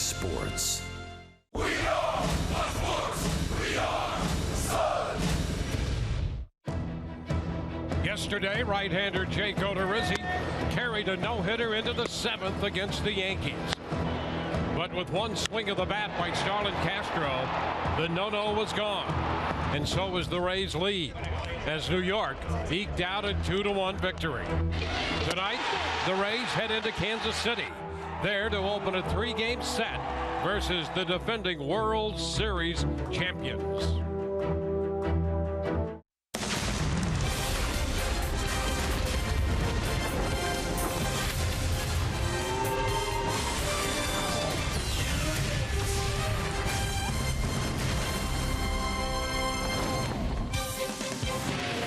sports. We are sports. We are Sun. Yesterday, right-hander Jake Odorizzi carried a no-hitter into the seventh against the Yankees. But with one swing of the bat by Starlin Castro, the no-no was gone. And so was the Rays' lead as New York eked out a 2-1 victory. Tonight, the Rays head into Kansas City, there to open a 3-game set versus the defending World Series champions.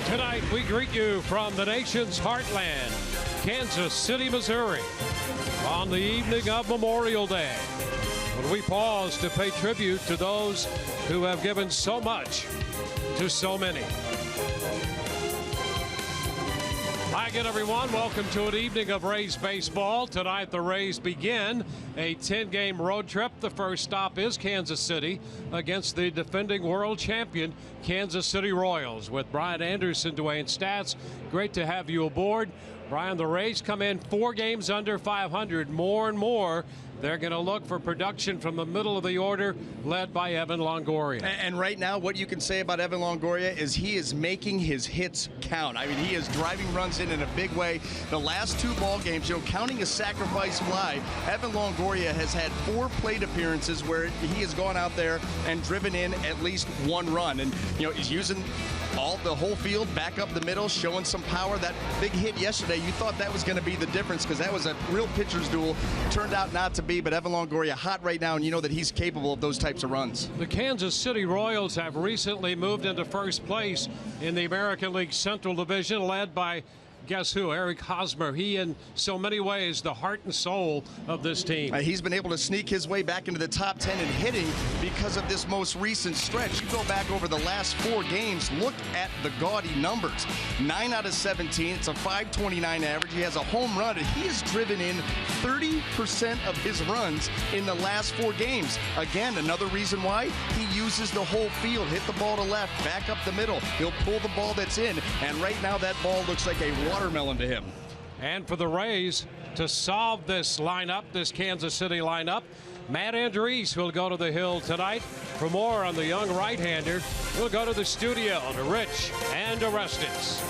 Tonight, we greet you from the nation's heartland, Kansas City, Missouri, on the evening of Memorial Day, when we pause to pay tribute to those who have given so much to so many. Hi again, everyone. Welcome to an evening of Rays baseball. Tonight, the Rays begin a 10-game road trip. The first stop is Kansas City against the defending world champion, Kansas City Royals. With Brian Anderson, Dwayne Stats, great to have you aboard. Brian, the Rays come in 4 games under 500. More and more, they're going to look for production from the middle of the order, led by Evan Longoria. And right now, what you can say about Evan Longoria is he is making his hits count. I mean, he is driving runs in a big way. The last 2 ball games, counting a sacrifice fly, Evan Longoria has had 4 plate appearances where he has gone out there and driven in at least 1 run. And, he's using the whole field back up the middle, showing some power. That big hit yesterday, you thought that was going to be the difference because that was a real pitcher's duel. Turned out not to be, but Evan Longoria hot right now, and you know that he's capable of those types of runs. The Kansas City Royals have recently moved into first place in the American League Central Division, led by guess who? Eric Hosmer. He, in so many ways, the heart and soul of this team. He's been able to sneak his way back into the top 10 in hitting because of this most recent stretch. You go back over the last 4 games, look at the gaudy numbers. 9 out of 17. It's a .529 average. He has a home run, and he has driven in 30% of his runs in the last 4 games. Again, another reason why he uses the whole field. Hit the ball to left, back up the middle. He'll pull the ball that's in, and right now that ball looks like a watermelon to him. And for the Rays to solve this lineup, this Kansas City lineup, Matt Andriese will go to the hill tonight. For more on the young right-hander, we'll go to the studio to Rich and Orestes.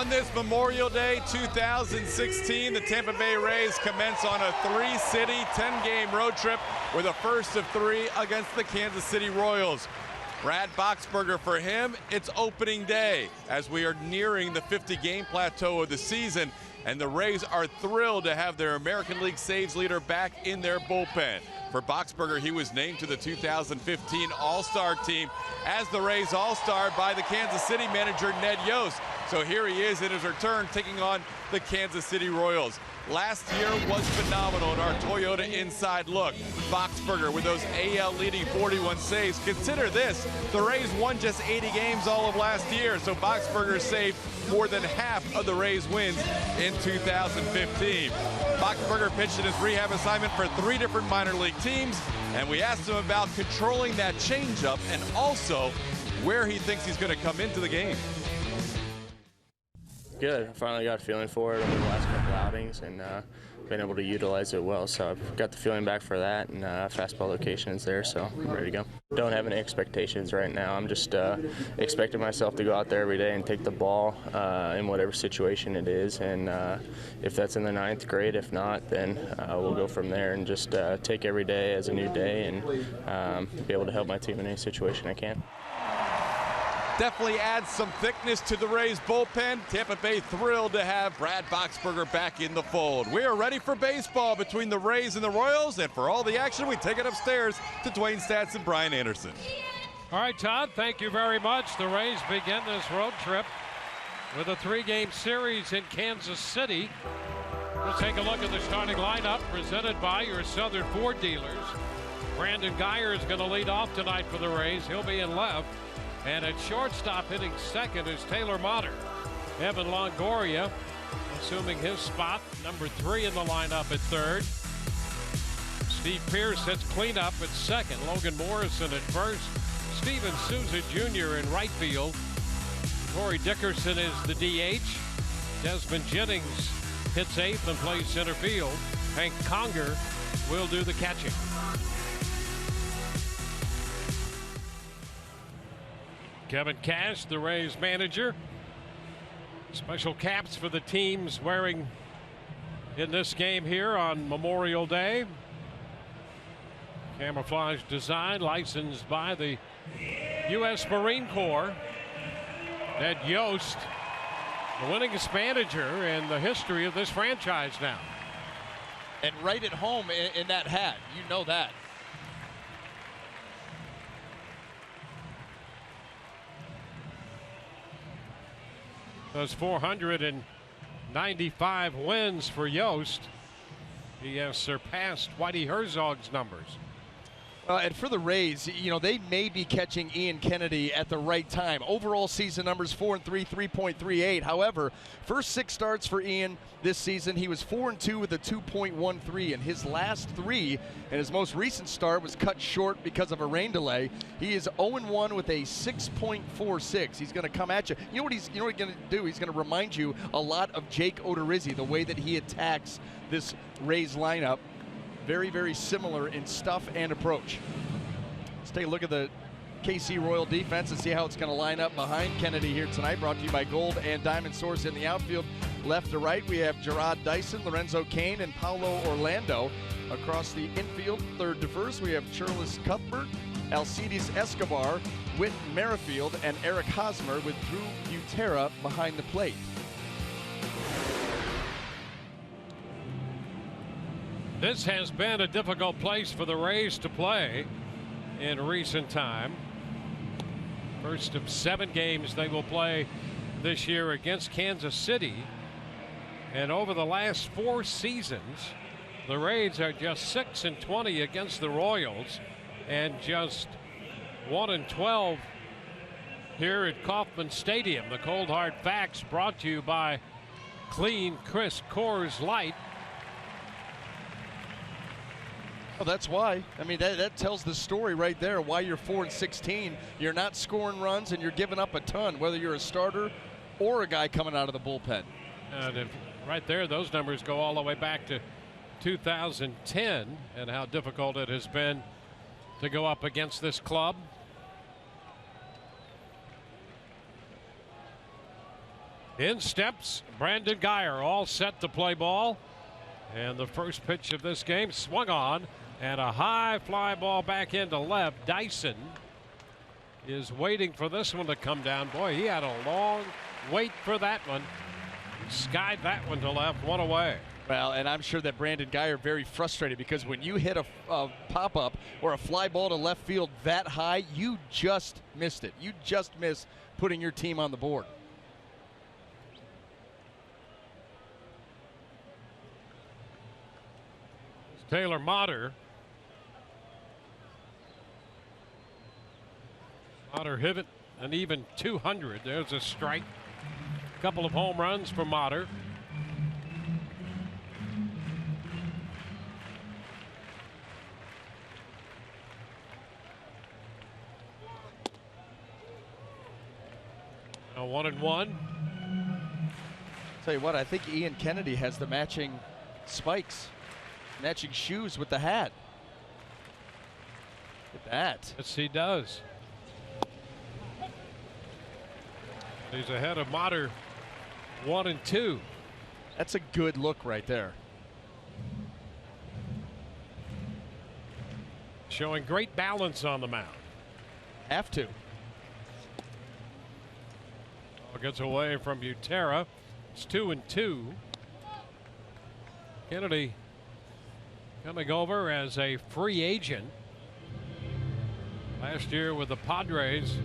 On this Memorial Day 2016, the Tampa Bay Rays commence on a 3-city, 10-game road trip with a first of 3 against the Kansas City Royals. Brad Boxberger, for him, it's opening day as we are nearing the 50-game plateau of the season, and the Rays are thrilled to have their American League saves leader back in their bullpen. For Boxberger, he was named to the 2015 All-Star team as the Rays All-Star by the Kansas City manager Ned Yost. So here he is in his return, taking on the Kansas City Royals. Last year was phenomenal in our Toyota Inside Look. Boxberger with those AL leading 41 saves. Consider this, the Rays won just 80 games all of last year, so Boxberger saved more than half of the Rays wins in 2015. Boxberger pitched in his rehab assignment for 3 different minor league teams, and we asked him about controlling that changeup and also where he thinks he's going to come into the game. Good. I finally got a feeling for it over the last couple outings and been able to utilize it well. So I've got the feeling back for that, and fastball location is there, so I'm ready to go. Don't have any expectations right now. I'm just expecting myself to go out there every day and take the ball in whatever situation it is. And if that's in the 9th, great. If not, then we'll go from there and just take every day as a new day and be able to help my team in any situation I can. Definitely adds some thickness to the Rays bullpen. Tampa Bay thrilled to have Brad Boxberger back in the fold. We are ready for baseball between the Rays and the Royals, and for all the action, we take it upstairs to Dwayne Stats and Brian Anderson. All right, Todd, thank you very much. The Rays begin this road trip with a 3-game series in Kansas City. Let's take a look at the starting lineup presented by your Southern Ford dealers. Brandon Guyer is going to lead off tonight for the Rays. He'll be in left. And at shortstop, hitting second, is Taylor Motter. Evan Longoria assuming his spot, number 3 in the lineup at third. Steve Pearce hits cleanup at second. Logan Morrison at first. Steven Souza Jr. in right field. Corey Dickerson is the DH. Desmond Jennings hits 8th and plays center field. Hank Conger will do the catching. Kevin Cash, the Rays manager. Special caps for the teams wearing in this game here on Memorial Day. Camouflage design licensed by the U.S. Marine Corps. Ned Yost, the winningest manager in the history of this franchise now. And right at home in that hat, you know that. Those 495 wins for Yost. He has surpassed Whitey Herzog's numbers. And for the Rays, you know, they may be catching Ian Kennedy at the right time. Overall season numbers 4-3, 3.38. However, first 6 starts for Ian this season, he was 4-2 with a 2.13. And his last 3, and his most recent start was cut short because of a rain delay. He is 0-1 with a 6.46. He's going to come at you. You know what he's going to do? He's going to remind you a lot of Jake Odorizzi, the way that he attacks this Rays lineup. Very, very similar in stuff and approach. Let's take a look at the KC Royal defense and see how it's going to line up behind Kennedy here tonight. Brought to you by Gold and Diamond Source in the outfield. Left to right, we have Gerard Dyson, Lorenzo Cain, and Paulo Orlando. Across the infield, third to first, we have Charles Cuthbert, Alcides Escobar, Whit Merrifield, and Eric Hosmer with Drew Butera behind the plate. This has been a difficult place for the Rays to play in recent time. First of 7 games they will play this year against Kansas City. And over the last 4 seasons, the Rays are just 6-20 against the Royals and just 1-12 here at Kauffman Stadium. The Cold Hard Facts brought to you by Clean Crisp Coors Light. Well, that's why. I mean, that tells the story right there, why you're 4-16. You're not scoring runs and you're giving up a ton, whether you're a starter or a guy coming out of the bullpen. And right there, those numbers go all the way back to 2010 and how difficult it has been to go up against this club. In steps Brandon Guyer, all set to play ball. And the first pitch of this game swung on, and a high fly ball back into left. Dyson is waiting for this one to come down. Boy, he had a long wait for that one. He skied that one to left, one away. Well, and I'm sure that Brandon Guyer very frustrated, because when you hit a pop-up or a fly ball to left field that high, you just missed it. You just missed putting your team on the board. Taylor Motter. Motter hit an even 200. There's a strike. Couple of home runs for Motter. Now 1-1. Tell you what, I think Ian Kennedy has the matching spikes, matching shoes with the hat. Look at that. Yes, he does. He's ahead of Motter 1-2. That's a good look right there. Showing great balance on the mound. Have to. Gets away from Butera. It's 2-2. Kennedy coming over as a free agent. Last year with the Padres,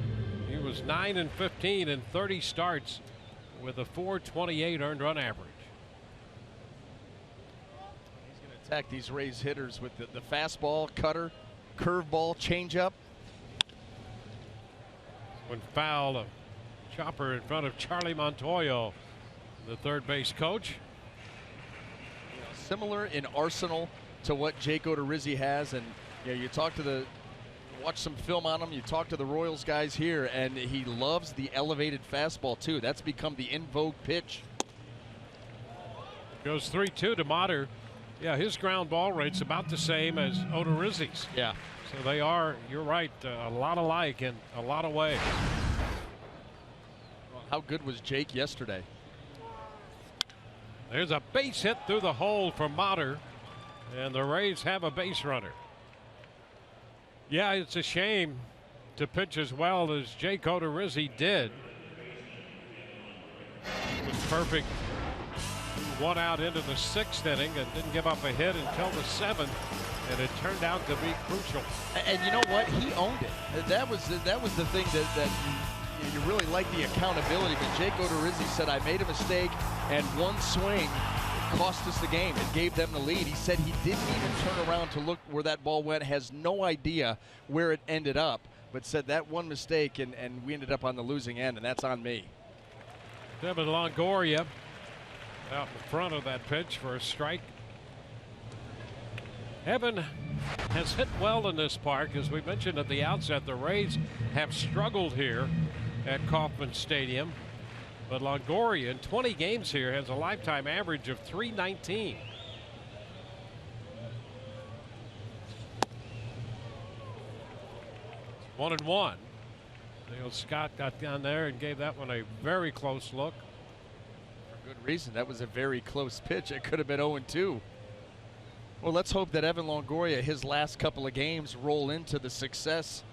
he was 9-15 in 30 starts with a .428 earned run average. He's going to attack these Rays hitters with the fastball, cutter, curveball, changeup. When fouled, a chopper in front of Charlie Montoyo, the third base coach. Similar in arsenal to what Jake Odorizzi has, and you talk to watch some film on him. You talk to the Royals guys here, and he loves the elevated fastball too. That's become the in vogue pitch. Goes 3-2 to Motter. Yeah, his ground ball rate's about the same as Odorizzi's. Yeah. So they are, you're right, a lot alike in a lot of ways. How good was Jake yesterday? There's a base hit through the hole for Motter, and the Rays have a base runner. Yeah, it's a shame to pitch as well as Jake Odorizzi did. It was perfect. One out into the 6th inning and didn't give up a hit until the 7th, and it turned out to be crucial. And you know what? He owned it. That was the thing that you really like, the accountability. But Jake Odorizzi said, I made a mistake, and one swing cost us the game. It gave them the lead. He said he didn't even turn around to look where that ball went, has no idea where it ended up, but said that one mistake, and we ended up on the losing end, and that's on me. Devin Longoria out in front of that pitch for a strike. Evan has hit well in this park. As we mentioned at the outset, the Rays have struggled here at Kauffman Stadium. But Longoria in 20 games here has a lifetime average of .319. One and one. Dale Scott got down there and gave that one a very close look. For good reason. That was a very close pitch. It could have been 0-2. Well, let's hope that Evan Longoria, his last couple of games, roll into the success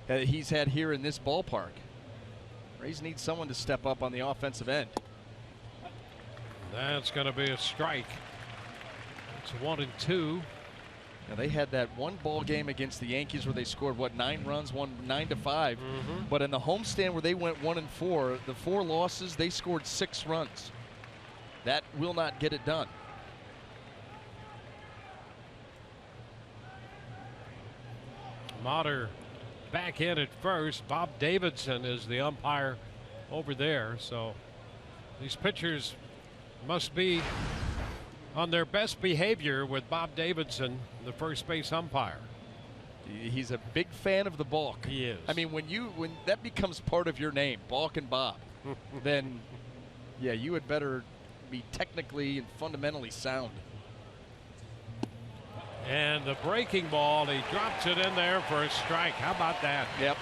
that he's had here in this ballpark. Rays need someone to step up on the offensive end. That's going to be a strike. It's 1-2. Now, they had that one ball game against the Yankees where they scored, what, 9 runs, won 9-5. But in the homestand where they went 1-4, the 4 losses, they scored 6 runs. That will not get it done. Motter back in at first. Bob Davidson is the umpire over there. So these pitchers must be on their best behavior with Bob Davidson, the first base umpire. He's a big fan of the balk. He is. I mean, when that becomes part of your name, Balk and Bob, then yeah, you had better be technically and fundamentally sound. And the breaking ball, he drops it in there for a strike. How about that? Yep.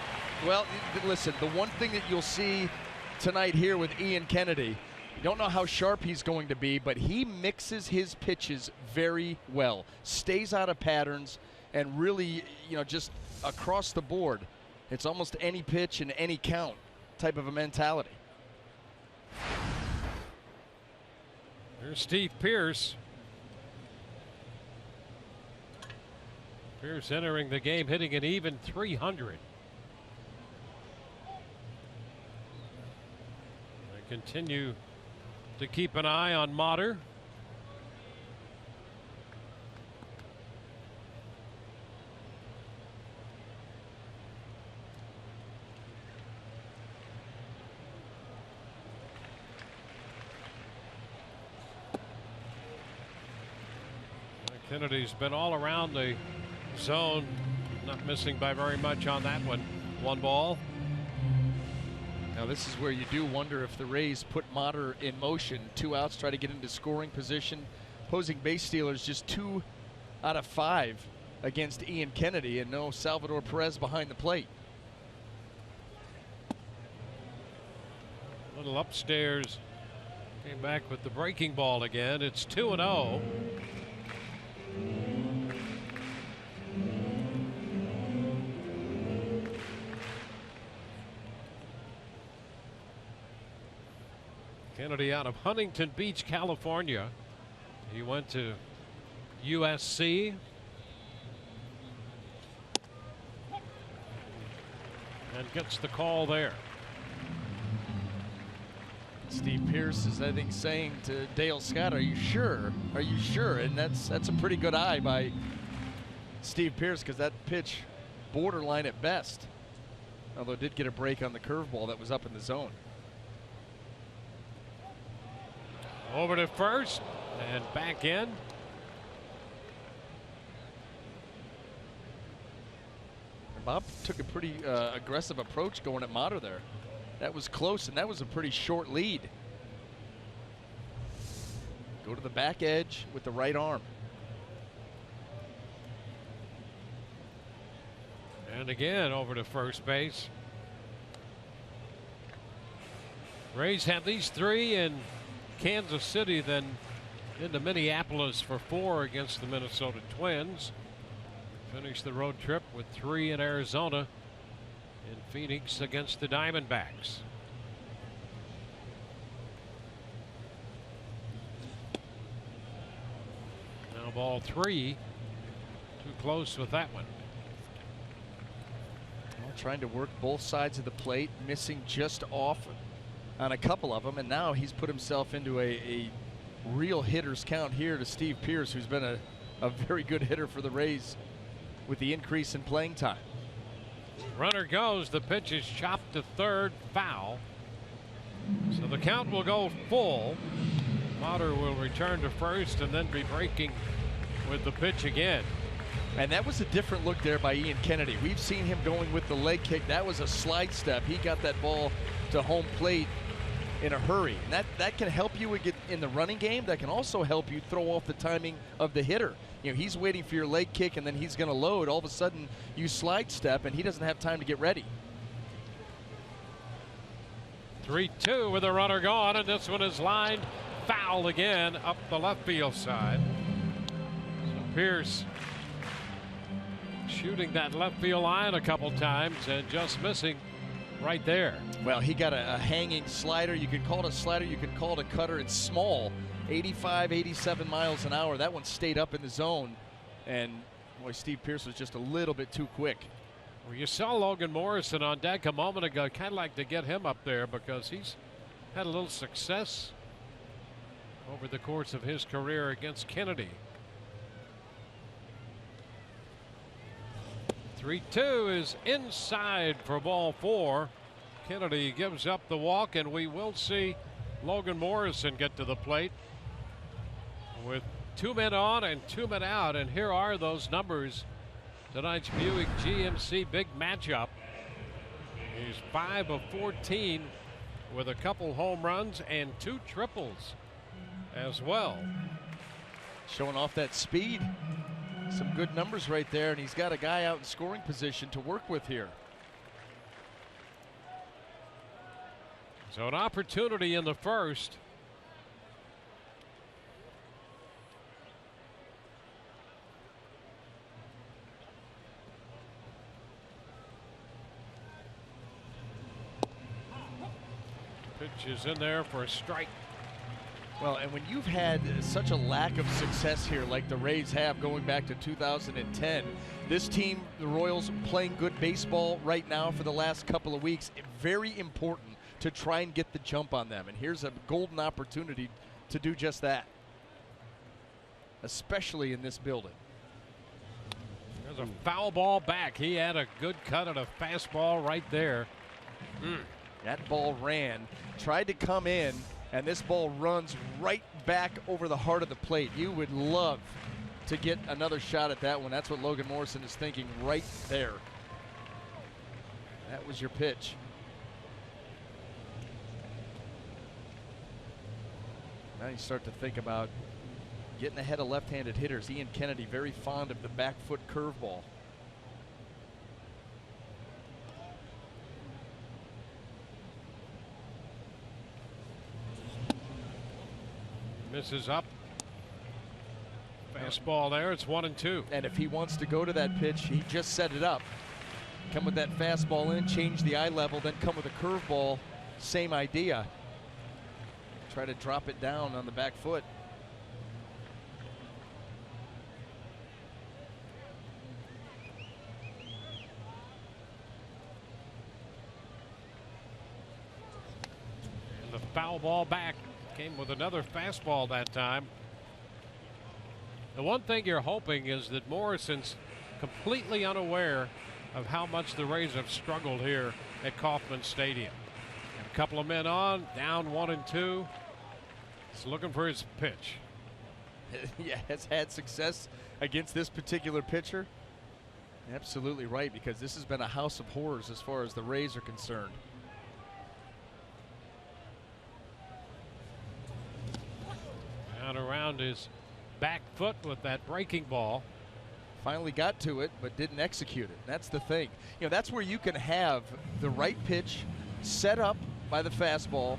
Well, listen, the one thing that you'll see tonight here with Ian Kennedy You don't know how sharp he's going to be, but he mixes his pitches very well, stays out of patterns, and really, just across the board, it's almost any pitch and any count type of a mentality. Here's Steve Pearce. Pearce entering the game hitting an even 300. They continue to keep an eye on Motter. Kennedy's been all around the zone, not missing by very much on that one. 1 ball. Now this is where you do wonder if the Rays put Motter in motion. 2 outs, try to get into scoring position. Opposing base stealers just 2 out of 5 against Ian Kennedy, and no Salvador Perez behind the plate. Little upstairs. Came back with the breaking ball again. It's 2-0. Kennedy out of Huntington Beach, California. He went to USC. And gets the call there. Steve Pearce is, I think, saying to Dale Scott, "Are you sure? Are you sure?" And that's a pretty good eye by Steve Pearce, because that pitch borderline at best. Although it did get a break on the curveball that was up in the zone. Over to first and back in. And Bob took a pretty aggressive approach going at Motter there. That was close, and that was a pretty short lead. Go to the back edge with the right arm. And again over to first base. Rays have these 3 in Kansas City, then into Minneapolis for 4 against the Minnesota Twins. Finish the road trip with 3 in Arizona, in Phoenix against the Diamondbacks. Now ball 3. Too close with that one. Well, trying to work both sides of the plate, missing just off on a couple of them, and now he's put himself into a real hitter's count here to Steve Pearce, who's been a very good hitter for the Rays with the increase in playing time. Runner goes. The pitch is chopped to third, foul. So the count will go full. Motter will return to first and then be breaking with the pitch again. And that was a different look there by Ian Kennedy. We've seen him going with the leg kick. That was a slide step. He got that ball to home plate in a hurry. And that can help you get in the running game. That can also help you throw off the timing of the hitter. He's waiting for your leg kick, and then he's going to load. All of a sudden, you slide step, and he doesn't have time to get ready. 3-2 with a runner gone, and this one is lined foul again up the left field side. So Pearce shooting that left field line a couple times and just missing right there. Well, he got a hanging slider. You could call it a slider, you could call it a cutter. It's small, 85, 87 miles an hour. That one stayed up in the zone, and boy, Steve Pearce was just a little bit too quick. Well, you saw Logan Morrison on deck a moment ago. Kind of like to get him up there because he's had a little success over the course of his career against Kennedy. 3-2 is inside for ball 4. Kennedy gives up the walk, and we will see Logan Morrison get to the plate with 2 men on and 2 men out. And here are those numbers. Tonight's Buick GMC big matchup. He's 5 of 14 with a couple home runs and 2 triples as well. Showing off that speed. Some good numbers right there, and he's got a guy out in scoring position to work with here. So an opportunity in the first Pitch is in there for a strike. Well, and when you've had such a lack of success here like the Rays have going back to 2010, this team, the Royals, playing good baseball right now for the last couple of weeks, very important to try and get the jump on them. And here's a golden opportunity to do just that, especially in this building. There's a foul ball back. He had a good cut at a fastball right there. That ball ran, tried to come in, and this ball runs right back over the heart of the plate. You would love to get another shot at that one. That's what Logan Morrison is thinking right there. That was your pitch. Now you start to think about getting ahead of left-handed hitters. Ian Kennedy very fond of the back foot curveball. Misses up. Fastball there. It's 1-2. And if he wants to go to that pitch, he just set it up. Come with that fastball in, change the eye level, then come with a curveball. Same idea. Try to drop it down on the back foot. And the foul ball back. Came with another fastball that time. The one thing you're hoping is that Morrison's completely unaware of how much the Rays have struggled here at Kauffman Stadium. A couple of men on, down 1-2. He's looking for his pitch. Yeah, has had success against this particular pitcher. Absolutely right, because this has been a house of horrors as far as the Rays are concerned. Down around his back foot with that breaking ball. Finally got to it, but didn't execute it. That's the thing. You know, that's where you can have the right pitch set up by the fastball,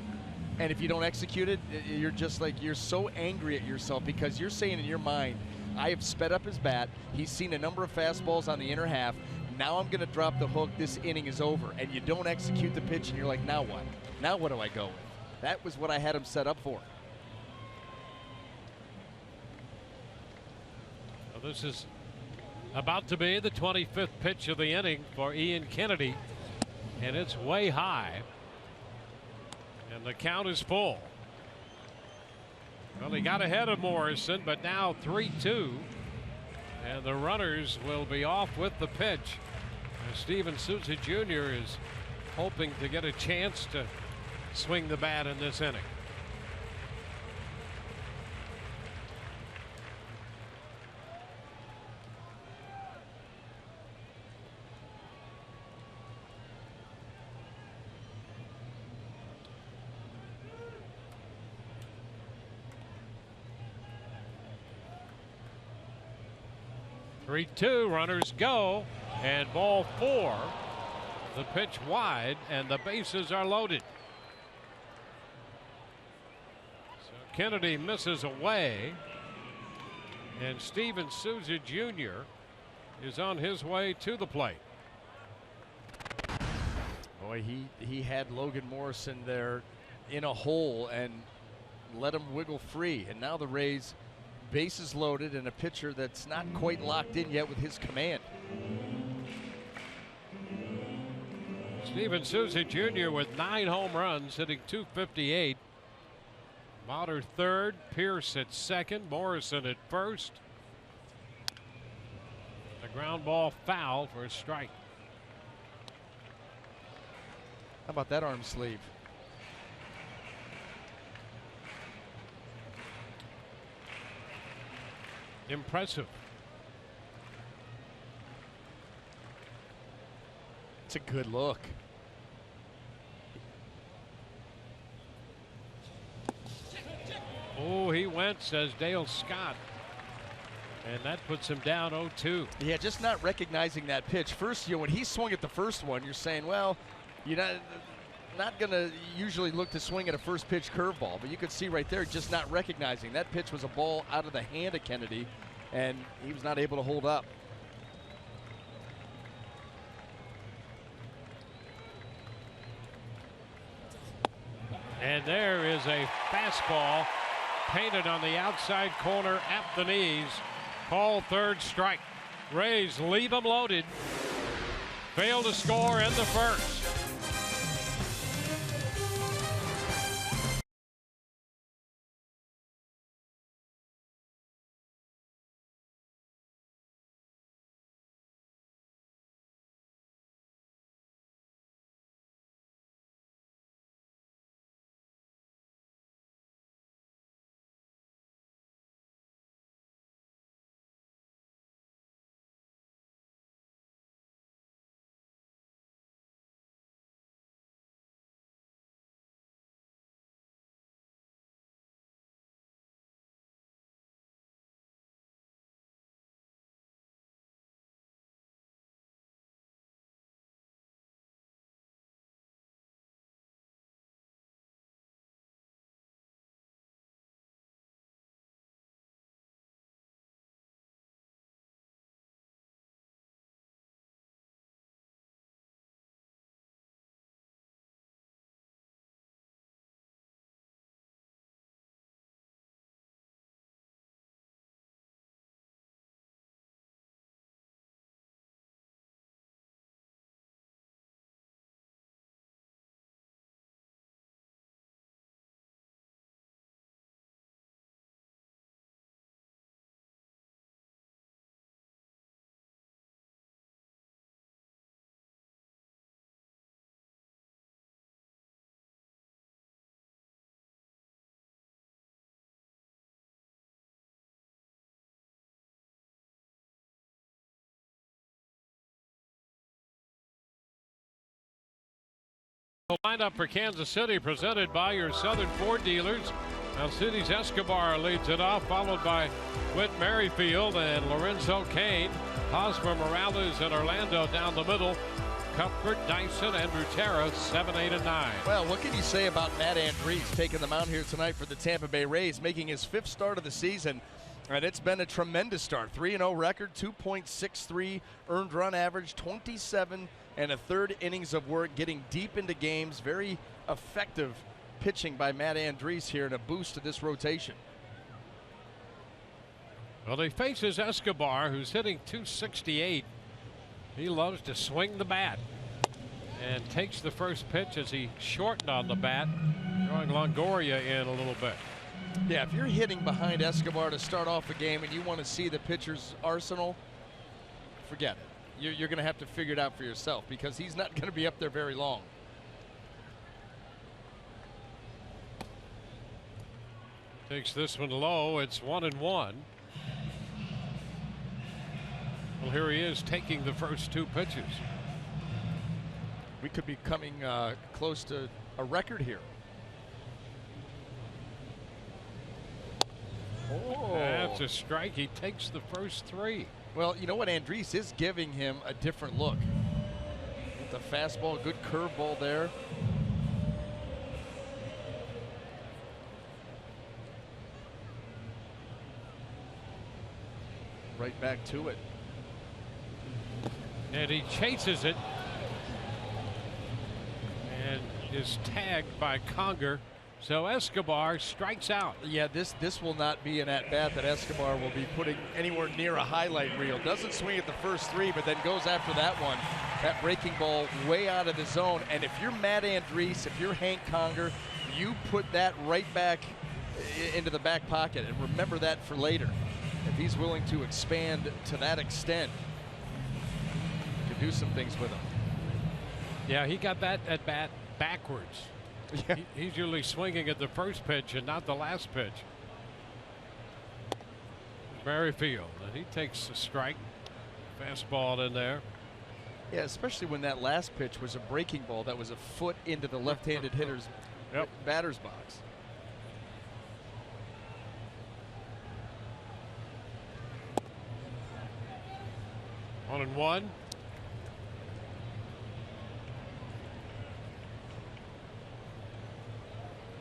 and if you don't execute it, you're just like, you're so angry at yourself because you're saying in your mind, I have sped up his bat. He's seen a number of fastballs on the inner half. Now I'm going to drop the hook. This inning is over. And you don't execute the pitch, and you're like, now what? Now what do I go with? That was what I had him set up for. This is about to be the 25th pitch of the inning for Ian Kennedy, and it's way high, and the count is full. Well, he got ahead of Morrison, but now 3-2, and the runners will be off with the pitch. Steven Souza Jr. is hoping to get a chance to swing the bat in this inning. Three-two, runners go, and ball four. The pitch wide, and the bases are loaded. So Kennedy misses away, and Steven Souza Jr. is on his way to the plate. Boy, he had Logan Morrison there in a hole and let him wiggle free, and now the Rays, bases loaded, and a pitcher that's not quite locked in yet with his command. Steven Souza Jr. with 9 home runs, hitting .258. Mauter third, Pierce at second, Morrison at first. The ground ball foul for a strike. How about that arm sleeve? Impressive. It's a good look. Oh, he went, says Dale Scott. And that puts him down 0-2. Yeah, just not recognizing that pitch. First, when he swung at the first one, you're saying, well, you're not going to usually look to swing at a first pitch curveball, but you could see right there just not recognizing. That pitch was a ball out of the hand of Kennedy, and he was not able to hold up. And there is a fastball painted on the outside corner at the knees. Call third strike. Rays leave them loaded. Fail to score in the first. The lineup for Kansas City presented by your Southern Ford dealers. Alcides Escobar leads it off, followed by Whit Merrifield and Lorenzo Cain. Hosmer, Morales, and Orlando down the middle. Cuthbert, Dyson, and Butera, 7, 8, and 9. Well, what can you say about Matt Andriese taking the mound here tonight for the Tampa Bay Rays, making his 5th start of the season? And it's been a tremendous start. 3-0 record, 2.63 earned run average, 27 and a third innings of work, getting deep into games. Very effective pitching by Matt Andriese here, and a boost to this rotation. Well, he faces Escobar, who's hitting .268. He loves to swing the bat and takes the first pitch as he shortened on the bat, drawing Longoria in a little bit. Yeah, if you're hitting behind Escobar to start off a game and you want to see the pitcher's arsenal, forget it. You're going to have to figure it out for yourself, because he's not going to be up there very long. Takes this one low. It's 1-1. Well, here he is taking the first 2 pitches. We could be coming close to a record here. Oh. That's a strike. He takes the first 3. Well, you know what? Andriese is giving him a different look. With the fastball, good curveball there. Right back to it. And he chases it and is tagged by Conger. So Escobar strikes out. Yeah, this will not be an at-bat that Escobar will be putting anywhere near a highlight reel. Doesn't swing at the first 3, but then goes after that one. That breaking ball way out of the zone. And if you're Matt Andriese, if you're Hank Conger, you put that right back into the back pocket. And remember that for later. If he's willing to expand to that extent, you can do some things with him. Yeah, he got that at bat backwards. Yeah. He's usually swinging at the first pitch and not the last pitch. Merrifield, and he takes a strike. Fastball in there. Yeah, especially when that last pitch was a breaking ball that was a foot into the left-handed hitter's batter's box. One and one.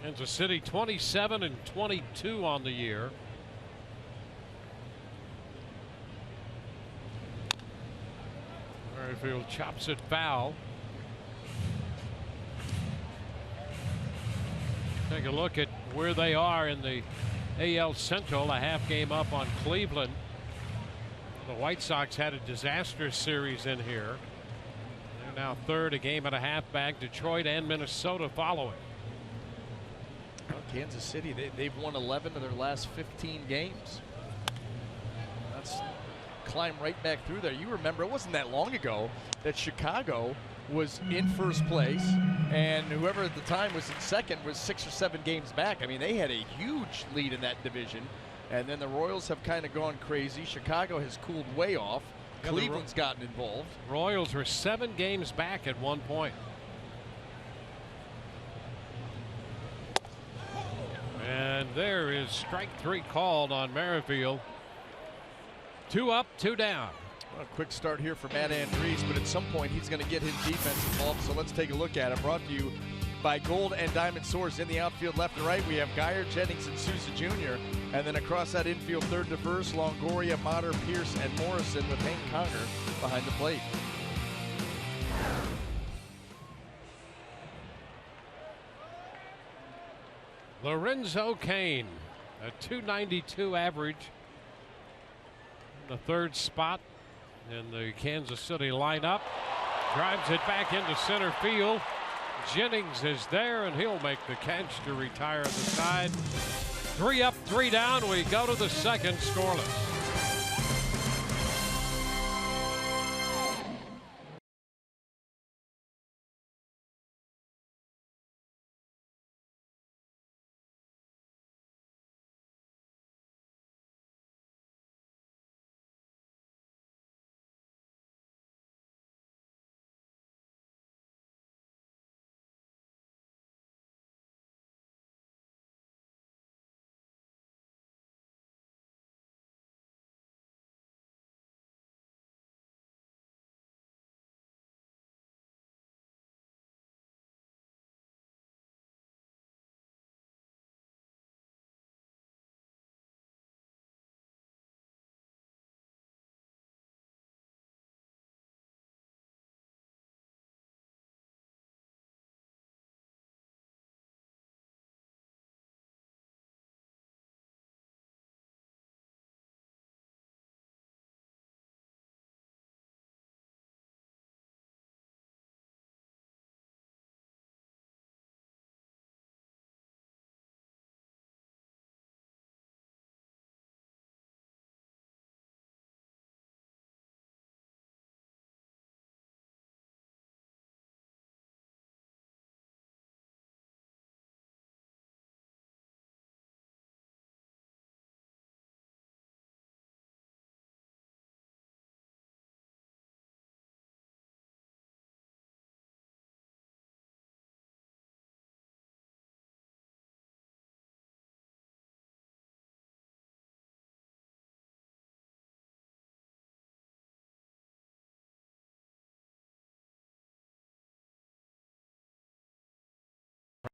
Kansas City 27 and 22 on the year. Merrifield chops it foul. Take a look at where they are in the AL Central, a half game up on Cleveland. The White Sox had a disastrous series in here. They're now third, a game and a half back. Detroit and Minnesota following. Well, Kansas City, they've won 11 of their last 15 games. That's climb right back through there. You remember, it wasn't that long ago that Chicago was in first place, and whoever at the time was in second was 6 or 7 games back. I mean, they had a huge lead in that division, and then the Royals have kind of gone crazy. Chicago has cooled way off. Yeah, Cleveland's gotten involved. Royals were 7 games back at one point. And there is strike 3 called on Merrifield. 2 up, 2 down. Well, a quick start here for Matt Andriese, but at some point he's going to get his defense involved, so let's take a look at it. Brought to you by Gold and Diamond Source. In the outfield left and right, we have Geyer, Jennings, and Sousa Jr. And then across that infield, third to first, Longoria, Motter, Pierce, and Morrison with Hank Conger behind the plate. Lorenzo Cain, a .292 average. The third spot in the Kansas City lineup. Drives it back into center field. Jennings is there, and he'll make the catch to retire the side. 3 up, 3 down. We go to the second, scoreless.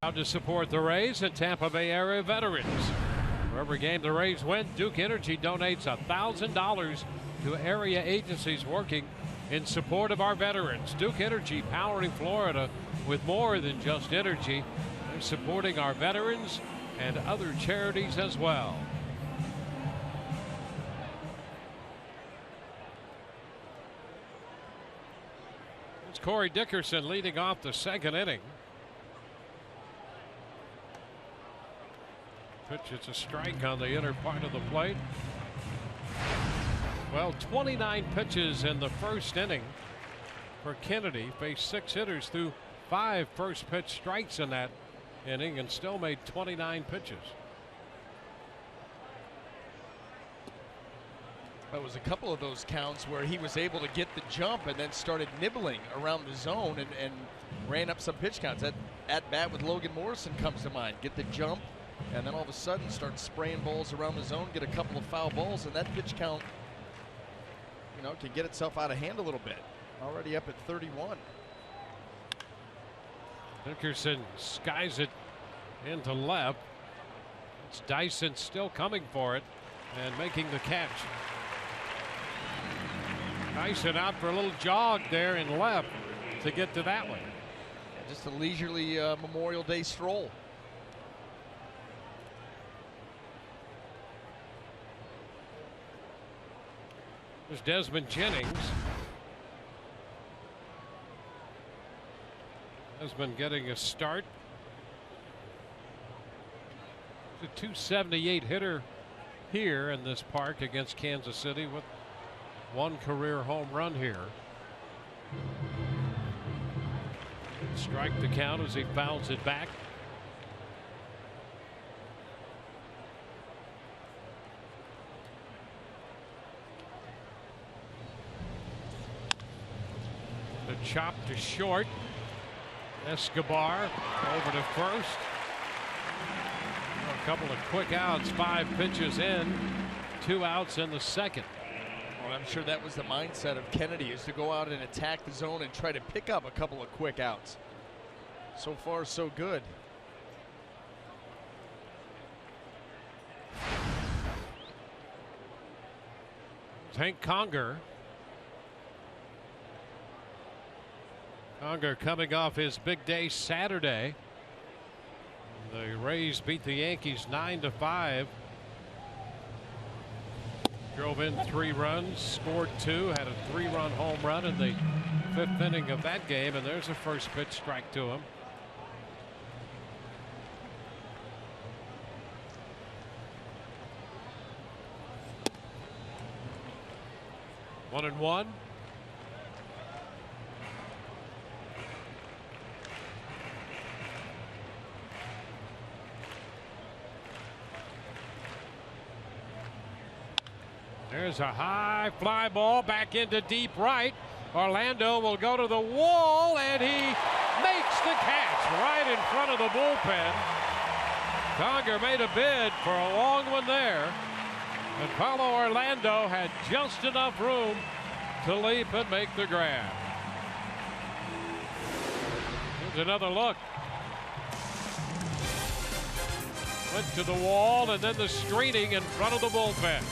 Proud to support the Rays and Tampa Bay area veterans. For every game the Rays win, Duke Energy donates $1,000 to area agencies working in support of our veterans. Duke Energy, powering Florida with more than just energy. They're supporting our veterans and other charities as well. It's Corey Dickerson leading off the second inning. Pitch, it's a strike on the inner part of the plate. Well, 29 pitches in the first inning for Kennedy. Faced 6 hitters through 5 first pitch strikes in that inning and still made 29 pitches. There was a couple of those counts where he was able to get the jump and then started nibbling around the zone and ran up some pitch counts. That at bat with Logan Morrison comes to mind. Get the jump, and then all of a sudden start spraying balls around the zone, get a couple of foul balls, and that pitch count, you know, can get itself out of hand a little bit. Already up at 31. Dickerson skies it into left. It's Dyson still coming for it and making the catch. Dyson out for a little jog there in left to get to that one. Just a leisurely Memorial Day stroll. There's Desmond Jennings. Desmond getting a start. He's a 278 hitter here in this park against Kansas City with one career home run here. Strike the count as he fouls it back. The chop to short. Escobar over to first. A couple of quick outs, 5 pitches in, 2 outs in the second. Well, I'm sure that was the mindset of Kennedy, is to go out and attack the zone and try to pick up a couple of quick outs. So far, so good. Hank Conger. Conger coming off his big day Saturday. The Rays beat the Yankees 9-5. Drove in 3 runs, scored 2, had a 3-run home run in the 5th inning of that game, and there's a first pitch strike to him. One and one. There's a high fly ball back into deep right. Orlando will go to the wall, and he makes the catch right in front of the bullpen. Conger made a bid for a long one there, and Paulo Orlando had just enough room to leap and make the grab. Here's another look. Went to the wall, and then the screening in front of the bullpen.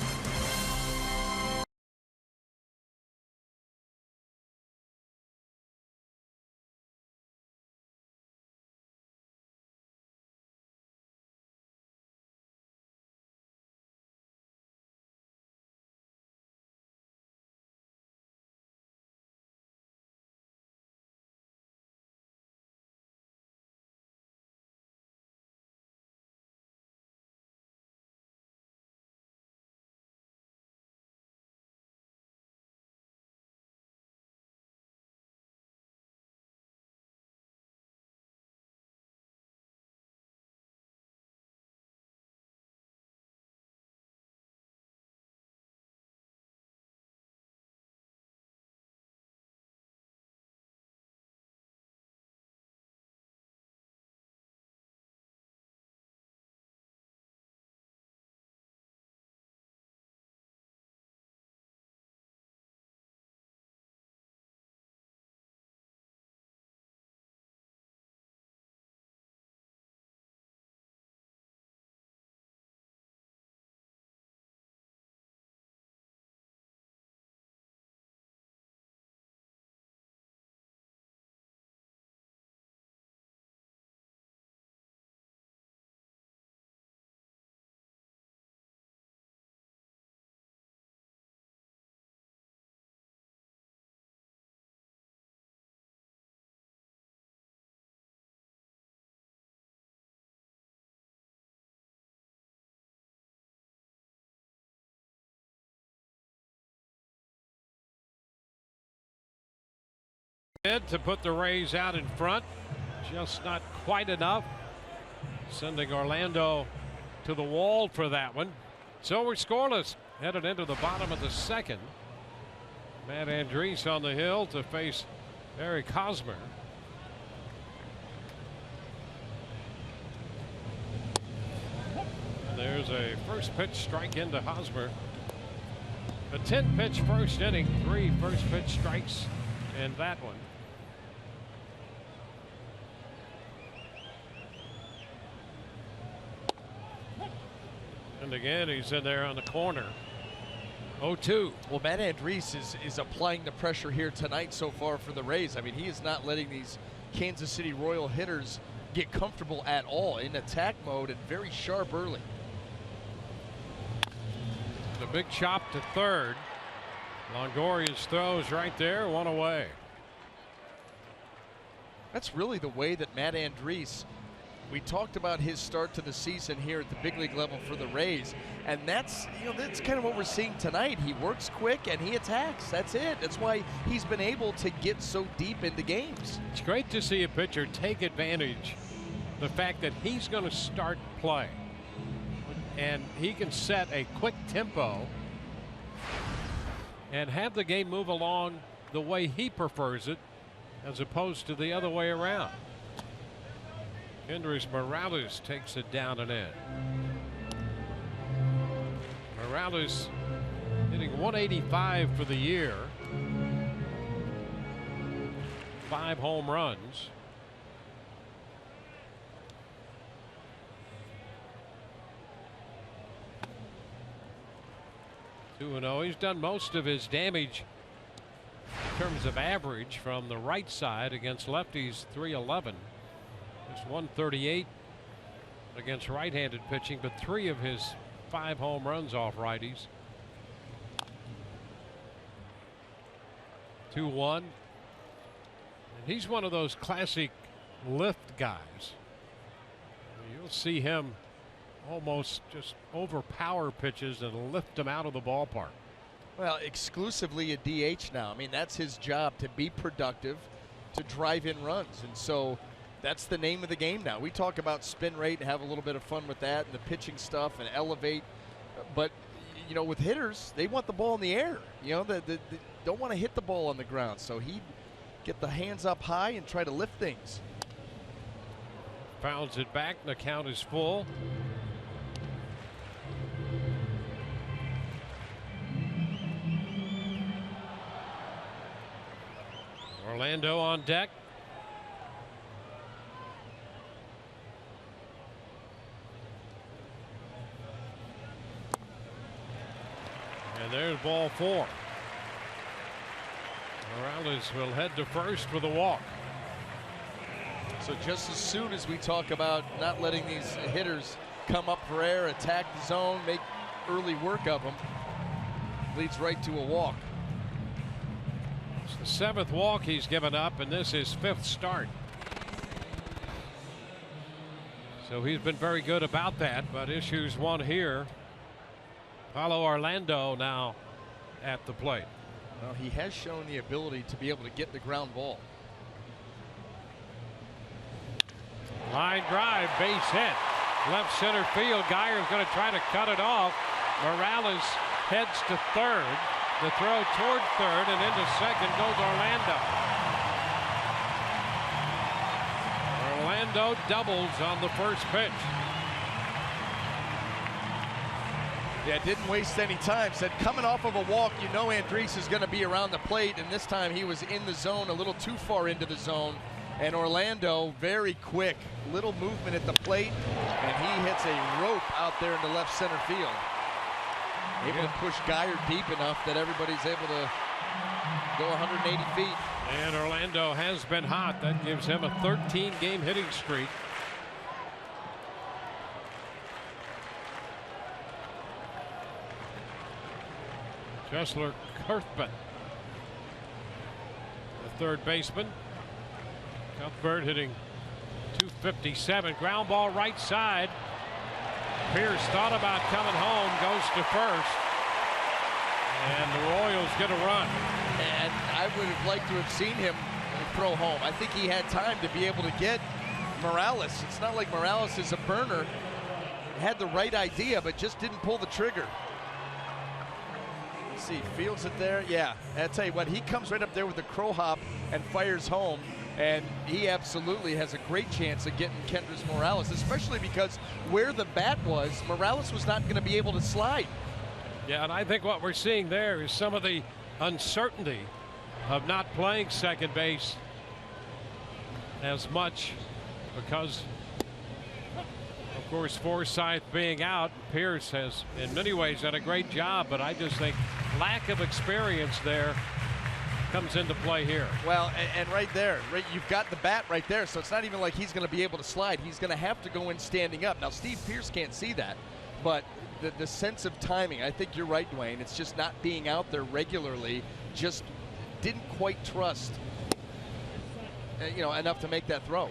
To put the Rays out in front, just not quite enough, sending Orlando to the wall for that one. So we're scoreless, headed into the bottom of the second. Matt Andriese on the hill to face Eric Hosmer. And there's a first pitch strike into Hosmer. A 10-pitch first inning, 3 first pitch strikes in that one. And again, he's in there on the corner. 0-2. Well, Matt Andriese is applying the pressure here tonight so far for the Rays. I mean, he is not letting these Kansas City Royal hitters get comfortable at all, in attack mode and very sharp early. The big chop to third. Longoria's throws right there, one away. That's really the way that Matt Andriese, we talked about his start to the season here at the big league level for the Rays, and that's kind of what we're seeing tonight. He works quick and he attacks. That's it. That's why he's been able to get so deep into games. It's great to see a pitcher take advantage of the fact that he's going to start play, and he can set a quick tempo and have the game move along the way he prefers it, as opposed to the other way around. Kendrys Morales takes it down and in. Morales hitting .185 for the year. 5 home runs. (2-0). He's done most of his damage in terms of average from the right side against lefties. .311. Just .138 against right-handed pitching, but 3 of his 5 home runs off righties. 2-1. And he's one of those classic lift guys. You'll see him almost just overpower pitches and lift them out of the ballpark. Well, exclusively a DH now. I mean, that's his job, to be productive, to drive in runs. And so that's the name of the game now. We talk about spin rate and have a little bit of fun with that and the pitching stuff and elevate. But, with hitters, they want the ball in the air. They don't want to hit the ball on the ground. So he'd get the hands up high and try to lift things. Fouls it back, and the count is full. Orlando on deck. And there's ball 4. Morales will head to first with a walk. So just as soon as we talk about not letting these hitters come up for air, attack the zone, make early work of them, leads right to a walk. It's the 7th walk he's given up, and this is 5th start. So he's been very good about that, but issues one here. Paulo Orlando now at the plate. Well, he has shown the ability to be able to get the ground ball. Line drive, base hit. Left center field. Geyer's going to try to cut it off. Morales heads to third. The throw toward third, and into second goes Orlando. Orlando doubles on the first pitch. Yeah, didn't waste any time. Said coming off of a walk, Andriese is going to be around the plate, and this time he was in the zone, a little too far into the zone. And Orlando, very quick, little movement at the plate, and he hits a rope out there into left center field. Able to push Geyer deep enough that everybody's able to go 180 feet. And Orlando has been hot. That gives him a 13-game hitting streak. Kessler Cuthbert, the third baseman. Cuthbert hitting .257. Ground ball right side. Pierce thought about coming home, goes to first, and the Royals get a run. And I would have liked to have seen him throw home. I think he had time to be able to get Morales. It's not like Morales is a burner. Had the right idea, but just didn't pull the trigger. Let's see, fields it there. Yeah, I'll tell you what, he comes right up there with the crow hop and fires home. And he absolutely has a great chance of getting Kendrys Morales, especially because where the bat was, Morales was not going to be able to slide. Yeah, and I think what we're seeing there is some of the uncertainty of not playing second base as much because, of course, Forsythe being out. Pierce has, in many ways, done a great job, but I just think lack of experience there comes into play here. Well, and right there, you've got the bat right there, so it's not even like he's going to be able to slide. He's going to have to go in standing up. Now, Steve Pierce can't see that, but the sense of timing, I think you're right, Dwayne. It's just not being out there regularly, just didn't quite trust, enough to make that throw.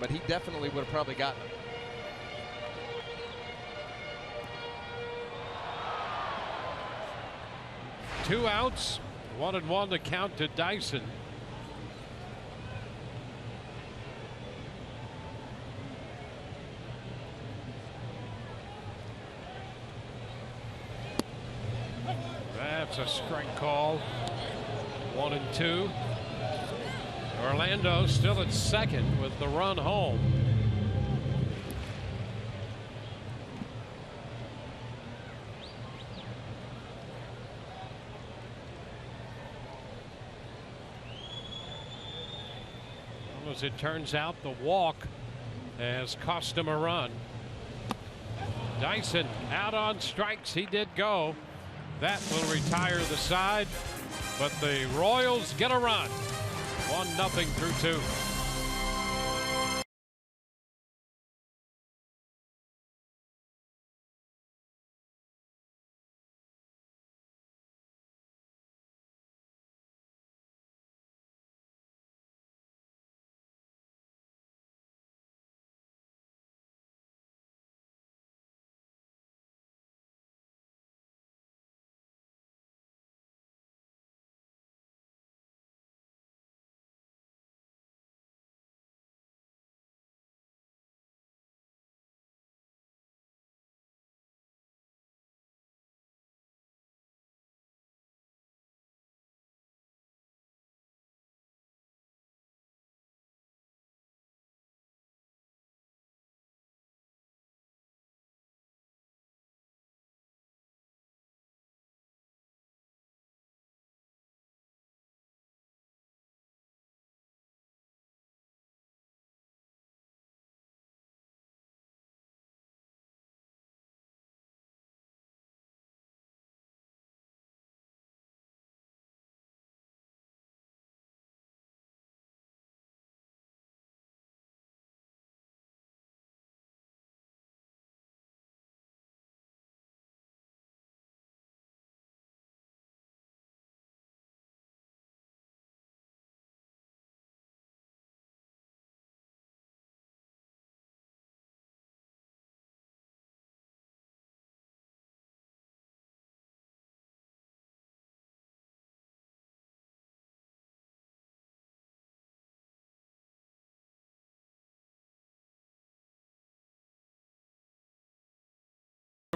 But he definitely would have probably gotten it. Two outs, 1-1 to count to Dyson. That's a strike call. 1-2. Orlando still at second with the run home. As it turns out, the walk has cost him a run. Dyson out on strikes. He did go. That will retire the side, but the Royals get a run. 1-0 through 2.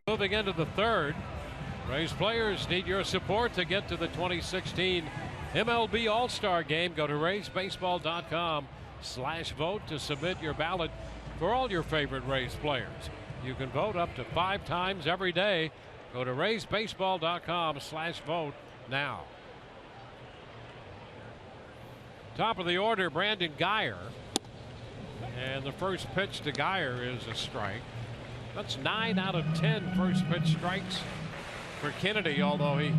Moving into the third, Rays players need your support to get to the 2016 MLB All-Star Game. Go to RaysBaseball.com/vote to submit your ballot for all your favorite Rays players. You can vote up to 5 times every day. Go to RaysBaseball.com/vote now. Top of the order, Brandon Guyer. And the first pitch to Guyer is a strike. That's 9 out of 10 first pitch strikes for Kennedy, although he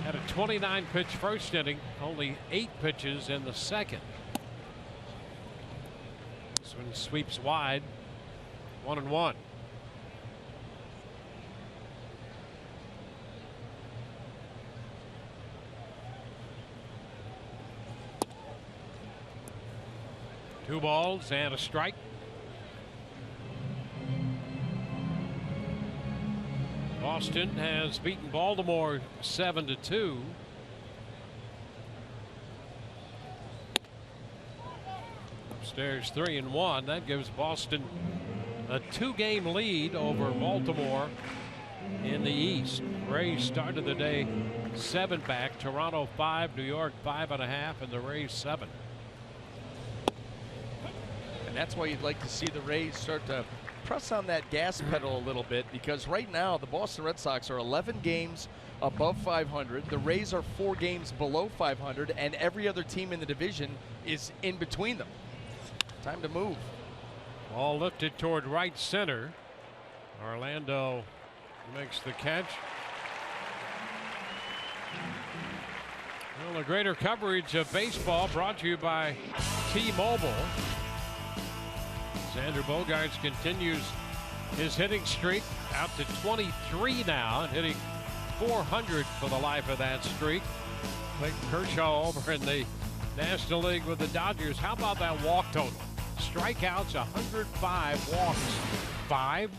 had a 29 pitch first inning, only 8 pitches in the second. This one sweeps wide, 1-1. Two balls and a strike. Boston has beaten Baltimore 7-2. Upstairs 3-1. That gives Boston a 2-game lead over Baltimore in the East. Rays started the day 7 back. Toronto 5, New York 5.5, and the Rays 7. And that's why you'd like to see the Rays start to press on that gas pedal a little bit, because right now the Boston Red Sox are 11 games above 500. The Rays are 4 games below 500, and every other team in the division is in between them. Time to move. Ball lifted toward right center. Orlando makes the catch. Well, a greater coverage of baseball brought to you by T-Mobile. Xander Bogaerts continues His hitting streak out to 23 now, and hitting .400 for the life of that streak. Clayton Kershaw over in the National League with the Dodgers. How about that walk total? Strikeouts 105, walks 5.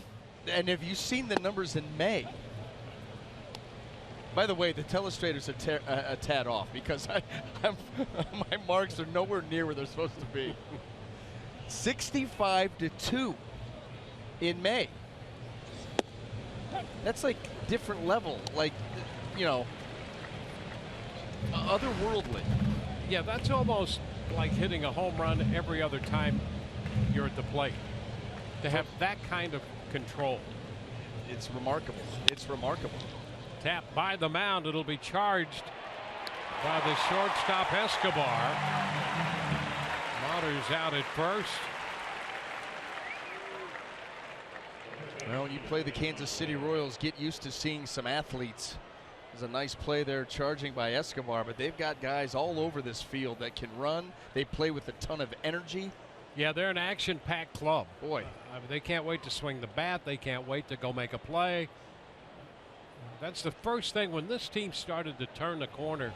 And have you seen the numbers in May? By the way, the telestrators are a tad off because my marks are nowhere near where they're supposed to be. 65-2 in May. That's like different level, like, you know, otherworldly. Yeah, that's almost like hitting a home run every other time you're at the plate. To have that kind of control. It's remarkable. It's remarkable. Tap by the mound. It'll be charged by the shortstop Escobar. Mater's out at first. Well, when you play the Kansas City Royals, get used to seeing some athletes. There's a nice play there charging by Escobar, but they've got guys all over this field that can run. They play with a ton of energy. Yeah, they're an action-packed club. Boy, I mean, they can't wait to swing the bat. They can't wait to go make a play. That's the first thing when this team started to turn the corner.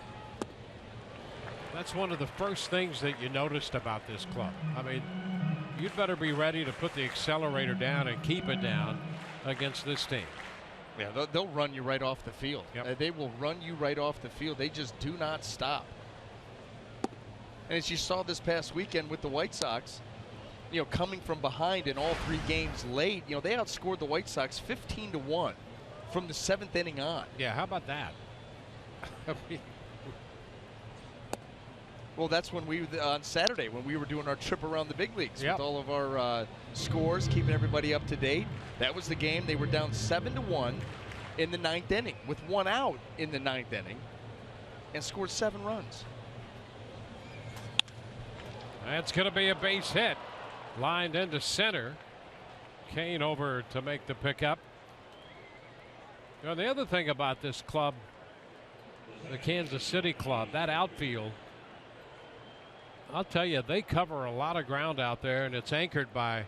That's one of the first things that you noticed about this club. I mean, you'd better be ready to put the accelerator down and keep it down against this team. yeah, they'll run you right off the field. Yep. They will run you right off the field. They just do not stop. And as you saw this past weekend with the White Sox, you know, coming from behind in all 3 games late, you know, they outscored the White Sox 15-1 from the 7th inning on. Yeah, how about that? I mean, Well, that's when we, on Saturday, when we were doing our trip around the big leagues Yep. with all of our scores, keeping everybody up to date. That was the game. They were down 7-1 in the 9th inning with 1 out in the 9th inning and scored 7 runs. that's going to be a base hit. Lined into center. Kane over to make the pickup. You know, the other thing about this club, the Kansas City club, that outfield, I'll tell you, they cover a lot of ground out there, and it's anchored by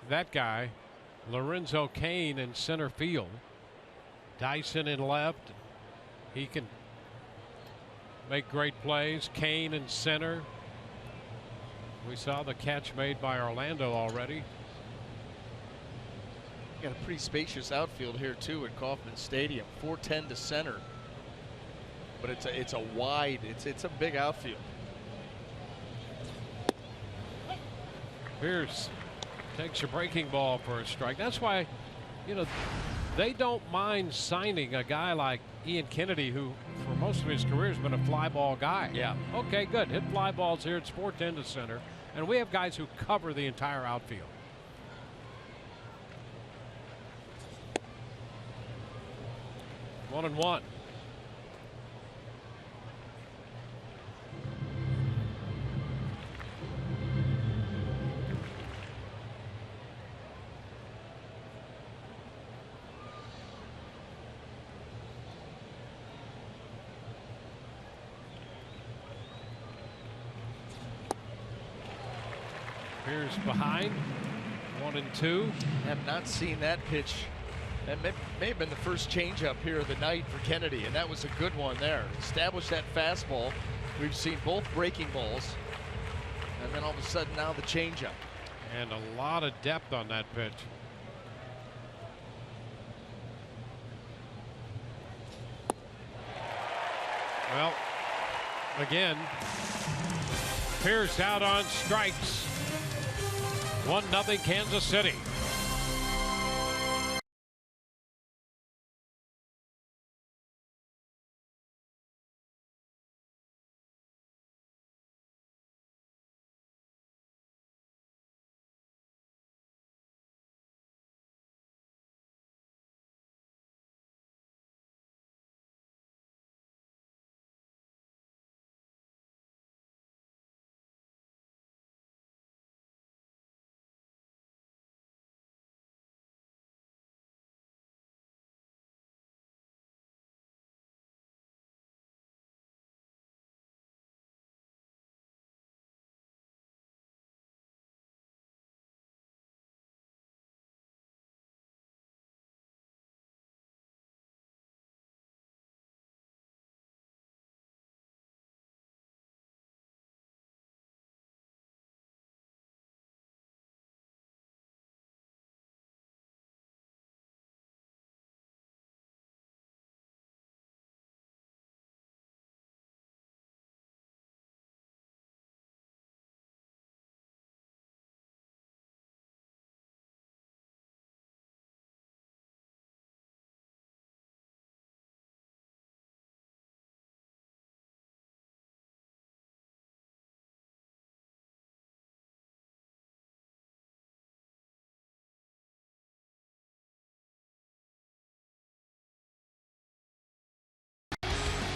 that guy, Lorenzo Cain, in center field. Dyson in left. He can make great plays. Cain in center. We saw the catch made by Orlando already. Got a pretty spacious outfield here too at Kauffman Stadium. 410 to center, but it's a wide. It's a big outfield. Pierce takes a breaking ball for a strike. That's why, you know, they don't mind signing a guy like Ian Kennedy, who for most of his career has been a fly ball guy. Yeah. Okay, good. Hit fly balls here. It's 410 to center. And we have guys who cover the entire outfield. One and one. Here's behind. 1 and 2. Have not seen that pitch. That may have been the first changeup here of the night for Kennedy, and that was a good one there. Established that fastball. We've seen both breaking balls, and then all of a sudden now the changeup. And a lot of depth on that pitch. Well, again, Pierce out on strikes. 1-0 Kansas City.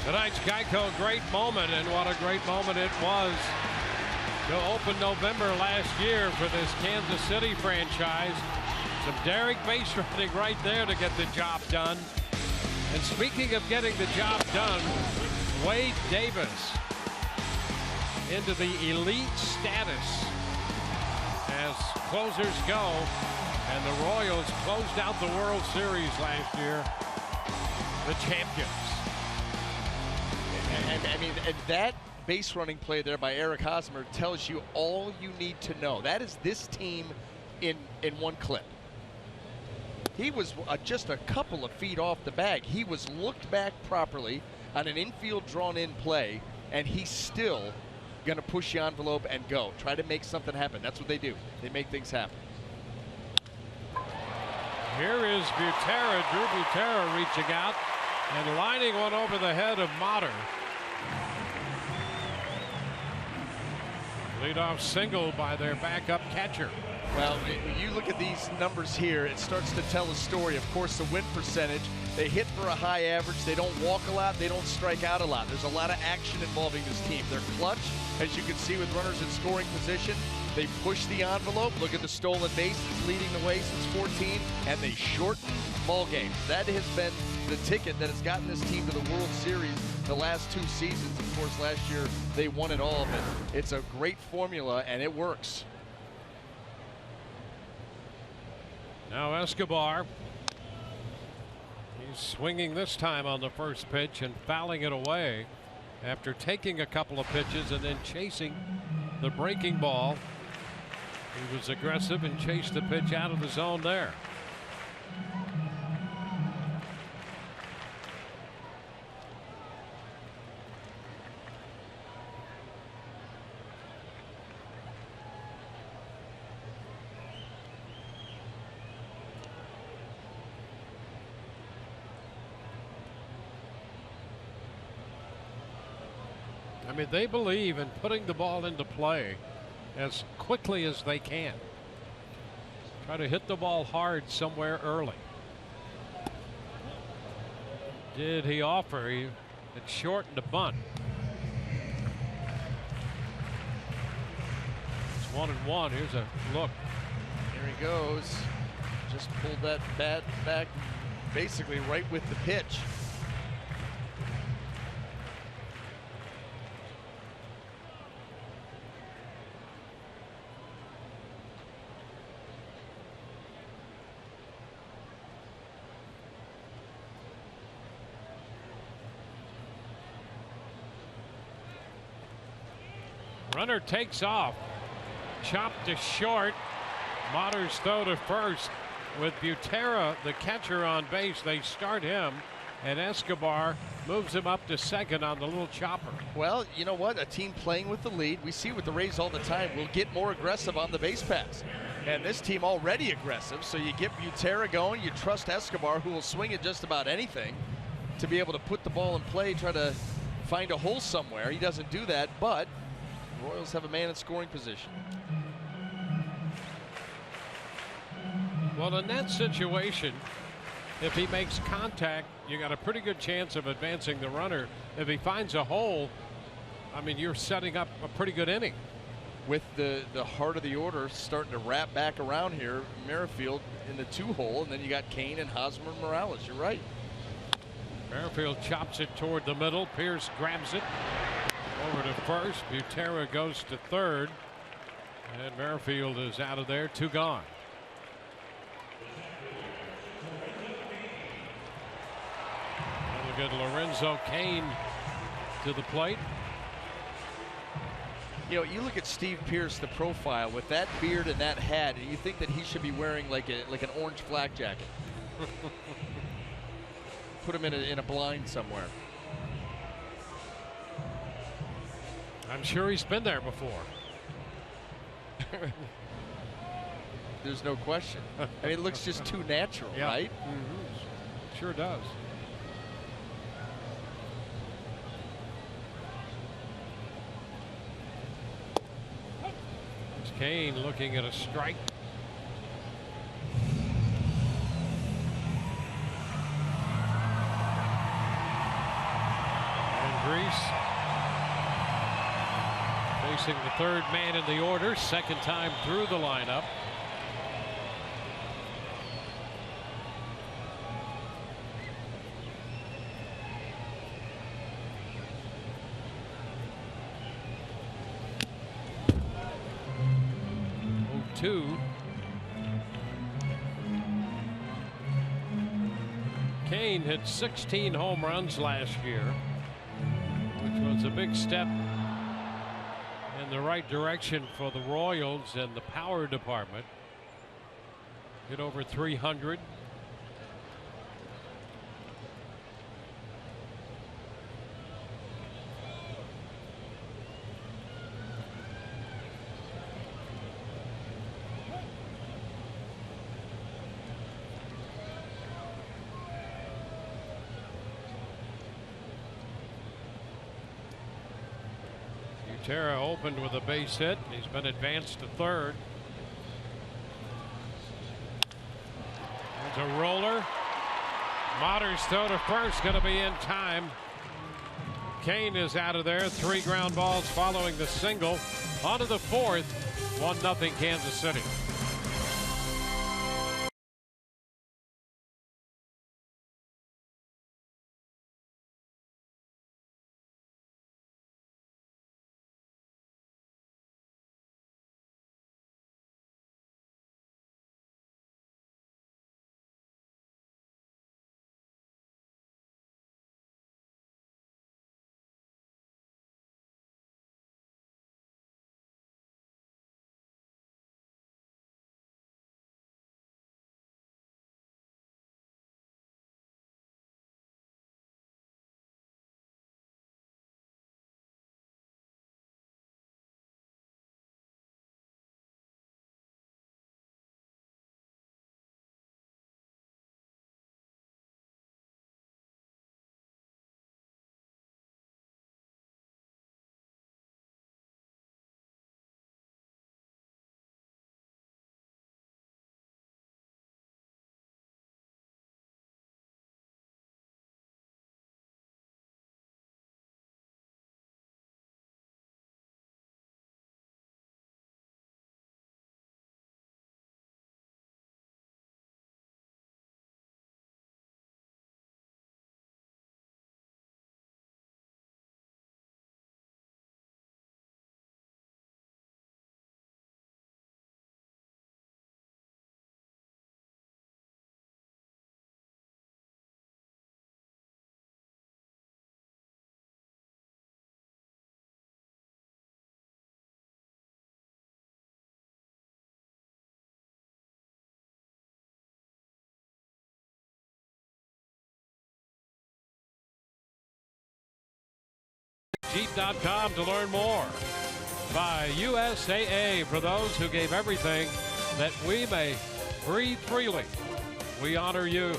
Tonight's Geico great moment, and what a great moment it was to open November last year for this Kansas City franchise. Some daring base running right there to get the job done. And speaking of getting the job done, Wade Davis into the elite status as closers go, and the Royals closed out the World Series last year, the champions. And I mean, and that base running play there by Eric Hosmer tells you all you need to know. That is this team in one clip. He was just a couple of feet off the bag. He was looked back properly on an infield drawn-in play, and he's still going to push the envelope and go. Try to make something happen. That's what they do. They make things happen. Here is Butera, Drew Butera reaching out and lining one over the head of Motter. Leadoff single by their backup catcher. Well, when you look at these numbers here, it starts to tell a story. Of course, the win percentage, they hit for a high average. They don't walk a lot. They don't strike out a lot. There's a lot of action involving this team. They're clutch, as you can see with runners in scoring position. They push the envelope. Look at the stolen bases leading the way since 14, and they shorten ball games. That has been the ticket that has gotten this team to the World Series the last 2 seasons. Of course, last year they won it all, but it's a great formula, and it works. Now Escobar. He's swinging this time on the first pitch and fouling it away after taking a couple of pitches and then chasing the breaking ball. He was aggressive and chased the pitch out of the zone there. I mean, they believe in putting the ball into play as quickly as they can. Try to hit the ball hard somewhere early. Did he offer? It shortened a bunt. It's 1-1. Here's a look. There he goes. Just pulled that bat back basically right with the pitch. Runner takes off. Chopped to short. Motter's throw to first. With Butera, the catcher, on base, they start him, and Escobar moves him up to second on the little chopper. Well, you know what? A team playing with the lead, we see with the Rays all the time, will get more aggressive on the base pass. And this team already aggressive, so you get Butera going, you trust Escobar, who will swing at just about anything, to be able to put the ball in play, try to find a hole somewhere. He doesn't do that, but the Royals have a man in scoring position. Well, in that situation, if he makes contact, you got a pretty good chance of advancing the runner. If he finds a hole, I mean, you're setting up a pretty good inning. With the heart of the order starting to wrap back around here, Merrifield in the 2-hole, and then you got Kane and Hosmer and Morales. You're right. Merrifield chops it toward the middle. Pierce grabs it over to first. Butera goes to third, and Merrifield is out of there. 2 gone. Look at Lorenzo Cain to the plate. You know, you look at Steve Pierce, the profile, with that beard and that hat, and you think that he should be wearing like an orange flak jacket. Put him in a blind somewhere. I'm sure he's been there before. There's no question. I mean, it looks just too natural, Yeah. right? Mm-hmm. Sure does. It's Kane looking at a strike. Facing the third man in the order, second time through the lineup. Cain hit 16 home runs last year, which was a big step in the right direction for the Royals and the power department. Hit over 300. Butera opened with a base hit. He's been advanced to third. There's a roller. Motters throw to first, going to be in time. Cain is out of there. 3 ground balls following the single. On to the fourth. 1-0 Kansas City. Jeep.com to learn more. By USAA, for those who gave everything that we may breathe freely. We honor you.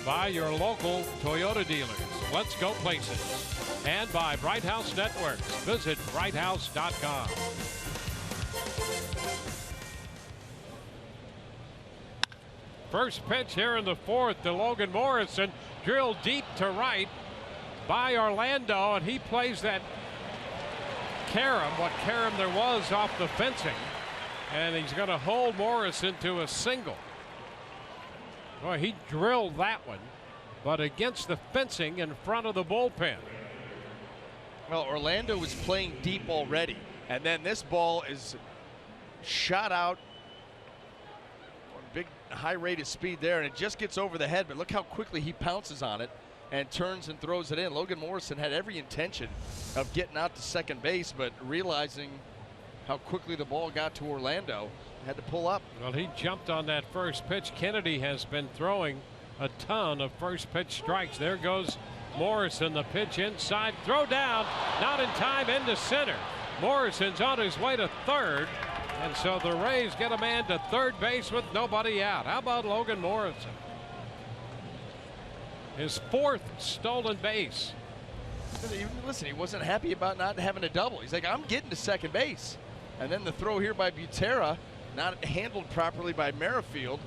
By your local Toyota dealers. Let's go places. And by Bright House Networks. Visit brighthouse.com. First pitch here in the fourth to Logan Morrison. Drilled deep to right by Orlando, and he plays that carom, what carom there was, off the fencing, and he's going to hold Morrison to a single. Boy, he drilled that one, but against the fencing in front of the bullpen. Well, Orlando was playing deep already, and then this ball is shot out. Big high rate of speed there, and it just gets over the head, but look how quickly he pounces on it and turns and throws it in. Logan Morrison had every intention of getting out to second base, but realizing how quickly the ball got to Orlando, had to pull up. Well, he jumped on that first pitch. Kennedy has been throwing a ton of first pitch strikes. There goes Morrison, the pitch inside, throw down, not in time, into center. Morrison's on his way to third, and so the Rays get a man to third base with nobody out. How about Logan Morrison? His fourth stolen base. Listen, he wasn't happy about not having a double. He's like, I'm getting to second base. And then the throw here by Butera, not handled properly by Merrifield.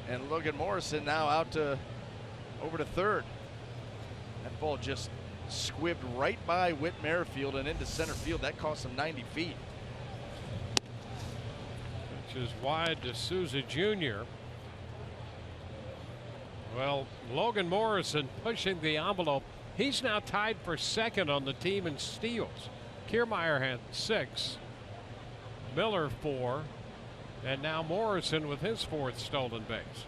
And Logan Morrison now out to over to third. That ball just squibbed right by Whit Merrifield and into center field. That cost him 90 feet. Which is wide to Souza Jr. Well, Logan Morrison pushing the envelope. He's now tied for second on the team in steals. Kiermaier had 6, Miller 4, and now Morrison with his 4th stolen base.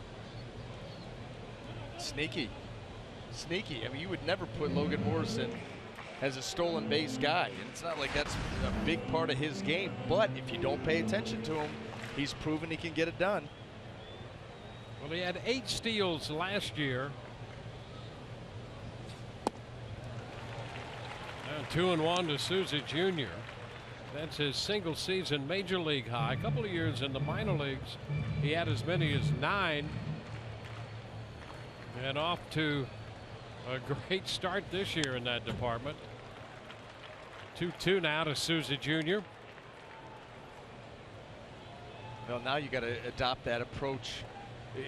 Sneaky. Sneaky. I mean, you would never put Logan Morrison as a stolen base guy. And it's not like that's a big part of his game. But if you don't pay attention to him, he's proven he can get it done. Well, he had 8 steals last year. And 2-1 to Souza Jr. That's his single season major league high. A couple of years in the minor leagues, he had as many as 9. And off to a great start this year in that department. 2-2 now to Souza Jr. Well, now you got to adopt that approach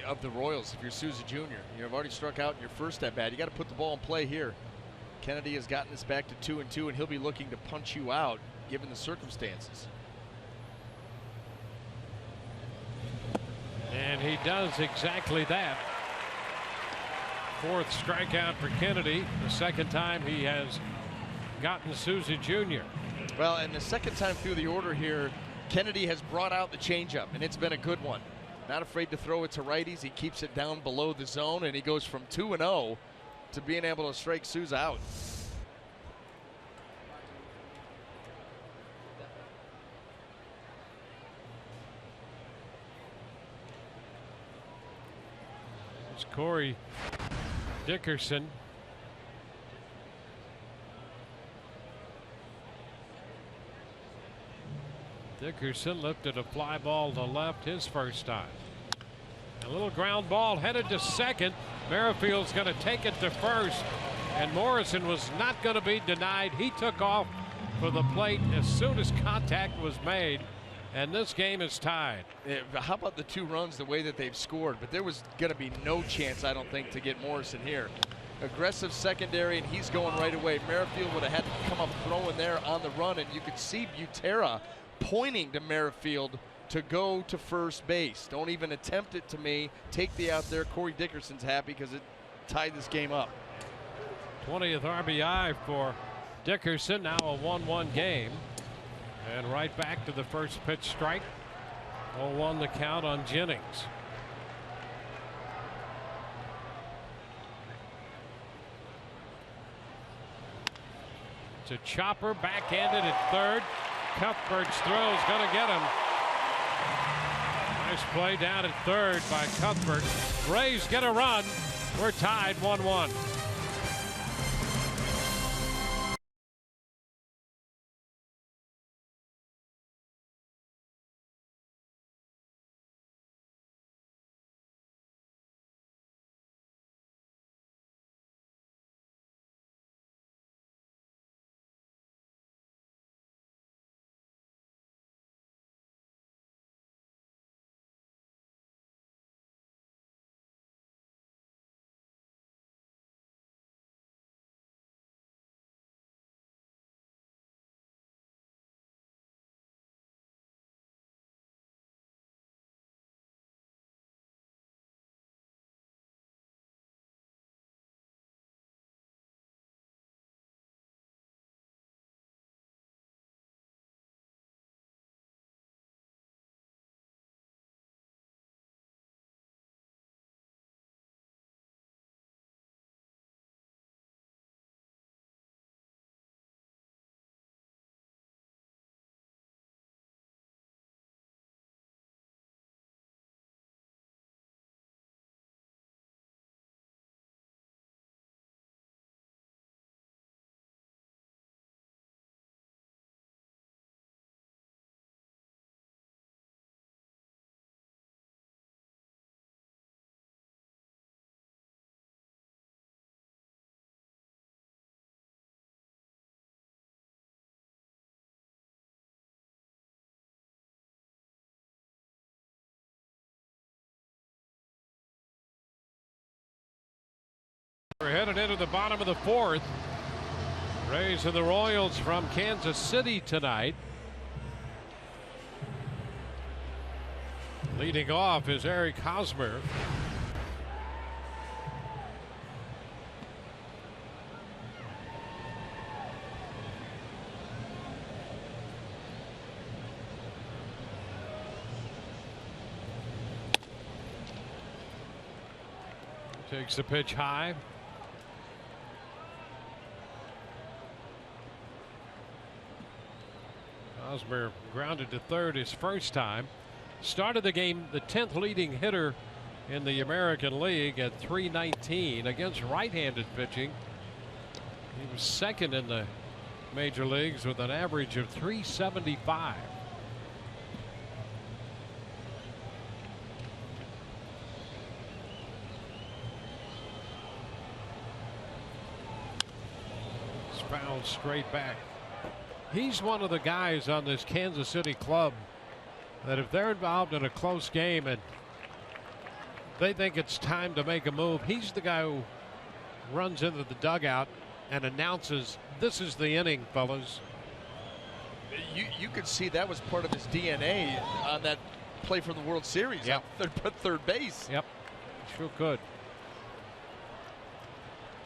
of the Royals. If you're Souza Jr., you've already struck out in your first at bat. You got to put the ball in play here. Kennedy has gotten this back to 2-2, and he'll be looking to punch you out given the circumstances. And he does exactly that. 4th strikeout for Kennedy, the 2nd time he has gotten Souza Jr. Well, and the 2nd time through the order here, Kennedy has brought out the changeup, and it's been a good one. Not afraid to throw it to righties. He keeps it down below the zone, and he goes from 2-0 to being able to strike Souza out. It's Corey Dickerson. Dickerson lifted a fly ball to left his first time. A little ground ball headed to second. Merrifield's going to take it to first, and Morrison was not going to be denied. He took off for the plate as soon as contact was made, and this game is tied. How about the 2 runs, the way that they've scored? But there was going to be no chance, I don't think, to get Morrison here. Aggressive secondary, and he's going right away. Merrifield would have had to come up throwing there on the run, and you could see Butera pointing to Merrifield to go to first base. Don't even attempt it to me. Take the out there. Corey Dickerson's happy because it tied this game up. 20th RBI for Dickerson. Now a 1-1 game. And right back to the first pitch strike. 0-1 the count on Jennings. It's a chopper backhanded at third. Cuthbert's throw is going to get him. Nice play down at third by Cuthbert. Rays get a run. We're tied 1-1. We're headed into the bottom of the 4th. Rays and the Royals from Kansas City tonight. Leading off is Eric Hosmer. Takes the pitch high. Hosmer grounded to third his first time. Started the game the 10th leading hitter in the American League at .319 against right-handed pitching. He was second in the major leagues with an average of .375. It's fouled straight back. He's one of the guys on this Kansas City club that if they're involved in a close game and they think it's time to make a move, he's the guy who runs into the dugout and announces, "This is the inning, fellas." You could see that was part of his DNA on that play for the World Series. Yep. Third base. Yep, sure could.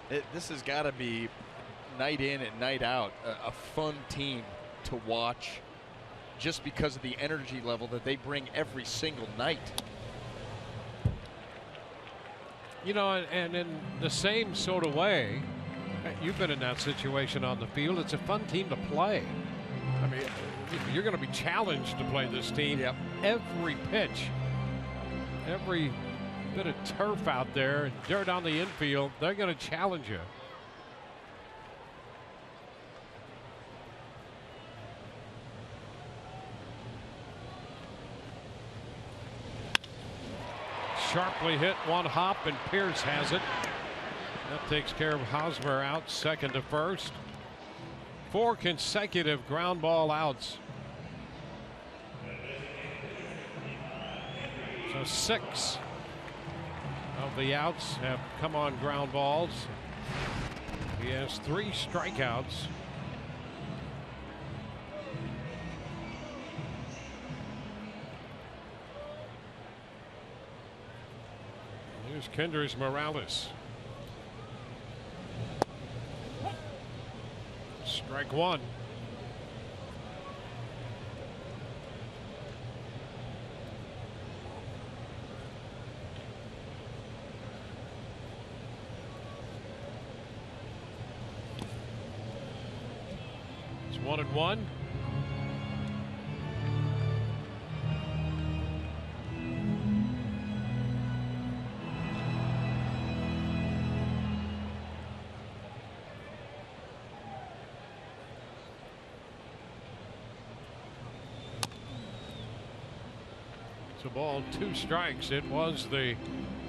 This has got to be night in and night out a fun team to watch, just because of the energy level that they bring every single night. You know, and in the same sort of way, you've been in that situation on the field. It's a fun team to play. I mean, you're going to be challenged to play this team. Yep. Every pitch, every bit of turf out there and dirt on the infield, they're going to challenge you. Sharply hit, one hop, and Pierce has it. That takes care of Hosmer out, second to first. 4 consecutive ground ball outs. So 6 of the outs have come on ground balls. He has 3 strikeouts. Here's Kendrys Morales. Strike 1. It's 1-1. It's a ball, 2 strikes. It was the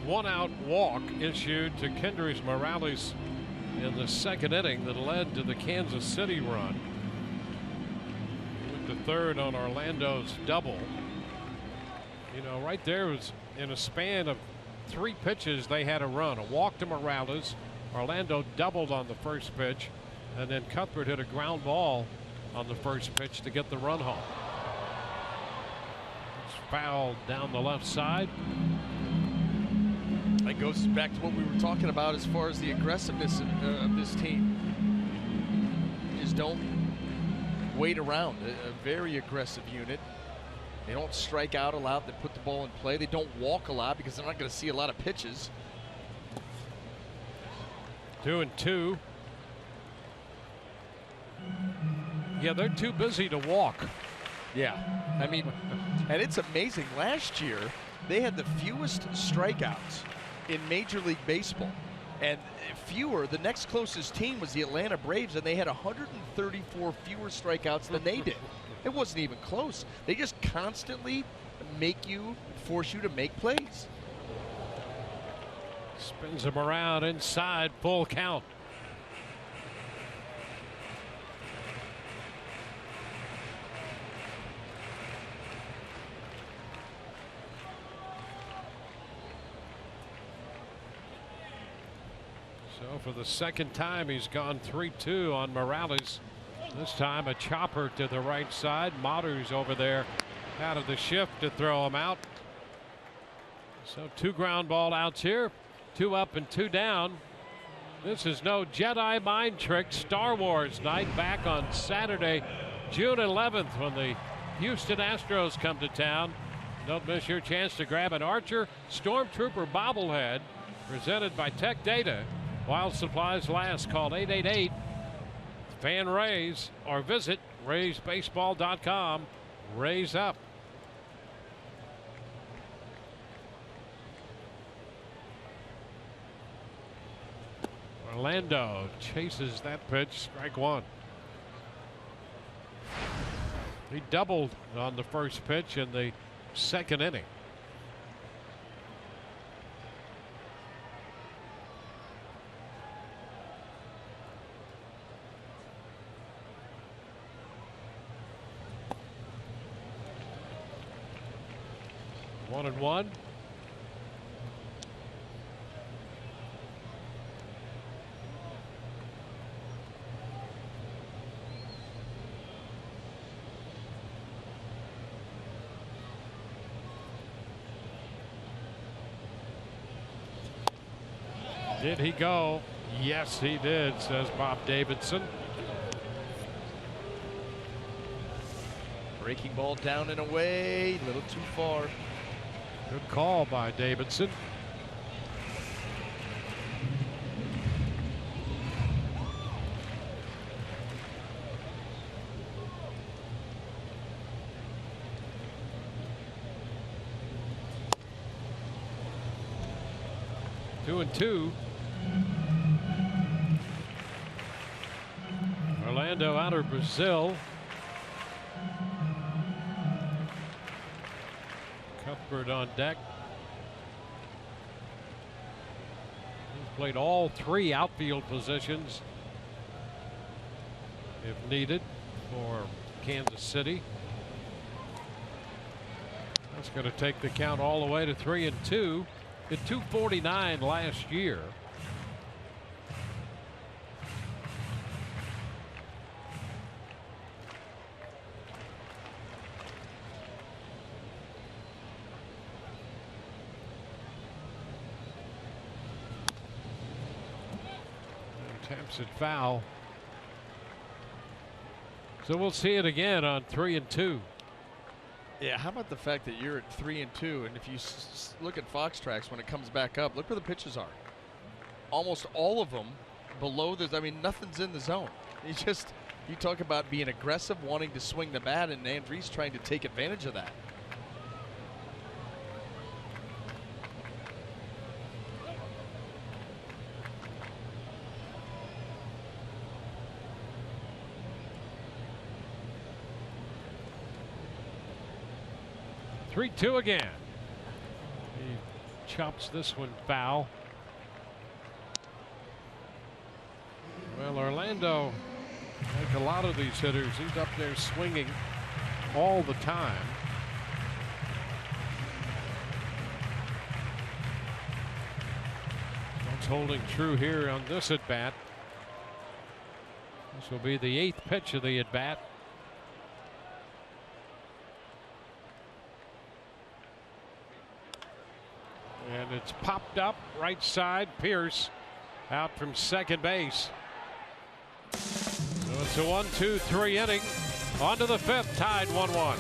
1-out walk issued to Kendrys Morales in the second inning that led to the Kansas City run. With the third on Orlando's double. You know, right there was in a span of 3 pitches they had a run. A walk to Morales. Orlando doubled on the first pitch, and then Cuthbert hit a ground ball on the first pitch to get the run home. Foul down the left side. That goes back to what we were talking about as far as the aggressiveness of this team. Just don't wait around. A very aggressive unit. They don't strike out a lot. They put the ball in play. They don't walk a lot because they're not going to see a lot of pitches. 2-2. Yeah, they're too busy to walk. Yeah, I mean, and it's amazing. Last year, they had the fewest strikeouts in Major League Baseball. And fewer, the next closest team was the Atlanta Braves, and they had 134 fewer strikeouts than they did. It wasn't even close. They just constantly force you to make plays. Spins him around inside, full count. So for the second time, he's gone 3-2 on Morales. This time a chopper to the right side. Matters over there out of the shift to throw him out. So 2 ground ball outs here, 2 up and 2 down. This is no Jedi mind trick. Star Wars night back on Saturday, June 11th, when the Houston Astros come to town. Don't miss your chance to grab an Archer Stormtrooper bobblehead presented by Tech Data while supplies last. Call 888-FAN-RAYS or visit RaysBaseball.com. Rays up. Orlando chases that pitch, strike 1. He doubled on the first pitch in the second inning. One and one. Did he go? Yes, he did, says Bob Davidson. Breaking ball down and away, a little too far. Good call by Davidson. Two and two. Orlando out of Brazil. Cuthbert on deck. He's played all 3 outfield positions if needed for Kansas City. That's going to take the count all the way to 3-2. Hit 249 last year. Taps it foul. So we'll see it again on 3-2. Yeah, how about the fact that you're at 3-2, and if you look at Fox Tracks when it comes back up, look where the pitches are. Almost all of them below this. I mean, nothing's in the zone. You talk about being aggressive, wanting to swing the bat, and Andriese trying to take advantage of that. Three-two again. He chops this one foul. Well, Orlando, like a lot of these hitters, he's up there swinging all the time. That's holding true here on this at bat. This will be the 8th pitch of the at bat. And it's popped up right side. Pierce out from second base. So it's a 1-2-3 inning. On to the 5th, tied 1-1.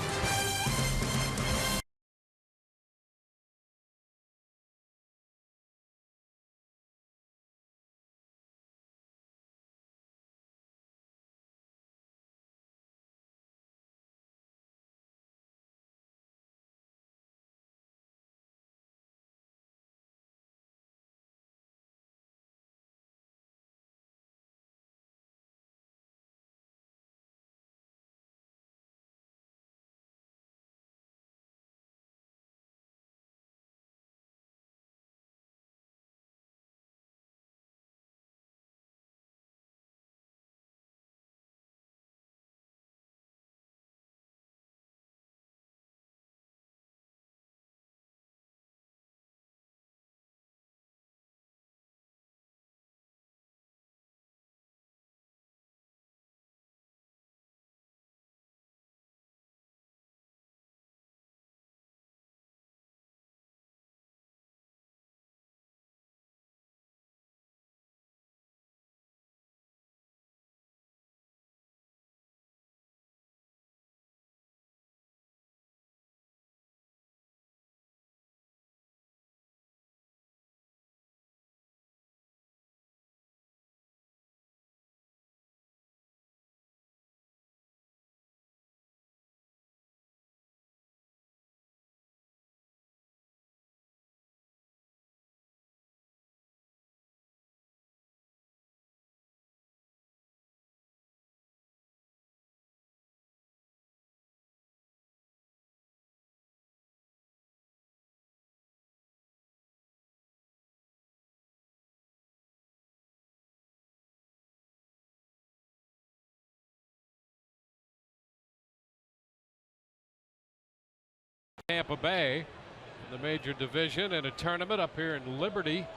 Tampa Bay in the major division in a tournament up here in Liberty.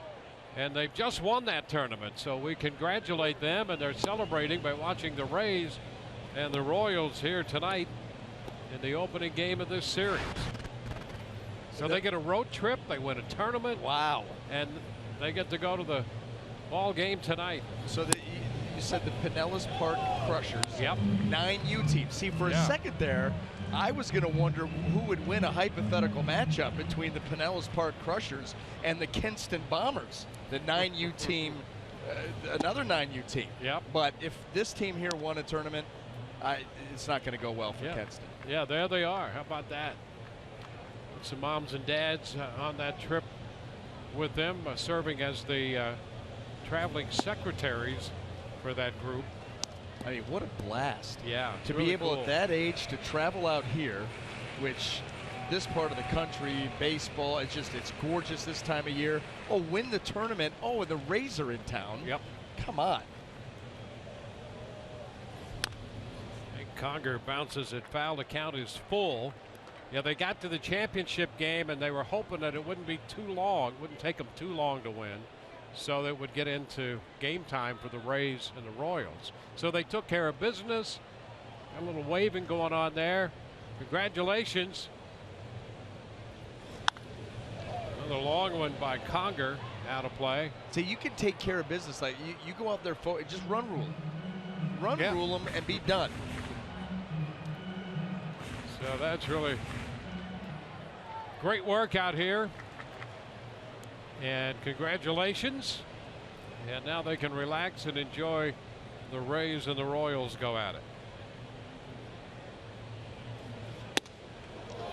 And they've just won that tournament. So we congratulate them, and they're celebrating by watching the Rays and the Royals here tonight in the opening game of this series. So they get a road trip, they win a tournament. Wow. And they get to go to the ball game tonight. So you said the Pinellas Park Crushers. Yep. 9U teams. See, for a second there, I was going to wonder who would win a hypothetical matchup between the Pinellas Park Crushers and the Kinston Bombers, the 9U team, another 9U team. Yep. But if this team here won a tournament, it's not going to go well for Kinston. Yeah, there they are. How about that? Some moms and dads on that trip with them, serving as the traveling secretaries for that group. I mean, what a blast. Yeah. To really be able cool. at that age to travel out here, which this part of the country, baseball, it's gorgeous this time of year. Oh, win the tournament. Oh, and the Rays are in town. Yep. Come on. And Conger bounces it foul. The count is full. Yeah, they got to the championship game and they were hoping that it wouldn't be too long, wouldn't take them too long to win, so they would get into game time for the Rays and the Royals. So they took care of business. A little waving going on there. Congratulations. Another long one by Conger out of play. So you can take care of business. Like you go out there, just run rule them. Run rule them and be done. So that's really great work out here. And congratulations. And now they can relax and enjoy the Rays and the Royals go at it.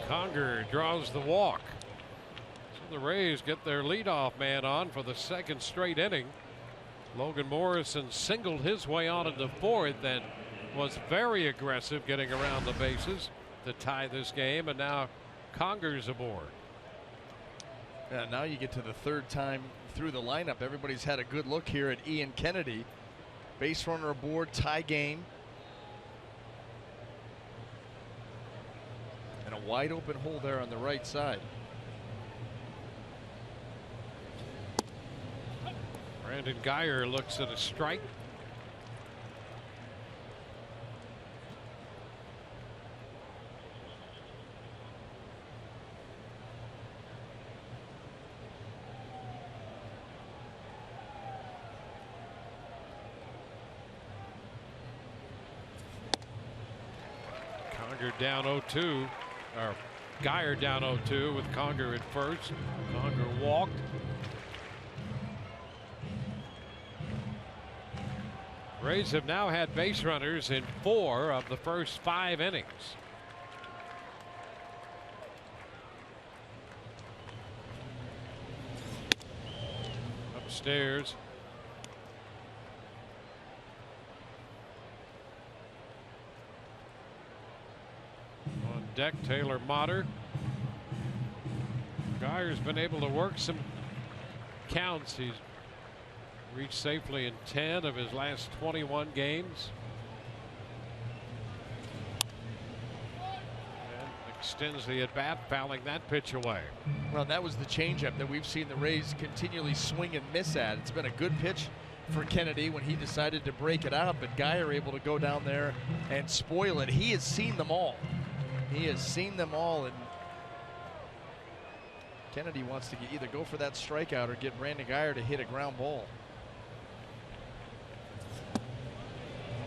Conger draws the walk. So the Rays get their leadoff man on for the second straight inning. Logan Morrison singled his way on into fourth and was very aggressive getting around the bases to tie this game, and now Conger's aboard. Yeah, now you get to the third time through the lineup. Everybody's had a good look here at Ian Kennedy. Base runner aboard, tie game. And a wide open hole there on the right side. Brandon Geyer looks at a strike. Conger down 0-2, or Geyer down 0-2 with Conger at first. Conger walked. Rays have now had base runners in 4 of the first 5 innings. Upstairs. On deck, Taylor Motter. Geyer's been able to work some counts. He's reached safely in 10 of his last 21 games. And extends the at bat, fouling that pitch away. Well, that was the changeup that we've seen the Rays continually swing and miss at. It's been a good pitch for Kennedy when he decided to break it out, but Geyer able to go down there and spoil it. He has seen them all. He has seen them all, and Kennedy wants to either go for that strikeout or get Brandon Geyer to hit a ground ball.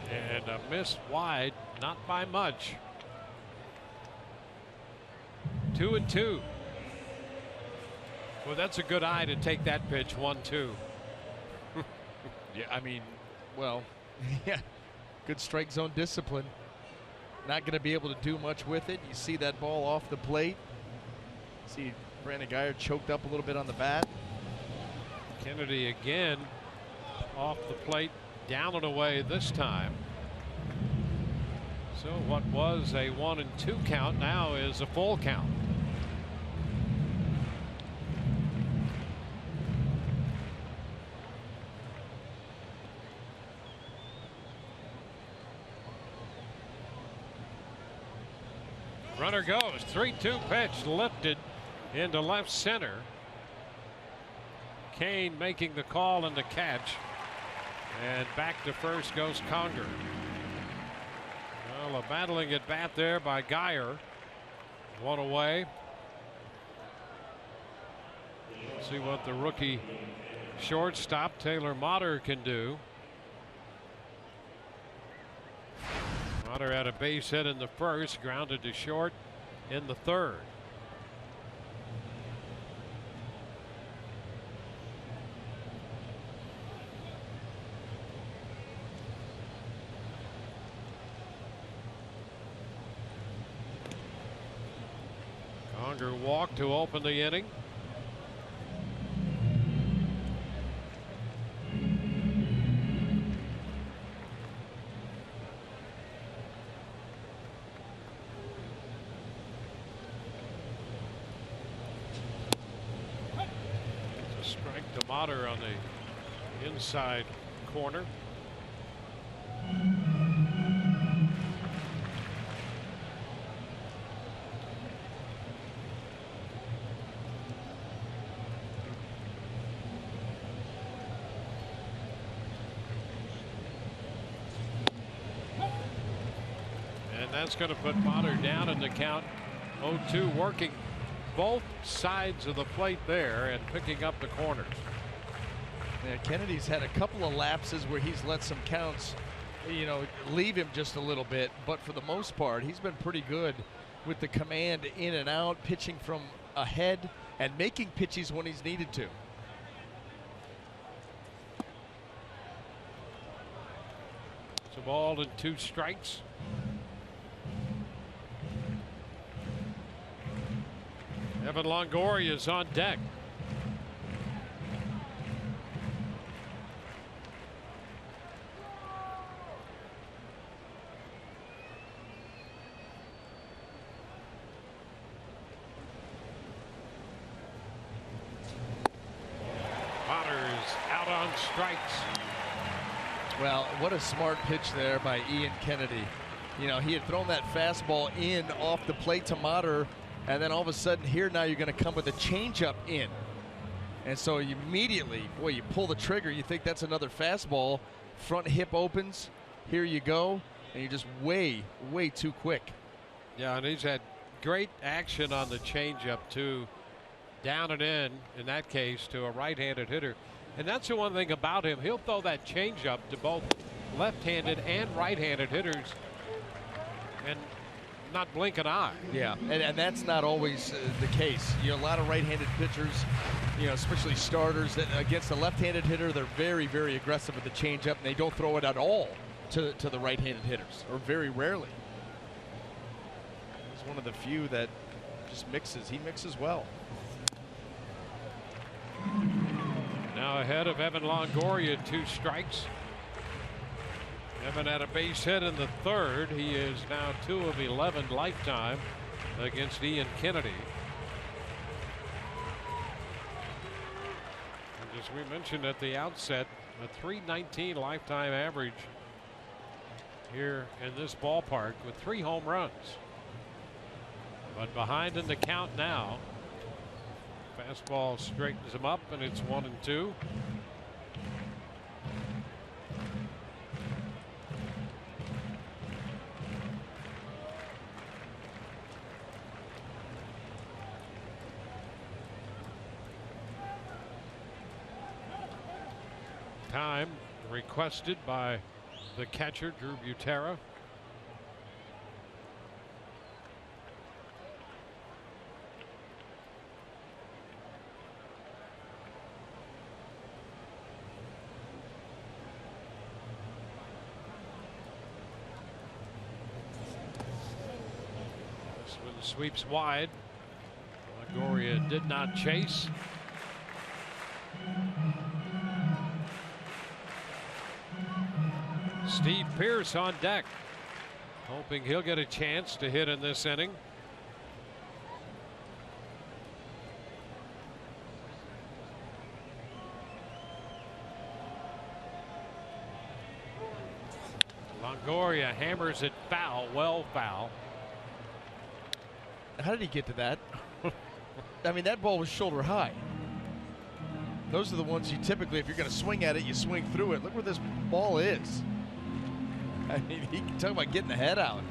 And a miss wide, not by much. 2-2. Well, that's a good eye to take that pitch, 1-2. Yeah, I mean, well, yeah, good strike zone discipline. Not going to be able to do much with it. You see that ball off the plate. See Brandon Geyer choked up a little bit on the bat. Kennedy again off the plate, down and away this time. So what was a 1-2 count now is a full count. Runner goes. 3-2 pitch lifted into left center. Kane making the call and the catch. And back to first goes Conger. Well, a battling at bat there by Geyer. One away. Let's see what the rookie shortstop Taylor Motter can do. Motter had a base hit in the first, grounded to short in the third. Conger walked to open the inning. Motter on the inside corner. And that's going to put Motter down in the count. 0-2, working both sides of the plate there and picking up the corners. Yeah, Kennedy's had a couple of lapses where he's let some counts, leave him just a little bit. But for the most part, he's been pretty good with the command in and out, pitching from ahead and making pitches when he's needed to. It's a ball and 2 strikes. Evan Longoria is on deck. Strikes. Well, what a smart pitch there by Ian Kennedy. He had thrown that fastball in off the plate to Motter, and then all of a sudden here now you're going to come with a changeup in. And so you immediately, you pull the trigger, you think that's another fastball, front hip opens, here you go, and you're just way too quick. Yeah, and he's had great action on the changeup too, down and in that case, to a right-handed hitter. And that's the one thing about him. He'll throw that changeup to both left-handed and right-handed hitters and not blink an eye. Yeah, and that's not always the case. A lot of right-handed pitchers, especially starters, that against a left-handed hitter, they're very, very aggressive with the changeup, and they don't throw it at all to the right-handed hitters, or very rarely. He's one of the few that just mixes. He mixes well. Now ahead of Evan Longoria, 2 strikes. Evan had a base hit in the third. He is now 2 of 11 lifetime against Ian Kennedy. And as we mentioned at the outset, a .319 lifetime average here in this ballpark with 3 home runs. But behind in the count now. Fastball straightens him up, and it's 1-2. Time requested by the catcher, Drew Butera. Sweeps wide. Longoria did not chase. Steve Pearce on deck, hoping he'll get a chance to hit in this inning. Longoria hammers it foul, well foul. How did he get to that? I mean, that ball was shoulder high. Those are the ones you typically, if you're going to swing at it, you swing through it. Look where this ball is. I mean, he can talk about getting the head out.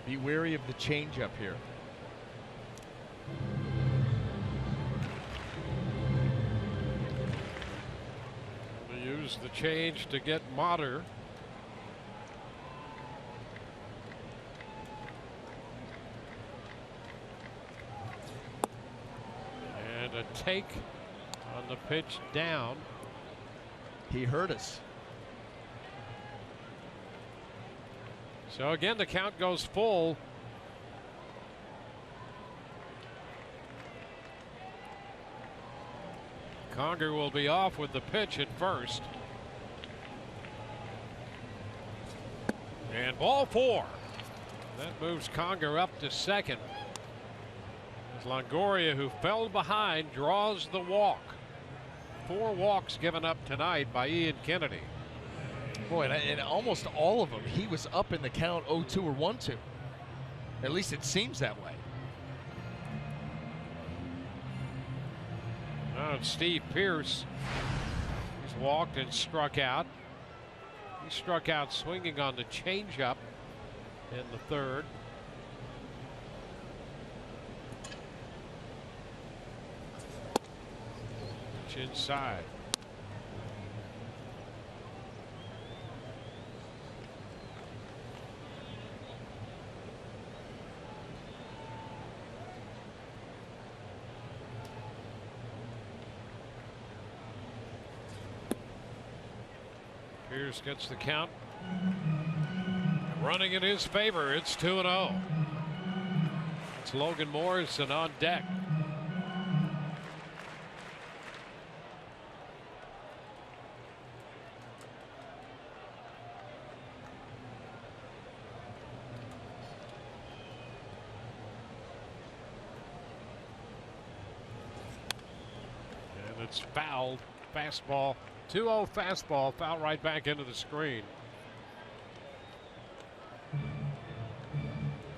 Be wary of the changeup here. We use the change to get Motter. And a take on the pitch down. He hurt us. So again, the count goes full. Conger will be off with the pitch at first. And ball 4. That moves Conger up to second. As Longoria, who fell behind, draws the walk. 4 walks given up tonight by Ian Kennedy. Boy, and almost all of them, he was up in the count 0-2 or 1-2. At least it seems that way. Now it's Steve Pearce. He's walked and struck out. He struck out swinging on the changeup in the third. Pitch inside. Pierce gets the count. Running in his favor, it's 2-0. It's Logan Morrison on deck. And it's fouled. Fastball. 2-0 fastball, foul right back into the screen.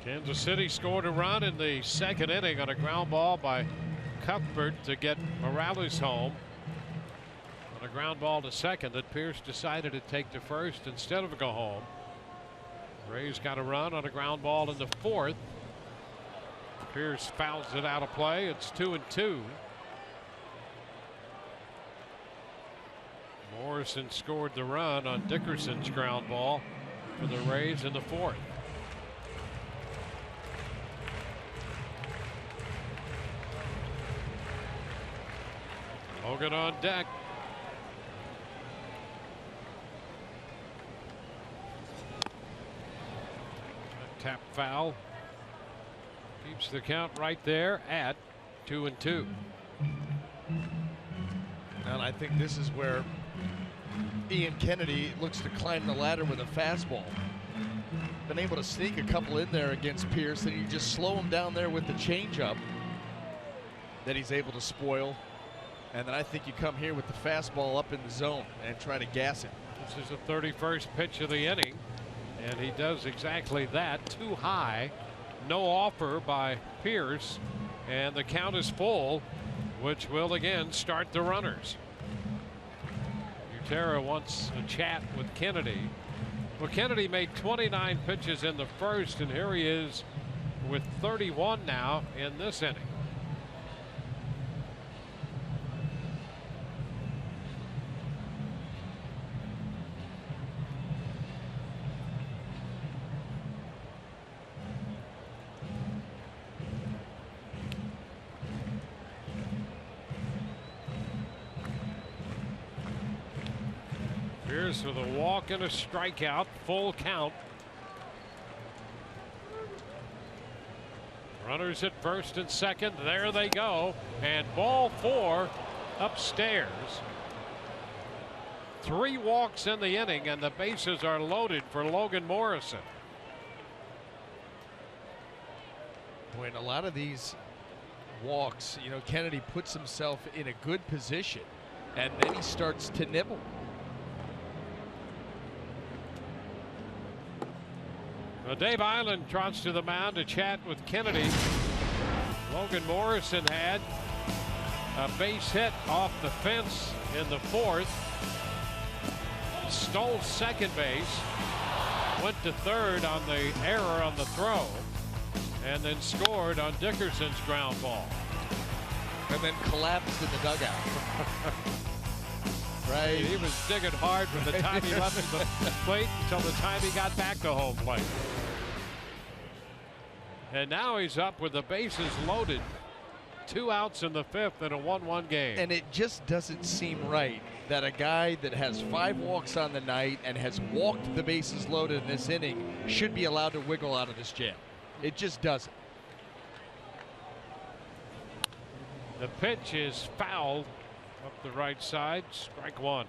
Kansas City scored a run in the second inning on a ground ball by Cuthbert to get Morales home. On a ground ball to second that Pierce decided to take to first instead of go home. Rays got a run on a ground ball in the fourth. Pierce fouls it out of play. It's 2-2. Morrison scored the run on Dickerson's ground ball for the Rays in the fourth. Logan on deck. A tap foul keeps the count right there at 2-2. And I think this is where Ian Kennedy looks to climb the ladder with a fastball. Been able to sneak a couple in there against Pierce, and you just slow him down there with the changeup that he's able to spoil. And then I think you come here with the fastball up in the zone and try to gas it. This is the 31st pitch of the inning, and he does exactly that. Too high. No offer by Pierce, and the count is full, which will again start the runners. Utera wants a chat with Kennedy. Well, Kennedy made 29 pitches in the first, and here he is with 31 now in this inning. Pierce with a walk and a strikeout, full count. Runners at first and second. There they go. And ball 4 upstairs. 3 walks in the inning, and the bases are loaded for Logan Morrison. When a lot of these walks, you know, Kennedy puts himself in a good position, and then he starts to nibble. Dave Island trots to the mound to chat with Kennedy. Logan Morrison had a base hit off the fence in the 4th. Stole second base. Went to third on the error on the throw. And then scored on Dickerson's ground ball. And then collapsed in the dugout. Right. He was digging hard from the time he left the plate until the time he got back to home plate. And now he's up with the bases loaded. 2 outs in the 5th in a 1-1 game. And it just doesn't seem right that a guy that has 5 walks on the night and has walked the bases loaded in this inning should be allowed to wiggle out of this jail. It just doesn't. The pitch is fouled up the right side. Strike 1.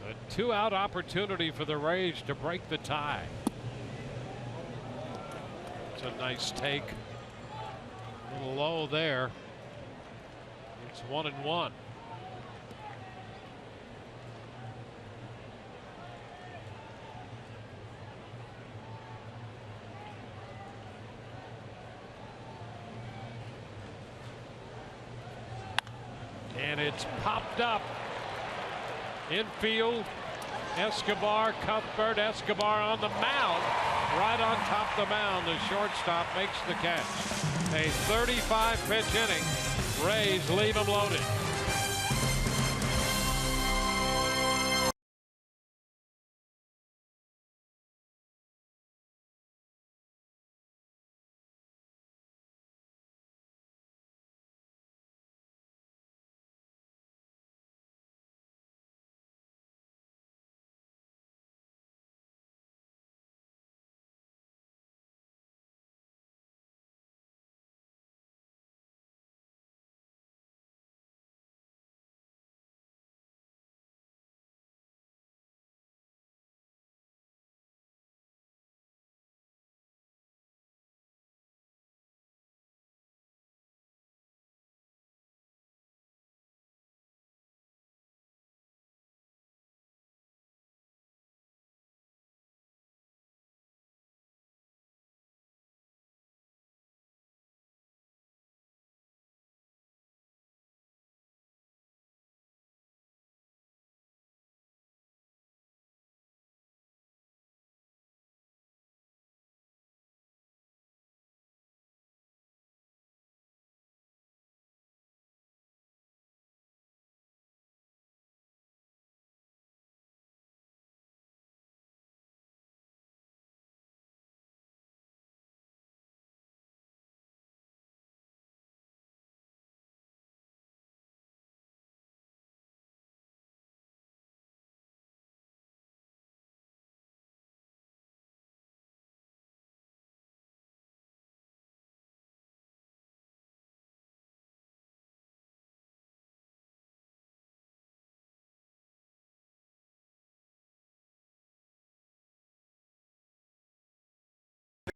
A 2-out opportunity for the Rays to break the tie. It's a nice take. A little low there. It's 1-1. And it's popped up. Infield, Escobar, Cuthbert, Escobar on the mound. Right on top of the mound, the shortstop makes the catch. A 35-pitch inning. Rays leave him loaded.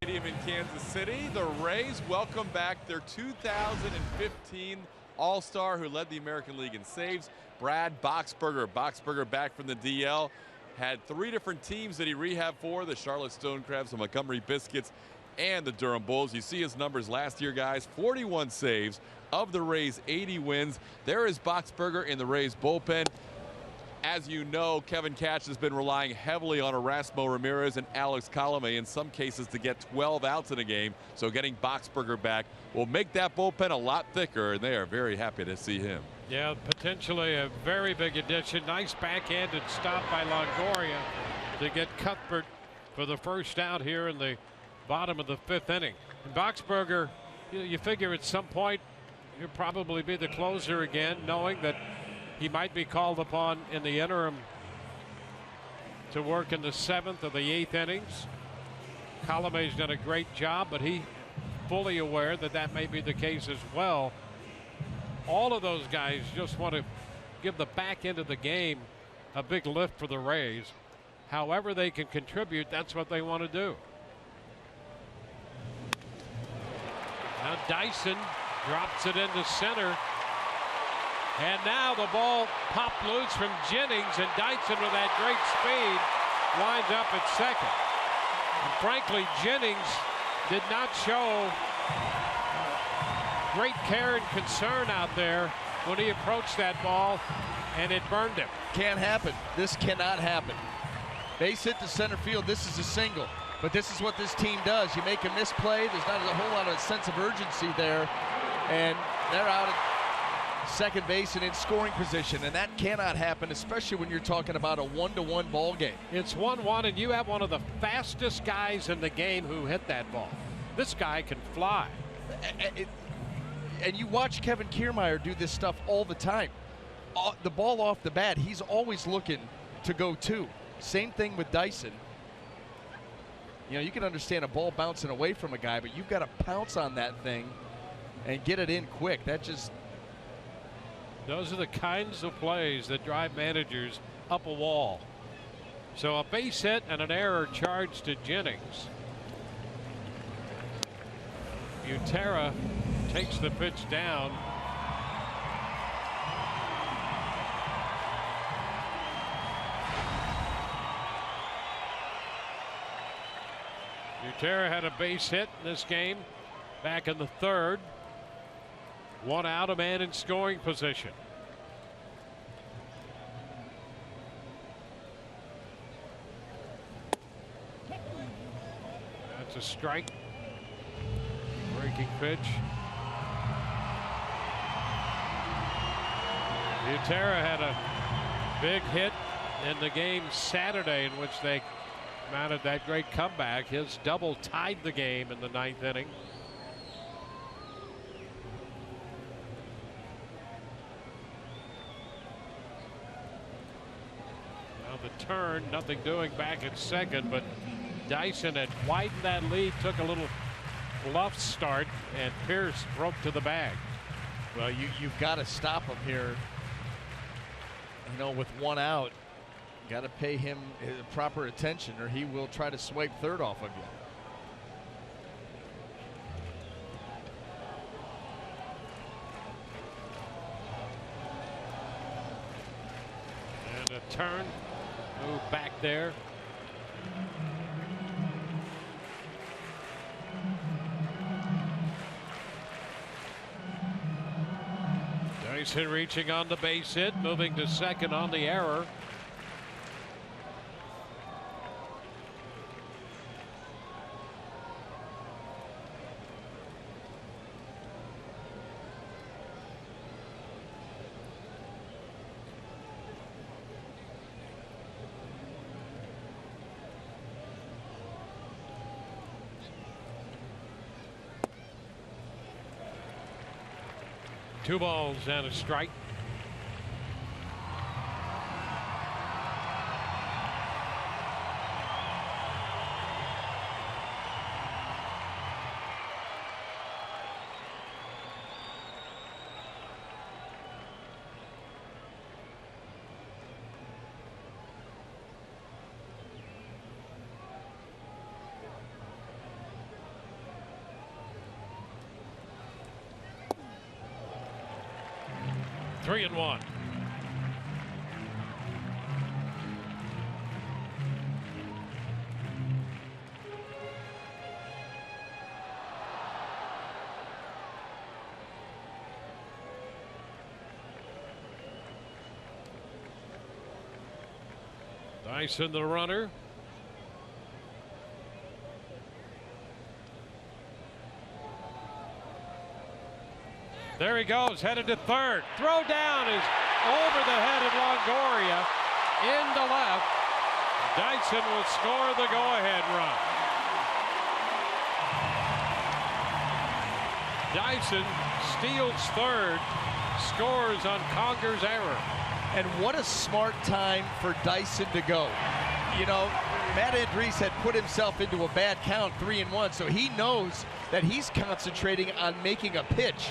Stadium in Kansas City. The Rays welcome back their 2015 All-Star who led the American League in saves, Brad Boxberger. Boxberger back from the DL. Had 3 different teams that he rehabbed for, the Charlotte Stonecrabs, the Montgomery Biscuits, and the Durham Bulls. You see his numbers last year, guys. 41 saves of the Rays, 80 wins. There is Boxberger in the Rays bullpen. As you know, Kevin Cash has been relying heavily on Erasmo Ramirez and Alex Colomé in some cases to get 12 outs in a game. So getting Boxberger back will make that bullpen a lot thicker, and they are very happy to see him. Yeah, potentially a very big addition. Nice backhanded stop by Longoria to get Cuthbert for the first out here in the bottom of the 5th inning. And Boxberger, you figure at some point he'll probably be the closer again, knowing that he might be called upon in the interim to work in the 7th or the 8th innings. Colomé's done a great job, but he fully aware that that may be the case as well. All of those guys just want to give the back end of the game a big lift for the Rays. However they can contribute, that's what they want to do. Now Dyson drops it into center. And now the ball popped loose from Jennings, and Dyson with that great speed winds up at second. And frankly, Jennings did not show great care and concern out there when he approached that ball, and it burned him. Can't happen. This cannot happen. Base hit to center field. This is a single. But this is what this team does. You make a misplay. There's not a whole lot of sense of urgency there. And they're out at second base and in scoring position. And that cannot happen, especially when you're talking about a 1-to-1 ball game. It's 1-1, and you have one of the fastest guys in the game who hit that ball. This guy can fly. And you watch Kevin Kiermaier do this stuff all the time. The ball off the bat, he's always looking to go to. Same thing with Dyson. You know, you can understand a ball bouncing away from a guy, but you've got to pounce on that thing and get it in quick. That just... Those are the kinds of plays that drive managers up a wall. So a base hit and an error charged to Jennings. Butera takes the pitch down. Butera had a base hit in this game back in the third. One out, a man in scoring position. That's a strike. Breaking pitch. Butera had a big hit in the game Saturday in which they mounted that great comeback. His double tied the game in the ninth inning. Now the turn, nothing doing back at second, but Dyson had widened that lead, took a little bluff start, and Pierce broke to the bag. Well, you've got to stop him here. You know, with one out, got to pay him proper attention, or he will try to swipe third off of you. And a turn, move back there. Dyson reaching on the base hit, moving to second on the error. Two balls and a strike. Three and one. Dyson the runner. There he goes, headed to third. Throw down is over the head of Longoria into left. Dyson will score the go-ahead run. Dyson steals third, scores on Conger's error. And what a smart time for Dyson to go. You know, Matt Andriese had put himself into a bad count, 3-1, so he knows that he's concentrating on making a pitch.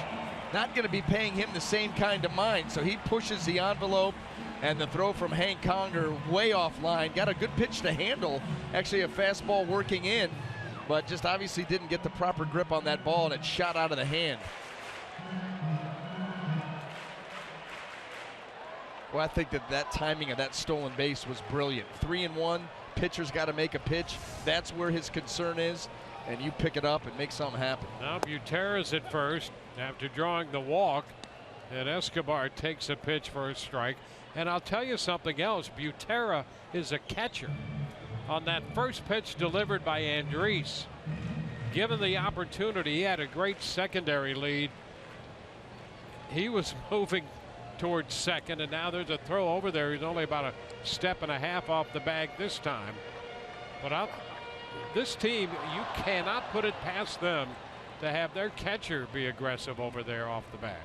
Not going to be paying him the same kind of mind, so he pushes the envelope, And the throw from Hank Conger way offline. Got a good pitch to handle. Actually, a fastball working in, but just obviously didn't get the proper grip on that ball, and it shot out of the hand. Well, I think that timing of that stolen base was brilliant. 3-1, pitcher's got to make a pitch. That's where his concern is, and you pick it up and make something happen. Now Butera's at first after drawing the walk, and Escobar takes a pitch for a strike. And I'll tell you something else, Butera is a catcher. On that first pitch delivered by Andriese, given the opportunity, he had a great secondary lead. He was moving towards second, and now there's a throw over there. He's only about a step and a half off the bag this time. But this team, you cannot put it past them to have their catcher be aggressive over there off the bag.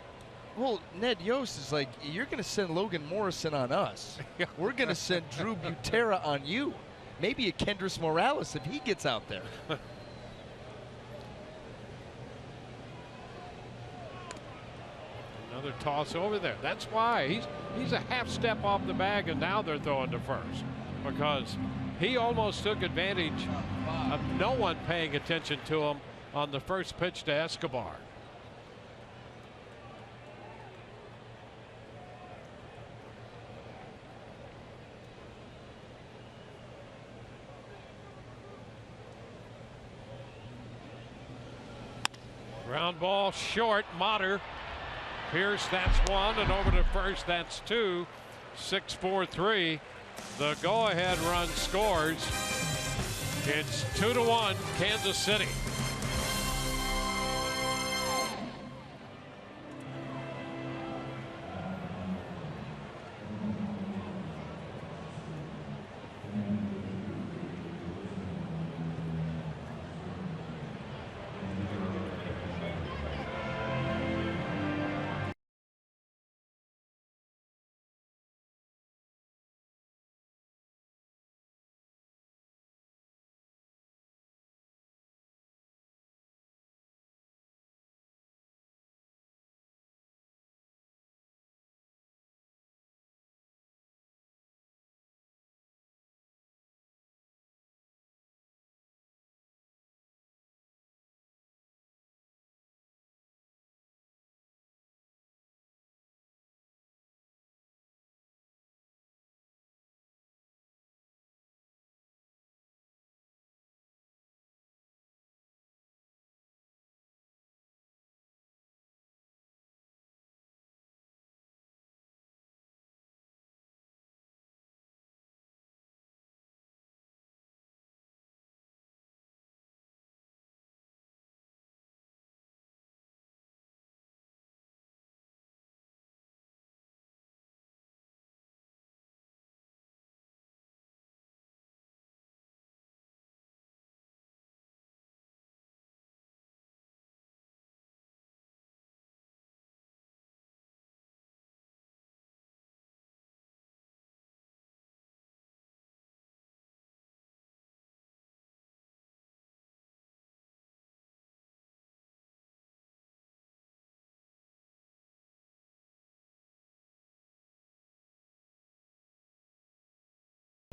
Well, Ned Yost is like, you're going to send Logan Morrison on us. We're going to send Drew Butera on you. Maybe a Kendrys Morales if he gets out there. Another toss over there. That's why he's a half step off the bag, and now they're throwing to first, because he almost took advantage of no one paying attention to him on the first pitch to Escobar. Ground ball short. Motter. Pierce, that's one, and over to first, that's two. 6-4-3. The go-ahead run scores. It's 2-1 Kansas City.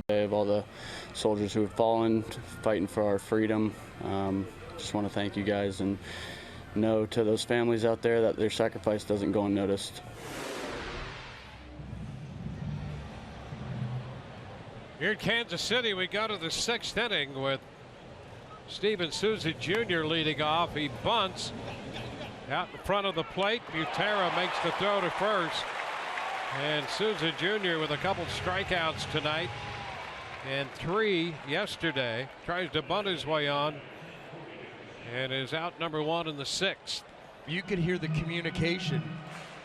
Of all the soldiers who have fallen fighting for our freedom. Just want to thank you guys and know to those families out there that their sacrifice doesn't go unnoticed. Here in Kansas City, we go to the 6th inning with Steven Souza Jr. leading off. He bunts out in front of the plate. Butera makes the throw to first, and Souza Jr. with a couple strikeouts tonight and 3 yesterday, tries to bunt his way on and is out number 1 in the 6th. You could hear the communication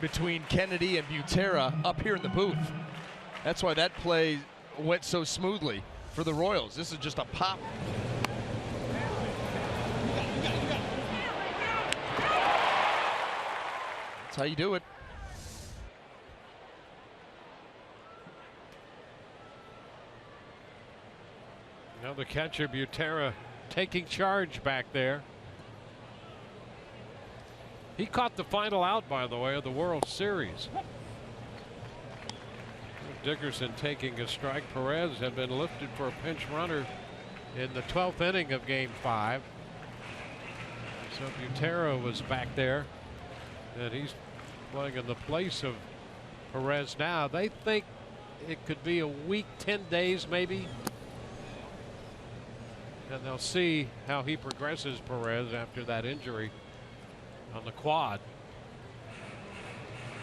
between Kennedy and Butera up here in the booth. That's why that play went so smoothly for the Royals. This is just a pop. That's how you do it. Now the catcher Butera taking charge back there. He caught the final out, by the way, of the World Series. Dickerson taking a strike. Perez had been lifted for a pinch runner in the 12th inning of Game 5. So Butero was back there, and he's playing in the place of Perez now. They think it could be a week, 10 days maybe. And they'll see how he progresses, Perez, after that injury on the quad.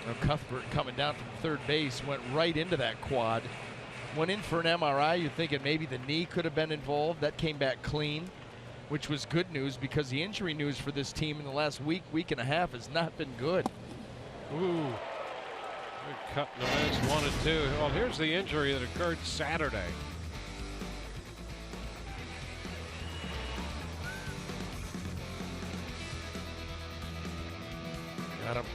Now Cuthbert coming down from third base went right into that quad. Went in for an MRI. You're thinking maybe the knee could have been involved. That came back clean, which was good news because the injury news for this team in the last week and a half has not been good. Ooh. Good cut in the miss, 1 and 2. Well, here's the injury that occurred Saturday. Got him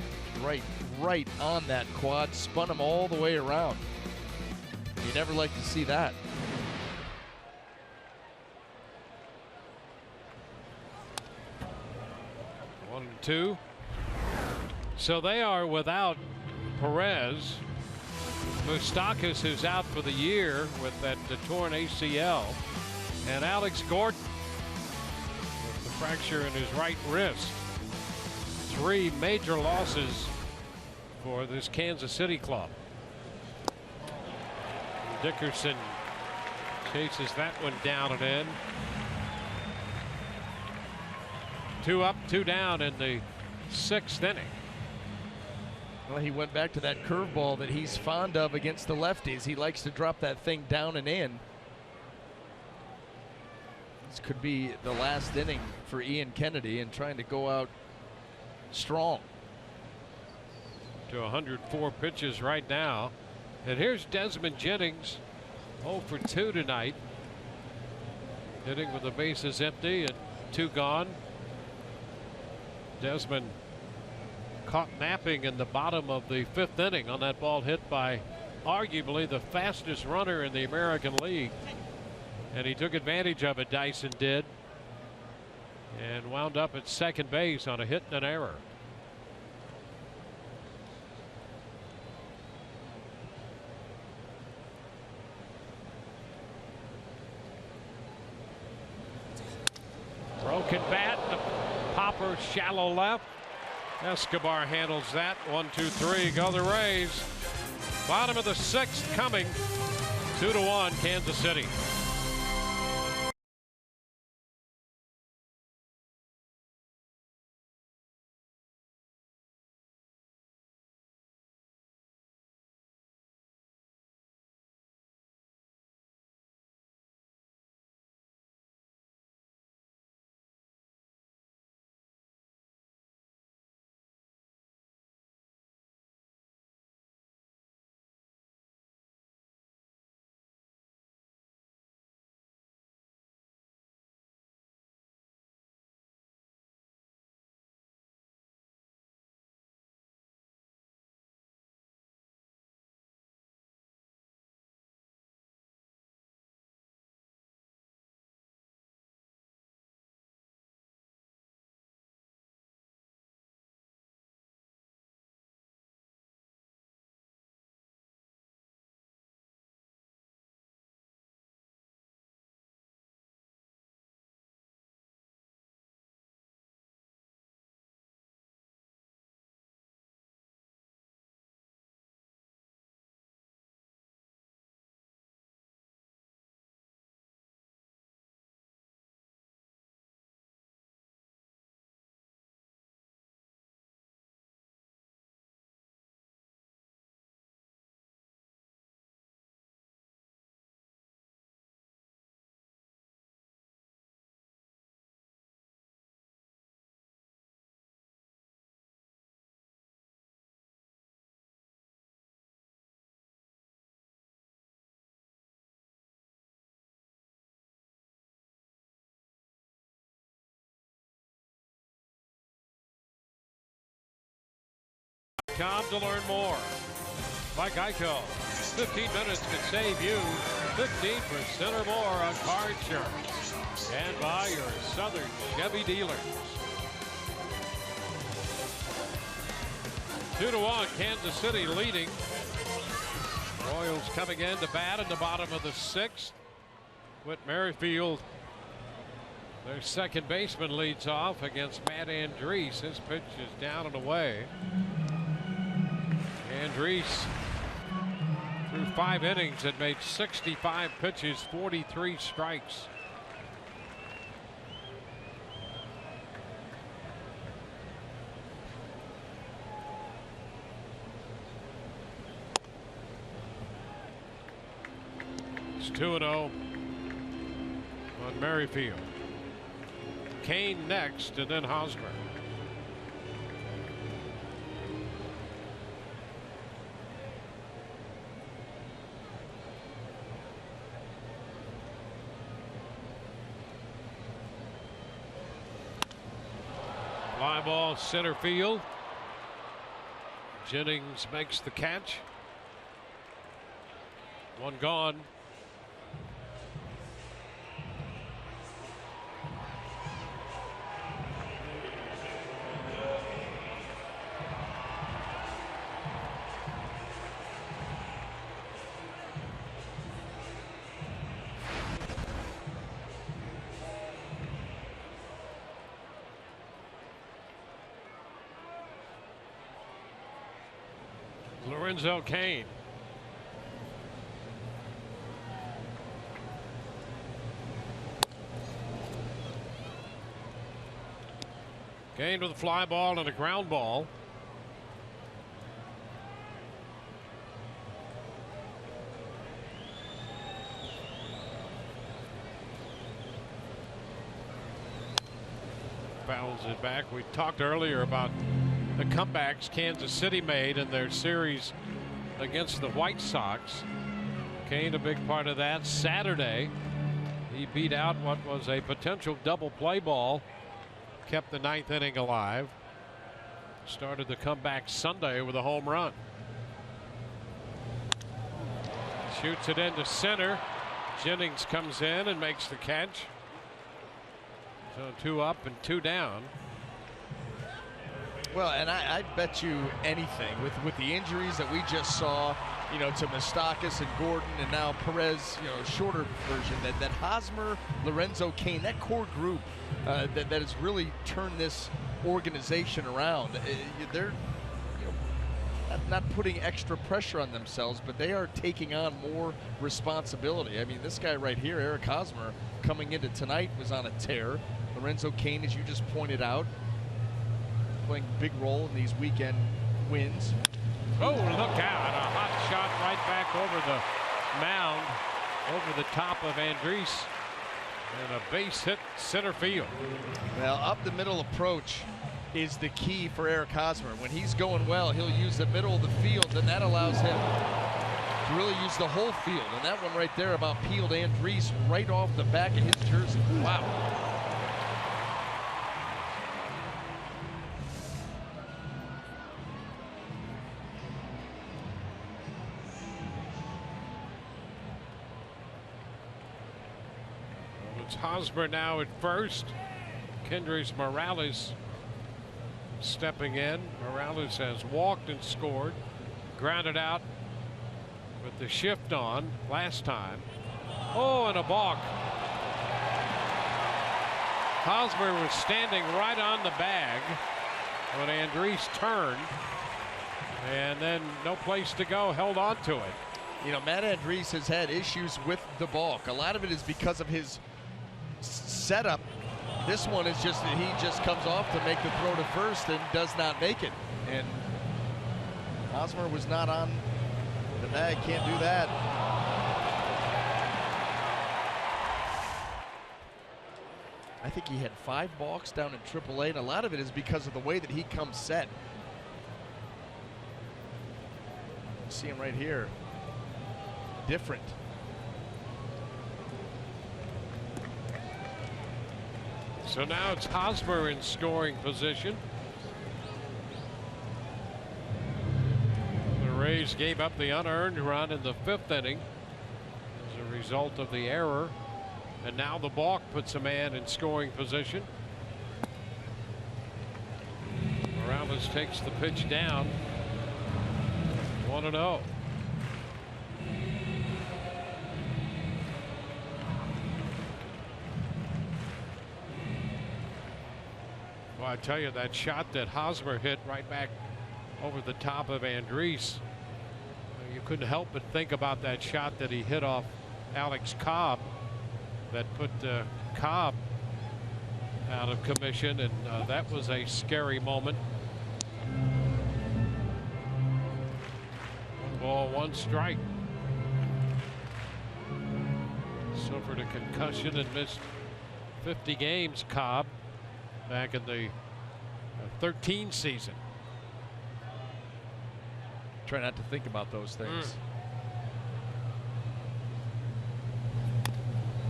right on that quad, spun him all the way around. You never like to see that. One and 2. So they are without Perez. Moustakas is out for the year with that torn ACL. And Alex Gordon with the fracture in his right wrist. 3 major losses for this Kansas City club. Dickerson chases that one down and in. 2 up, 2 down in the 6th inning. Well, he went back to that curveball that he's fond of against the lefties. He likes to drop that thing down and in. This could be the last inning for Ian Kennedy and trying to go out strong. To 104 pitches right now. And here's Desmond Jennings, 0 for 2 tonight. Hitting with the bases empty and 2 gone. Desmond caught napping in the bottom of the 5th inning on that ball hit by arguably the fastest runner in the American League. And he took advantage of it, Dyson did. And wound up at second base on a hit and an error. Broken bat, the popper shallow left. Escobar handles that. 1, 2, 3, go the Rays. Bottom of the 6th coming. 2-1 Kansas City. To learn more. By Geico, 15 minutes could save you 15% or more on car insurance. And by your Southern Chevy dealers. 2-1 Kansas City leading. Royals coming in to bat in the bottom of the 6th. Whit Merrifield, their second baseman, leads off against Matt Andriese. His pitch is down and away. Andriese, through 5 innings, had made 65 pitches, 43 strikes. It's 2-0 on Merrifield. Kane next, and then Hosmer. Fly ball center field. Jennings makes the catch. One gone. Lorenzo Cain. Cain with a fly ball and a ground ball. Fouls it back. We talked earlier about the comebacks Kansas City made in their series against the White Sox. Cain a big part of that. Saturday, he beat out what was a potential double play ball, kept the 9th inning alive. Started the comeback Sunday with a home run. Shoots it into center. Jennings comes in and makes the catch. So 2 up and 2 down. Well, and I bet you anything with the injuries that we just saw, you know, to Moustakas and Gordon and now Perez, you know, shorter version, that Hosmer, Lorenzo Cain, that core group that has really turned this organization around. They're, you know, not putting extra pressure on themselves, but they are taking on more responsibility. I mean, this guy right here, Eric Hosmer, coming into tonight was on a tear. Lorenzo Cain, as you just pointed out, playing a big role in these weekend wins. Oh, look out. A hot shot right back over the mound, over the top of Andriese, and a base hit center field. Well, up the middle approach is the key for Eric Hosmer. When he's going well, he'll use the middle of the field, and that allows him to really use the whole field. And that one right there about peeled Andriese right off the back of his jersey. Wow. It's Hosmer now at first. Kendrys Morales stepping in. Morales has walked and scored. Grounded out with the shift on last time. Oh, and a balk. Hosmer was standing right on the bag when Andriese turned, and then no place to go, held on to it. You know, Matt Andriese has had issues with the balk. A lot of it is because of his setup. This one is just that he just comes off to make the throw to first and does not make it. And Hosmer was not on the bag, can't do that. I think he had 5 balks down in AAA, and a lot of it is because of the way that he comes set. You see him right here. Different. So now it's Hosmer in scoring position. The Rays gave up the unearned run in the 5th inning as a result of the error. And now the balk puts a man in scoring position. Morales takes the pitch down. 1-0. I tell you, that shot that Hosmer hit right back over the top of Andriese, you couldn't help but think about that shot that he hit off Alex Cobb that put Cobb out of commission, and that was a scary moment. 1 ball, 1 strike. Suffered a concussion and missed 50 games, Cobb, back in the 13 season. Try not to think about those things.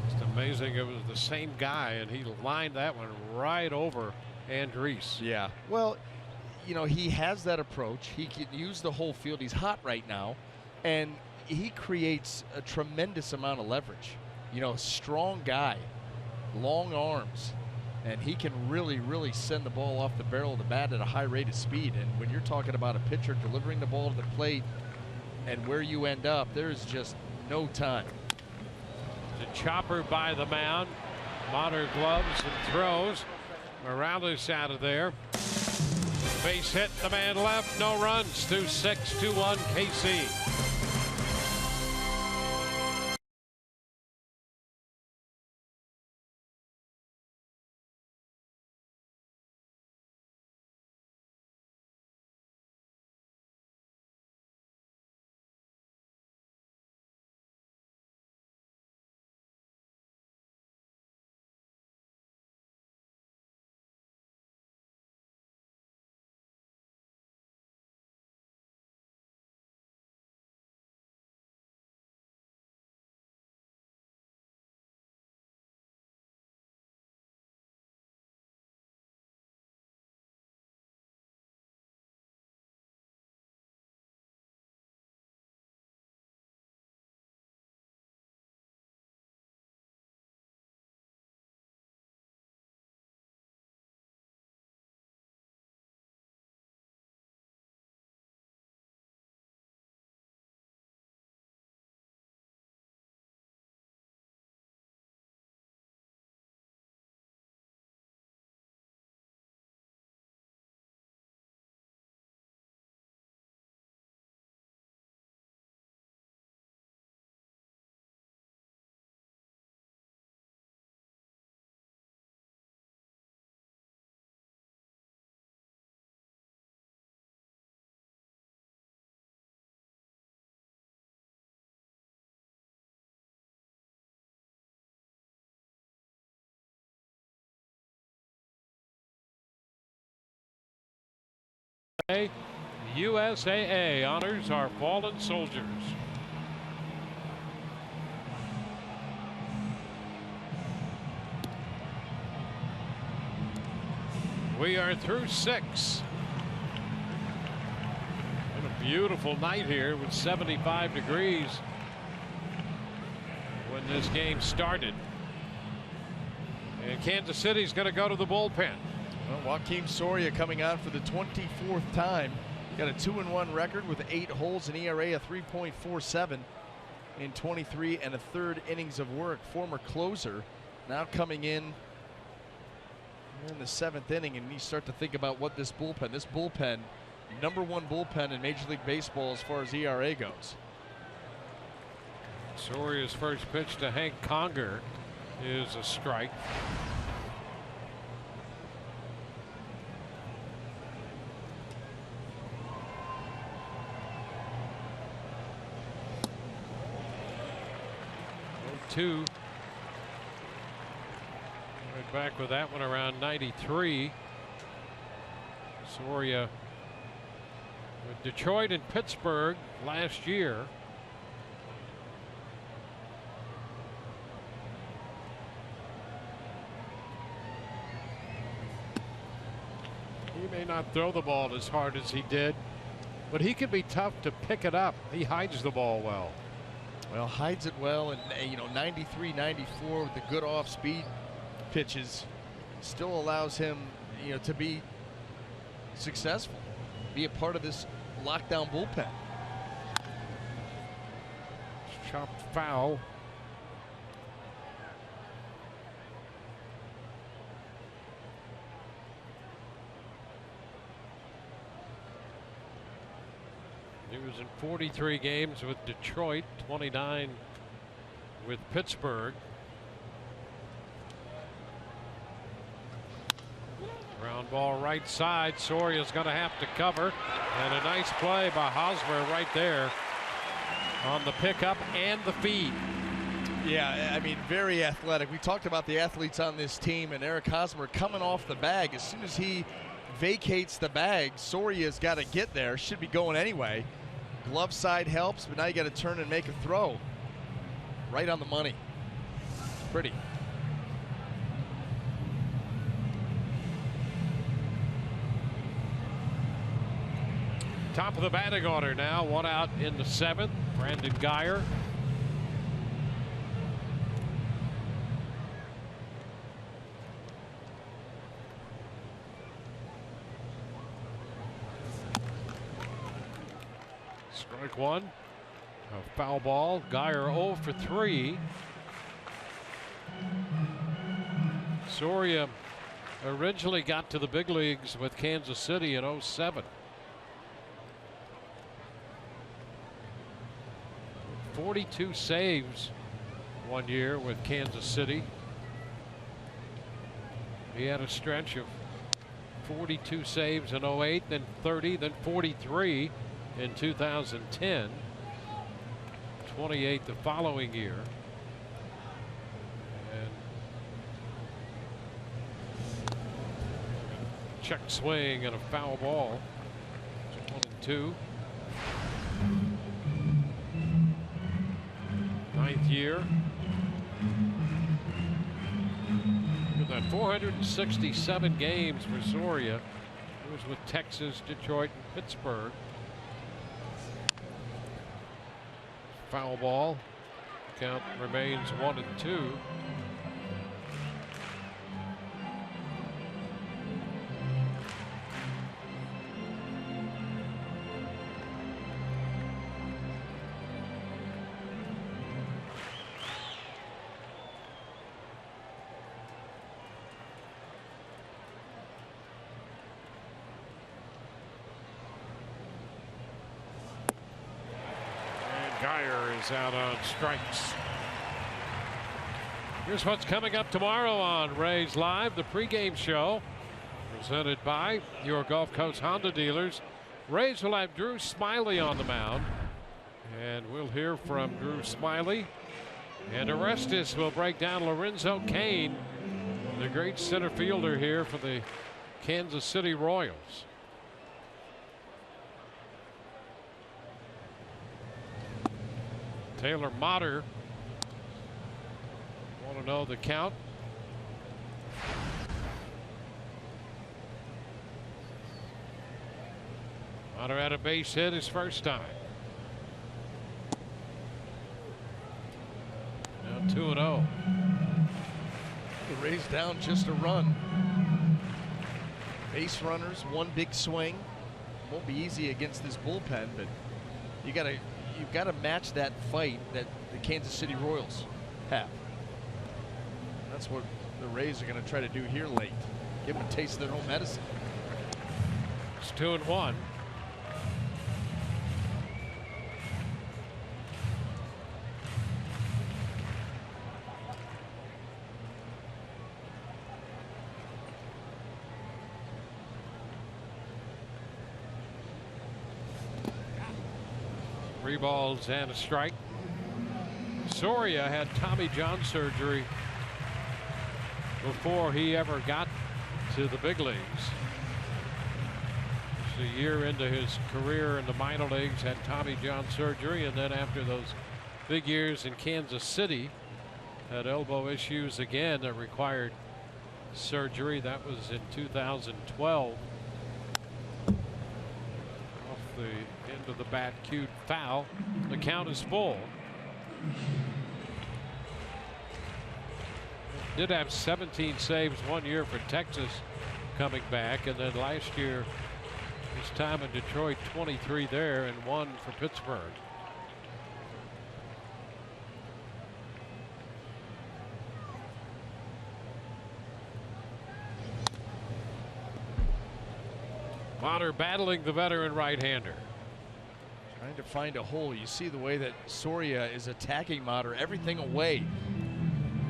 It's amazing it was the same guy, and he lined that one right over Andriese. Yeah. Well, you know, he has that approach. He can use the whole field. He's hot right now, and he creates a tremendous amount of leverage. You know, strong guy, long arms, and he can really, really send the ball off the barrel of the bat at a high rate of speed. And when you're talking about a pitcher delivering the ball to the plate and where you end up, there's just no time. The chopper by the mound. Mater gloves and throws. Morales out of there. Base hit, the man left, no runs. 2-6, 2-1 KC. USAA honors our fallen soldiers. We are through 6. What a beautiful night here with 75 degrees when this game started. And Kansas City's going to go to the bullpen. Well, Joakim Soria coming on for the 24th time. Got a 2-1 record with 8 holes, an ERA of 3.47 in 23 and a third innings of work. Former closer now coming in the 7th inning, and you start to think about what this bullpen, #1 bullpen in Major League Baseball as far as ERA goes. Soria's first pitch to Hank Conger is a strike. Two. Right back with that one around 93. Soria with Detroit and Pittsburgh last year. He may not throw the ball as hard as he did, but he can be tough to pick it up. He hides the ball well. Well, hides it well, and 93, 94 with the good off-speed pitches still allows him, to be successful, be a part of this lockdown bullpen. Chopped foul. was in 43 games with Detroit, 29 with Pittsburgh. Ground ball right side. Soria's going to have to cover. And a nice play by Hosmer right there on the pickup and the feed. Yeah, I mean, very athletic. We talked about the athletes on this team, and Eric Hosmer coming off the bag. As soon as he vacates the bag, Soria's got to get there. Should be going anyway. Glove side helps, but now you got to turn and make a throw. Right on the money. Pretty. Top of the batting order now. One out in the 7th. Brandon Guyer. Strike one. A foul ball. Guyer 0 for 3. Soria originally got to the big leagues with Kansas City in 07. 42 saves one year with Kansas City. He had a stretch of 42 saves in 08, then 30, then 43 in 2010. 28 the following year. And check swing and a foul ball. 1-2. 9th year. Look at that, 467 games for Soria. It was with Texas, Detroit, and Pittsburgh. Foul ball. Count remains 1-2. Guyer is out on strikes. Here's what's coming up tomorrow on Rays Live, the pregame show presented by your Gulf Coast Honda dealers. Rays will have Drew Smiley on the mound, and we'll hear from Drew Smiley. And Orestes will break down Lorenzo Cain, the great center fielder here for the Kansas City Royals. Taylor Motter, want to know the count. Motter had a base hit his first time. Now 2-0. The Rays down just a run. Base runners, one big swing. Won't be easy against this bullpen, but you've got to match that fight that the Kansas City Royals have. That's what the Rays are going to try to do here late. Give them a taste of their own medicine. It's 2-1. Three balls and a strike. Soria had Tommy John surgery before he ever got to the big leagues. Just a year into his career in the minor leagues, had Tommy John surgery, and then after those big years in Kansas City, had elbow issues again that required surgery. That was in 2012. Off the end of the bat, cued foul. The count is full. Did have 17 saves one year for Texas coming back, and then last year his time in Detroit, 23 there and 1 for Pittsburgh. Motter battling the veteran right-hander. Trying to find a hole. You see the way that Soria is attacking Mater, everything away.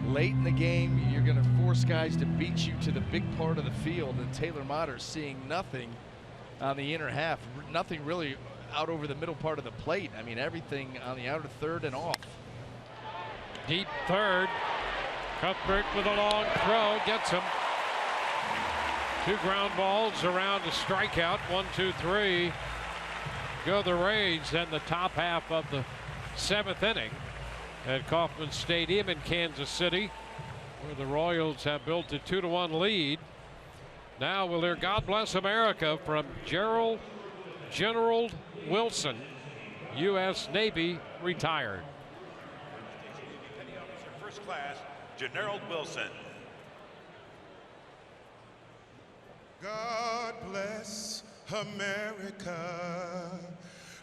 Late in the game, you're going to force guys to beat you to the big part of the field, and Taylor Mater seeing nothing on the inner half, nothing really out over the middle part of the plate. I mean, everything on the outer third and off. Deep third. Cuthbert with a long throw gets him. 2 ground balls around a strikeout. 1, 2, 3. Go the Rays. Then the top half of the 7th inning at Kauffman Stadium in Kansas City, where the Royals have built a 2-1 lead. Now we'll hear "God Bless America" from Gerald Wilson, U.S. Navy retired. Petty Officer First Class Gerald Wilson. God bless America,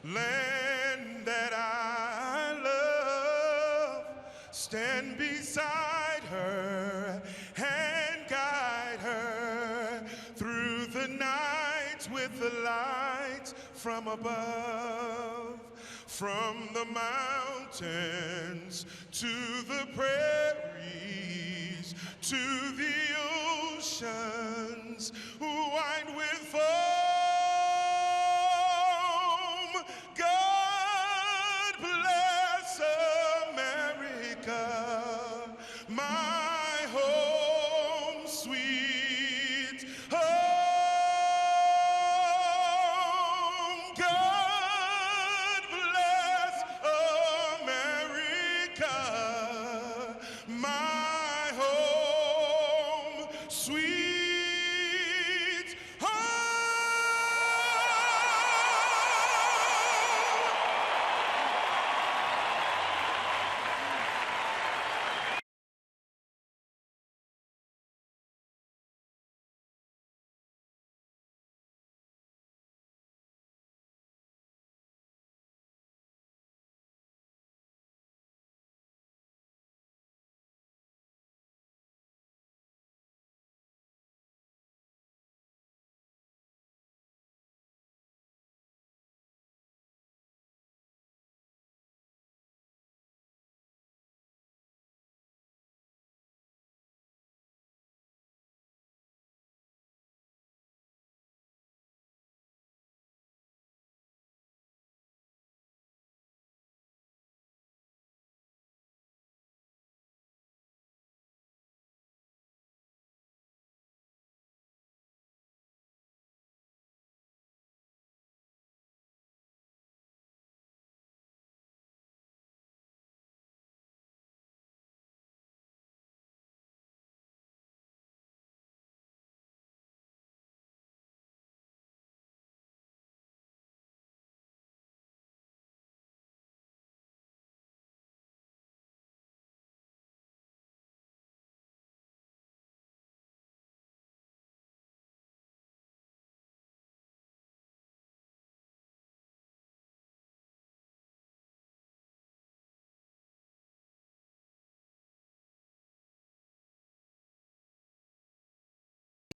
land that I love. Stand beside her and guide her through the nights with the lights from above. From the mountains to the prairies to the oceans lined with foam. God bless America, my home sweet home. God bless America, my home sweet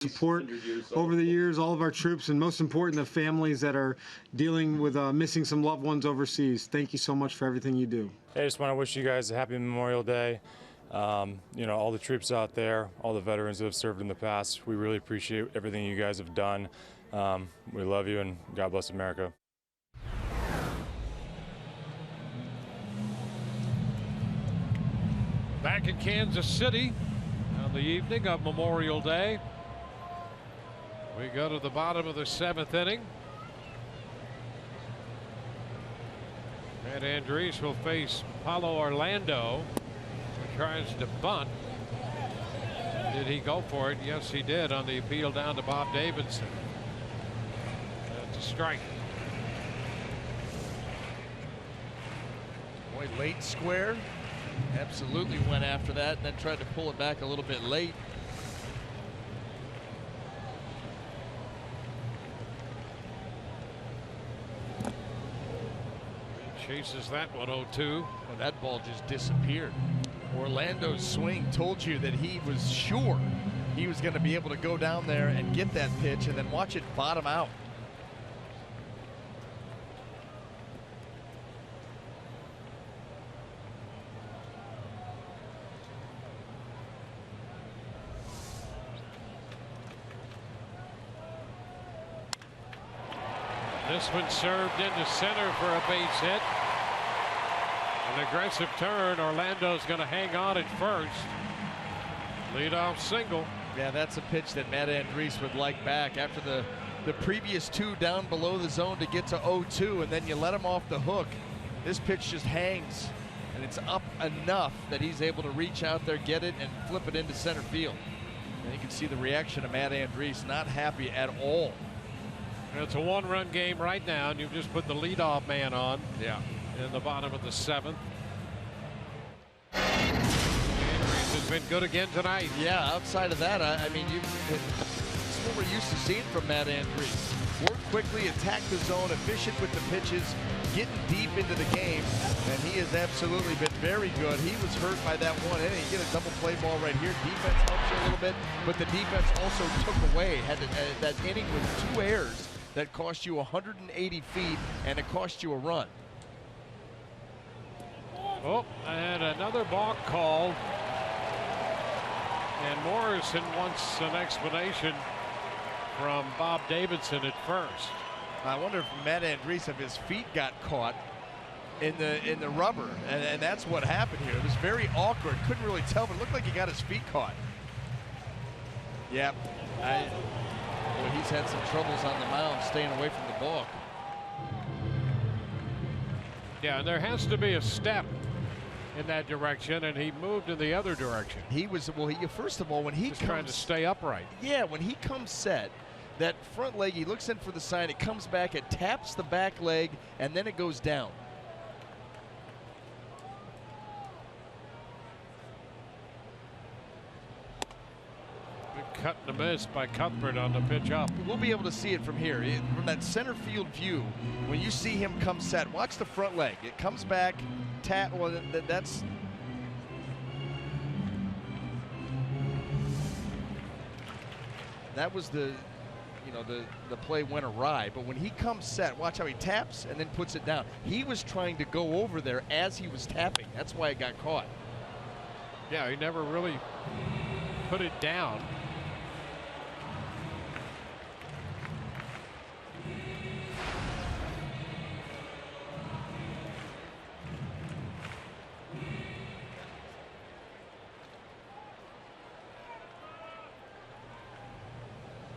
support over the years, all of our troops, and most important, the families that are dealing with missing some loved ones overseas. Thank you so much for everything you do. I just want to wish you guys a happy Memorial Day. You know, all the troops out there, all the veterans that have served in the past, we really appreciate everything you guys have done. We love you, and God bless America. Back in Kansas City on the evening of Memorial Day. We go to the bottom of the 7th inning. And Andres will face Paulo Orlando, who tries to bunt. Did he go for it? Yes, he did on the appeal down to Bob Davidson. That's a strike. Boy, late square. Absolutely went after that and then tried to pull it back a little bit late. Chases that 1-0-2. Well, that ball just disappeared. Orlando's swing told you that he was sure he was going to be able to go down there and get that pitch and then watch it bottom out. This one served into center for a base hit. An aggressive turn. Orlando's going to hang on at first. Leadoff single. Yeah, that's a pitch that Matt Andriese would like back after the previous 2 down below the zone to get to 0-2, and then you let him off the hook. This pitch just hangs, and it's up enough that he's able to reach out there, get it, and flip it into center field. And you can see the reaction of Matt Andriese, not happy at all. It's a 1-run game right now, and you've just put the leadoff man on. Yeah. In the bottom of the 7th. Andriese has been good again tonight. Yeah, outside of that, I mean, it's what we're used to seeing from Matt Andriese. Work quickly, attack the zone, efficient with the pitches, getting deep into the game, and he has absolutely been very good. He was hurt by that 1 inning. You get a double play ball right here. Defense helps you a little bit, but the defense also took away. Had that inning with 2 errors that cost you 180 feet, and it cost you a run. Oh, and another balk called. And Morrison wants an explanation from Bob Davidson at first. I wonder if Matt Andriese, if his feet got caught in the rubber, and that's what happened here. It was very awkward. Couldn't really tell, but it looked like he got his feet caught. Yep. Well, he's had some troubles on the mound staying away from the balk. Yeah, and there has to be a step in that direction, and he moved in the other direction. He was, well, first of all, when he was trying to stay upright. Yeah, when he comes set, that front leg, he looks in for the sign, it comes back, it taps the back leg, and then it goes down. Cut and a miss by Cuthbert on the pitch up. We'll be able to see it from here. From that center field view, when you see him come set, watch the front leg. It comes back, tap, well, that's... That was the, you know, the play went awry, but when he comes set, watch how he taps and then puts it down. He was trying to go over there as he was tapping. That's why it got caught. Yeah, he never really put it down.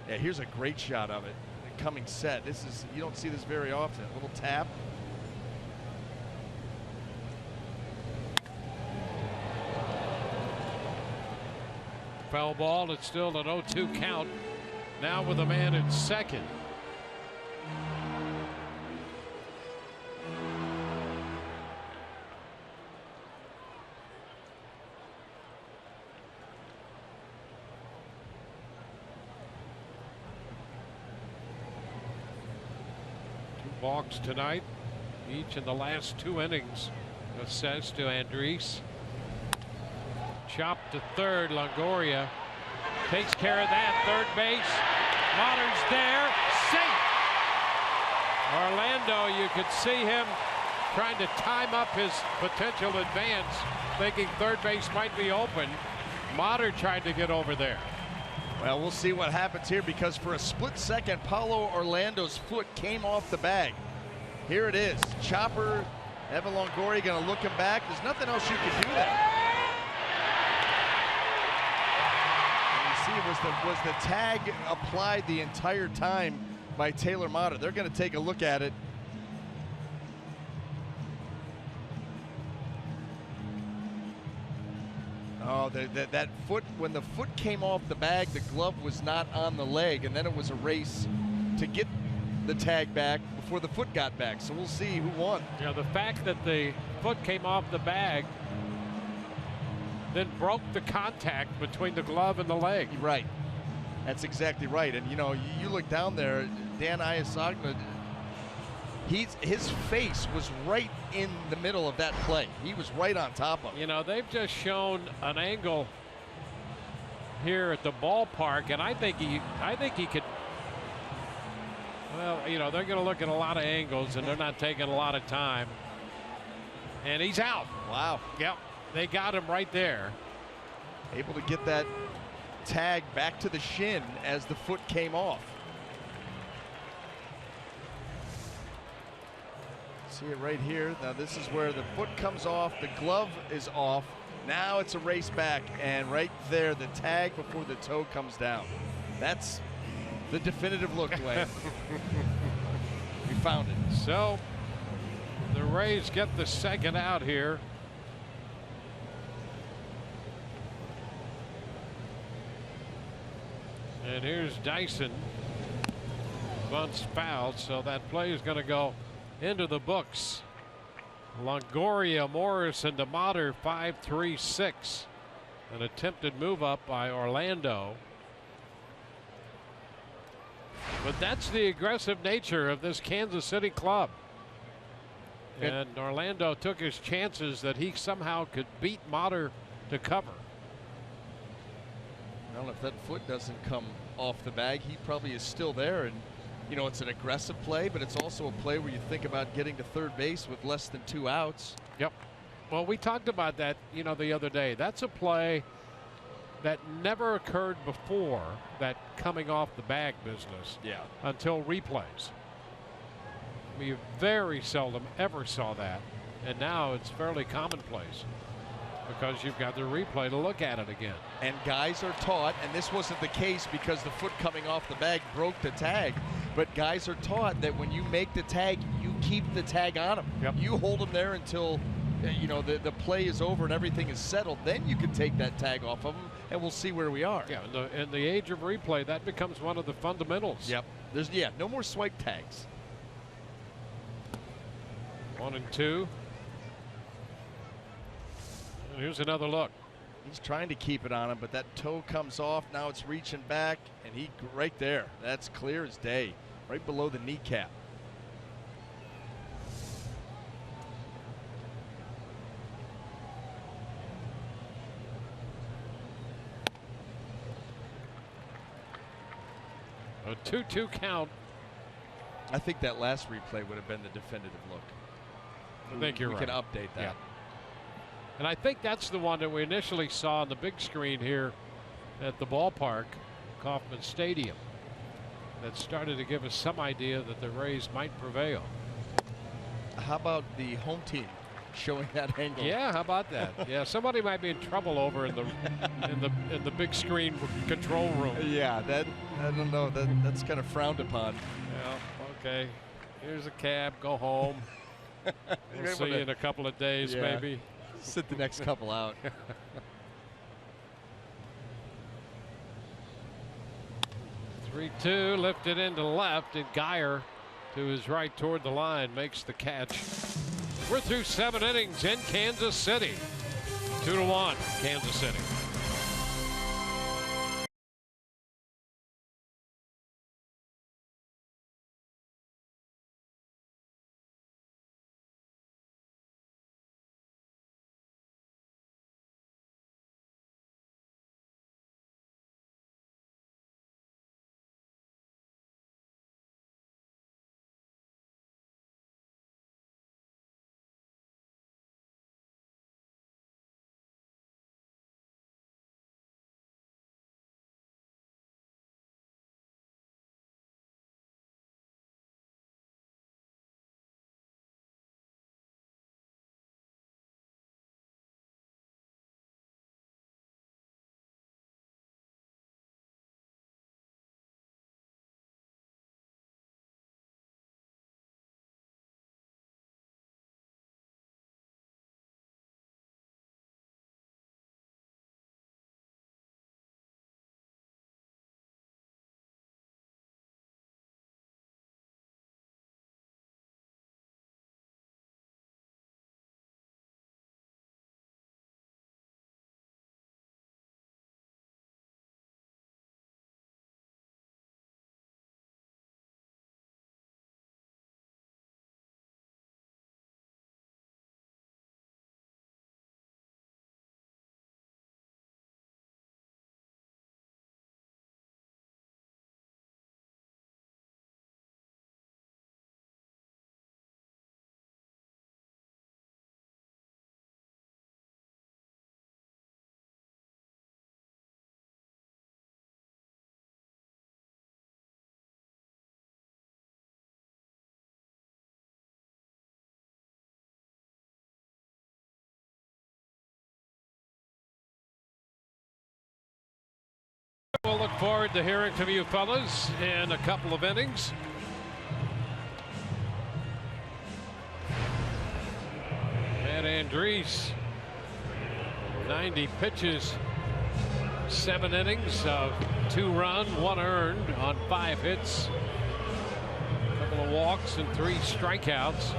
Yeah, here's a great shot of it. Coming set. This is, you don't see this very often. A little tap. Foul ball. It's still an 0-2 count. Now with a man at second. Balks tonight, each in the last 2 innings. Says to Andriese. Chopped to third. Longoria takes care of that. Third base. Modern's there. Safe. Orlando, you could see him trying to time up his potential advance, thinking third base might be open. Modern tried to get over there. Well, we'll see what happens here, because for a split second, Paulo Orlando's foot came off the bag. Here it is. Chopper, Evan Longoria going to look him back. There's nothing else you can do there. And you see, was the tag applied the entire time by Taylor Motter. They're going to take a look at it. Oh, that foot, when the foot came off the bag, the glove was not on the leg, and then it was a race to get the tag back before the foot got back. So we'll see who won. Yeah, the fact that the foot came off the bag then broke the contact between the glove and the leg. Right. That's exactly right. And, you know, you look down there, Dan Iasagna, his face was right in the middle of that play. He was right on top of it. You know, they've just shown an angle here at the ballpark, and I think he could. Well, you know, they're going to look at a lot of angles, and they're not taking a lot of time. And he's out. Wow. Yep. They got him right there. Able to get that tag back to the shin as the foot came off. See it right here. Now this is where the foot comes off, the glove is off. Now it's a race back, and right there, the tag before the toe comes down. That's the definitive look, Dwayne. We found it. So the Rays get the second out here. And here's Dyson. Bunts fouled, so that play is going to go into the books. Longoria, Morris, and DeMotter 5-3-6. An attempted move up by Orlando. But that's the aggressive nature of this Kansas City club. And Orlando took his chances that he somehow could beat Motter to cover. Well, if that foot doesn't come off the bag, he probably is still there. And, you know, it's an aggressive play, but it's also a play where you think about getting to third base with less than 2 outs. Yep. Well, we talked about that, you know, the other day. That's a play that never occurred before, that coming off the bag business. Yeah. Until replays. We very seldom ever saw that, and now it's fairly commonplace because you've got the replay to look at it again. And guys are taught, and this wasn't the case because the foot coming off the bag broke the tag, but guys are taught that when you make the tag, you keep the tag on them. Yep. You hold them there until, you know, the play is over and everything is settled. Then you can take that tag off of them, and we'll see where we are. Yeah, in the age of replay, that becomes one of the fundamentals. Yep. There's no more swipe tags. 1 and 2. And here's another look. He's trying to keep it on him, but that toe comes off. Now it's reaching back, and he right there. That's clear as day, right below the kneecap. A 2-2 count. I think that last replay would have been the definitive look. I think you're right. We can update that. Yeah. And I think that's the one that we initially saw on the big screen here at the ballpark, Kauffman Stadium, that started to give us some idea that the Rays might prevail. How about the home team showing that angle? Yeah, how about that? Yeah, somebody might be in trouble over in the in the big screen control room. Yeah, that I don't know. That's kind of frowned upon. Yeah. Okay. Here's a cab. Go home. We'll see you in a couple of days, maybe. Sit the next couple out. 3-2, lifted into left, and Geyer to his right toward the line makes the catch. We're through 7 innings in Kansas City. 2-1, Kansas City. look forward to hearing from you fellas in a couple of innings. Matt Andriese, 90 pitches, 7 innings of 2 run, 1 earned on 5 hits, a couple of walks and 3 strikeouts.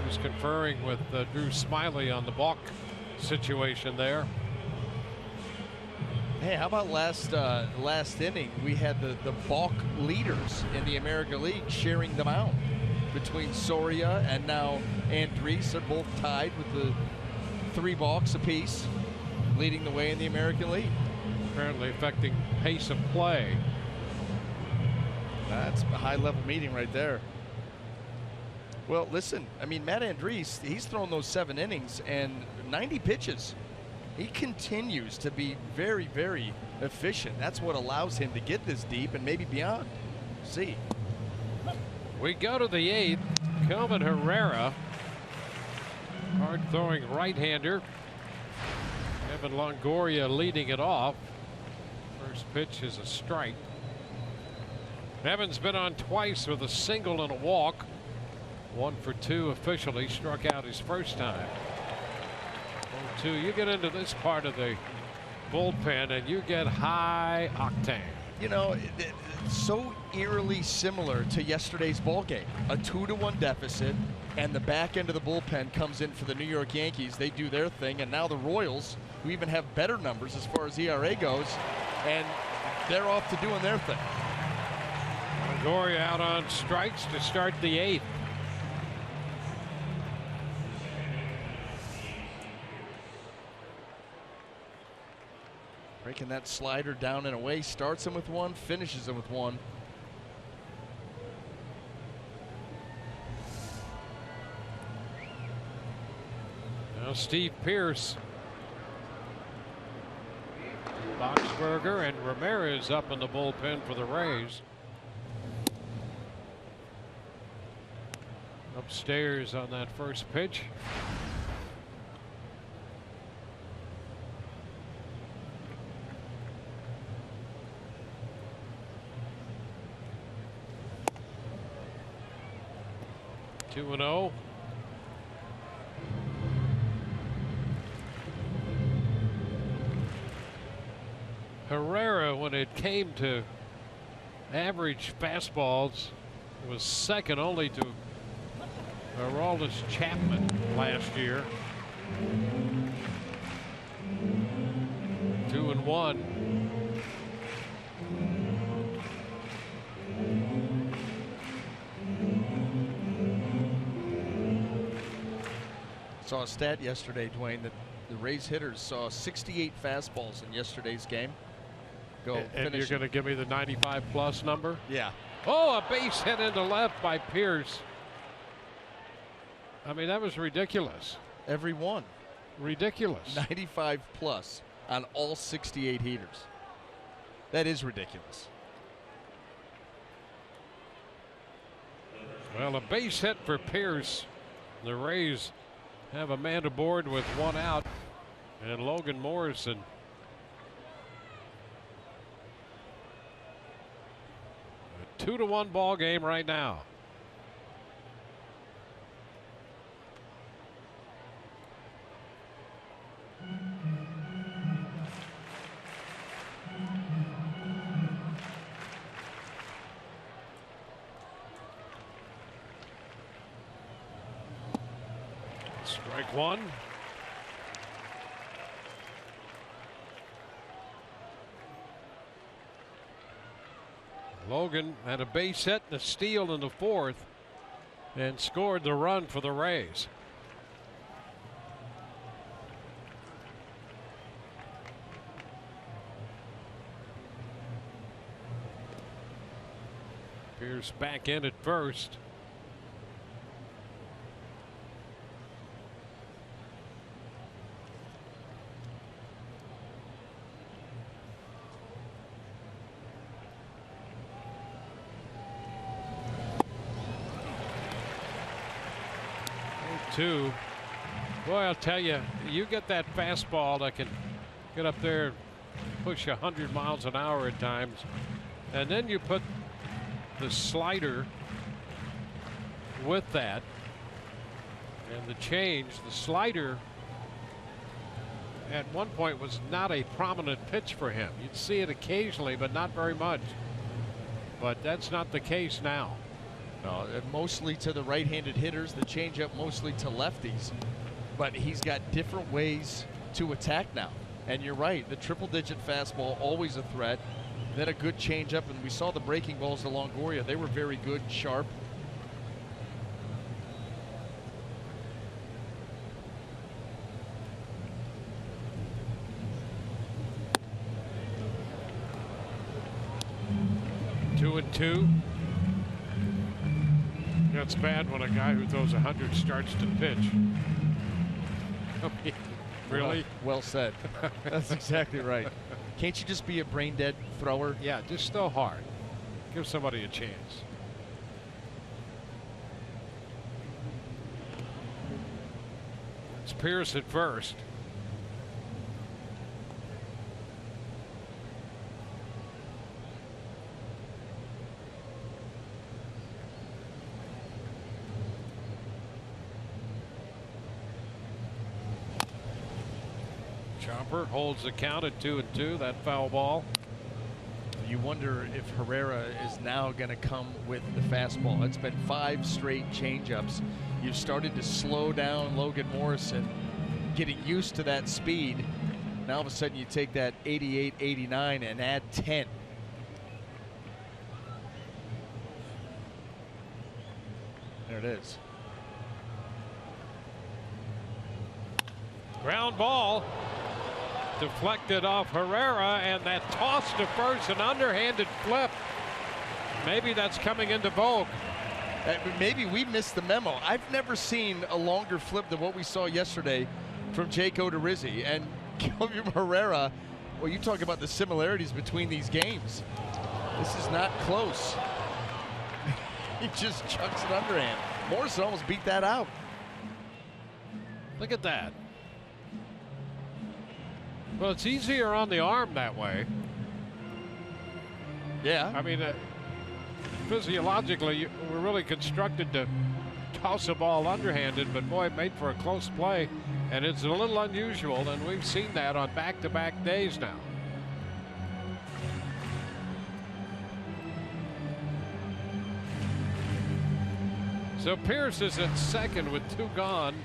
He was conferring with Drew Smiley on the balk situation there. Hey, how about last inning? We had the balk leaders in the American League sharing the mound between Soria and now Andriese. They're both tied with the 3 balks apiece, leading the way in the American League. Apparently affecting pace of play. That's a high-level meeting right there. Well, listen, I mean, Matt Andriese, he's thrown those 7 innings and 90 pitches. He continues to be very, very efficient. That's what allows him to get this deep and maybe beyond. See. We go to the 8th. Kelvin Herrera, hard-throwing right-hander. Evan Longoria leading it off. First pitch is a strike. Evan's been on twice with a single and a walk. 1 for 2 officially. Struck out his first time. 0-2. You get into this part of the bullpen and you get high octane. You know, it's so eerily similar to yesterday's ball game. A 2-1 deficit, and the back end of the bullpen comes in for the New York Yankees. They do their thing, and now the Royals, who even have better numbers as far as ERA goes, and they're off to doing their thing. Longoria out on strikes to start the 8th. Breaking that slider down and away, starts him with 1, finishes him with 1. Now Steve Pearce, Boxberger, and Ramirez up in the bullpen for the Rays. Upstairs on that first pitch. Two and 0. Herrera, when it came to average fastballs, was second only to Aroldis Chapman last year. 2-1. Saw a stat yesterday, Dwayne, that the Rays hitters saw 68 fastballs in yesterday's game. Go and finish. You're going to give me the 95+ number? Yeah. Oh, a base hit into left by Pearce. I mean, that was ridiculous. Every one. Ridiculous. 95+ on all 68 heaters. That is ridiculous. Well, a base hit for Pearce. The Rays have a man aboard with 1 out, and Logan Morrison. A 2-1 ball game right now. Strike 1. Logan had a base hit and a steal in the 4th and scored the run for the Rays. Pearce back in at first. Two. Boy, I'll tell you, you get that fastball that can get up there, push 100 miles an hour at times. And then you put the slider with that and the change. The slider at one point was not a prominent pitch for him. You'd see it occasionally, but not very much. But that's not the case now. No, mostly to the right-handed hitters, the changeup mostly to lefties. But he's got different ways to attack now. And you're right, the triple-digit fastball, always a threat. Then a good changeup, and we saw the breaking balls to Longoria. They were very good, sharp. Two and two. That's bad when a guy who throws 100 starts to pitch. Really? Well said. That's exactly right. Can't you just be a brain-dead thrower? Yeah, just throw hard. Give somebody a chance. It's Pierce at first. Chopper holds the count at 2-2. That foul ball. You wonder if Herrera is now going to come with the fastball. It's been 5 straight changeups. You've started to slow down Logan Morrison, getting used to that speed. Now all of a sudden you take that 88, 89 and add 10. There it is. Ground ball. Deflected off Herrera, and that toss to first, an underhanded flip. Maybe that's coming into vogue. Maybe we missed the memo. I've never seen a longer flip than what we saw yesterday from Jake Odorizzi. And Guillermo Herrera, well, you talk about the similarities between these games. This is not close. He just chucks it underhand. Morrison almost beat that out. Look at that. Well, it's easier on the arm that way. Yeah. I mean, physiologically, we're really constructed to toss a ball underhanded, but boy, it made for a close play, and it's a little unusual, and we've seen that on back-to-back days now. So Pierce is at second with 2 gone,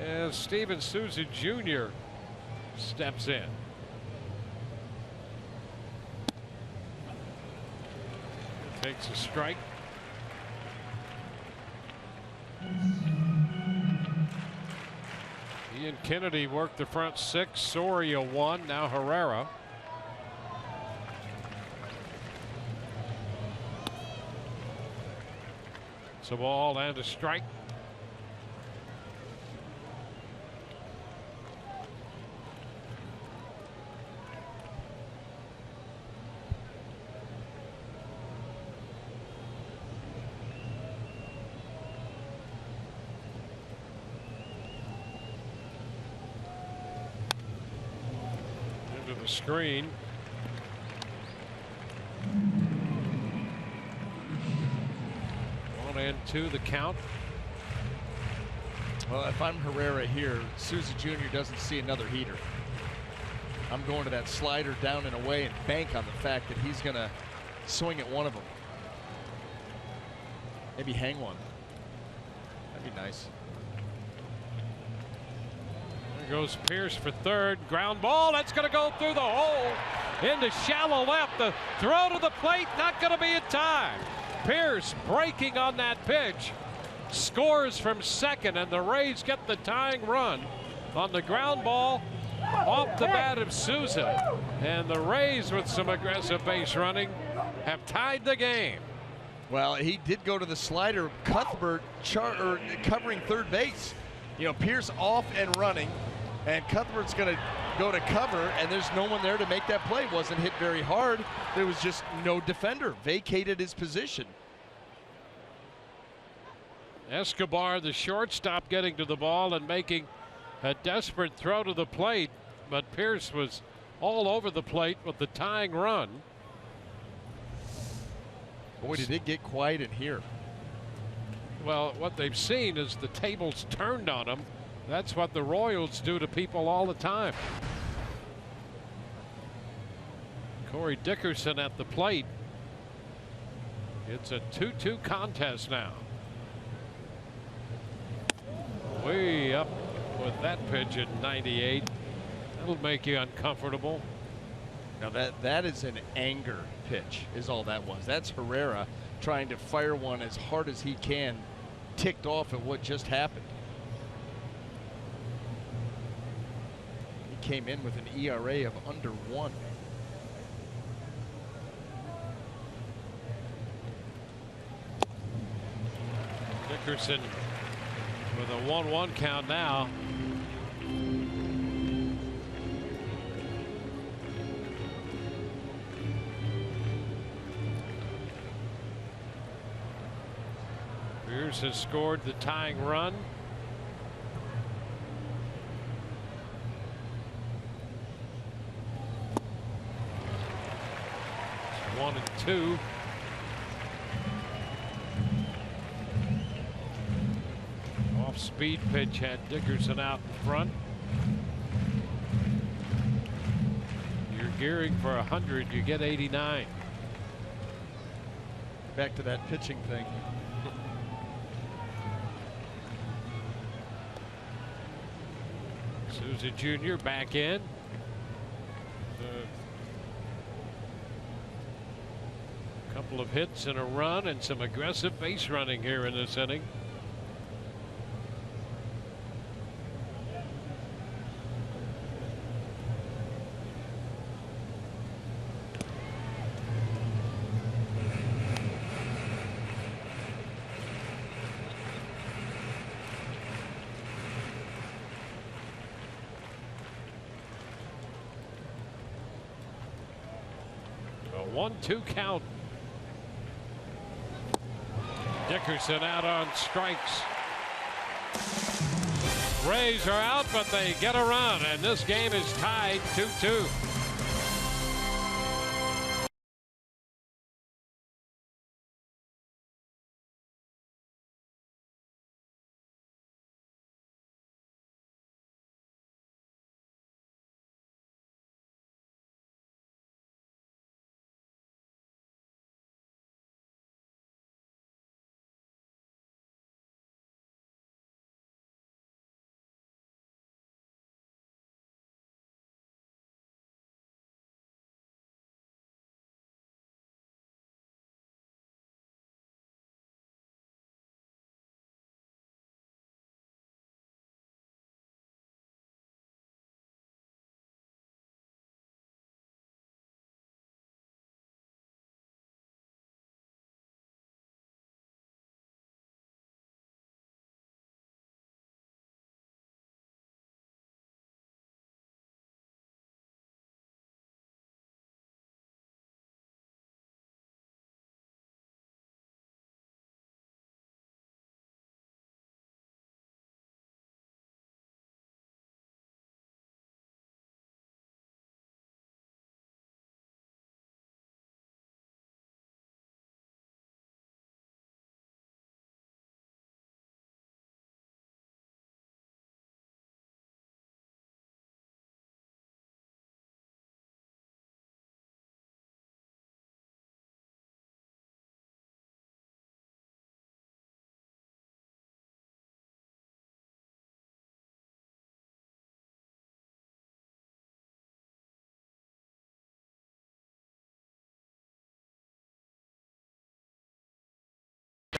as Steven Souza Jr. steps in. Takes a strike. Ian Kennedy worked the front 6. Soria 1. Now Herrera. It's a ball and a strike. Screen. 1-2 the count. Well, if I'm Herrera here, Souza Jr. doesn't see another heater. I'm going to that slider down and away and bank on the fact that he's going to swing at one of them. Maybe hang one. That'd be nice. Goes Pierce for third. Ground ball. That's going to go through the hole into shallow left. The throw to the plate, not going to be in time. Pierce breaking on that pitch. Scores from second, and the Rays get the tying run on the ground ball off the bat of Souza. And the Rays, with some aggressive base running, have tied the game. Well, he did go to the slider. Cuthbert covering third base. You know, Pierce off and running. And Cuthbert's going to go to cover, and there's no one there to make that play. Wasn't hit very hard. There was just no defender. Vacated his position. Escobar, the shortstop, getting to the ball and making a desperate throw to the plate, but Pierce was all over the plate with the tying run. Boy, did it get quiet in here. Well, what they've seen is the tables turned on them. That's what the Royals do to people all the time. Corey Dickerson at the plate. It's a 2-2 contest now. Way up with that pitch at 98. That'll make you uncomfortable. Now that is an anger pitch, is all that was. That's Herrera trying to fire one as hard as he can, ticked off at what just happened. He came in with an ERA of under 1. Dickerson with a 1-1 count now. Beers has scored the tying run. It's 1-2. Off-speed pitch had Dickerson out in front. You're gearing for 100, you get 89. Back to that pitching thing. Souza Jr. back in. A couple of hits and a run and some aggressive base running here in this inning. A 1-2 count. Dickerson out on strikes. Rays are out, but they get a run, and this game is tied 2-2.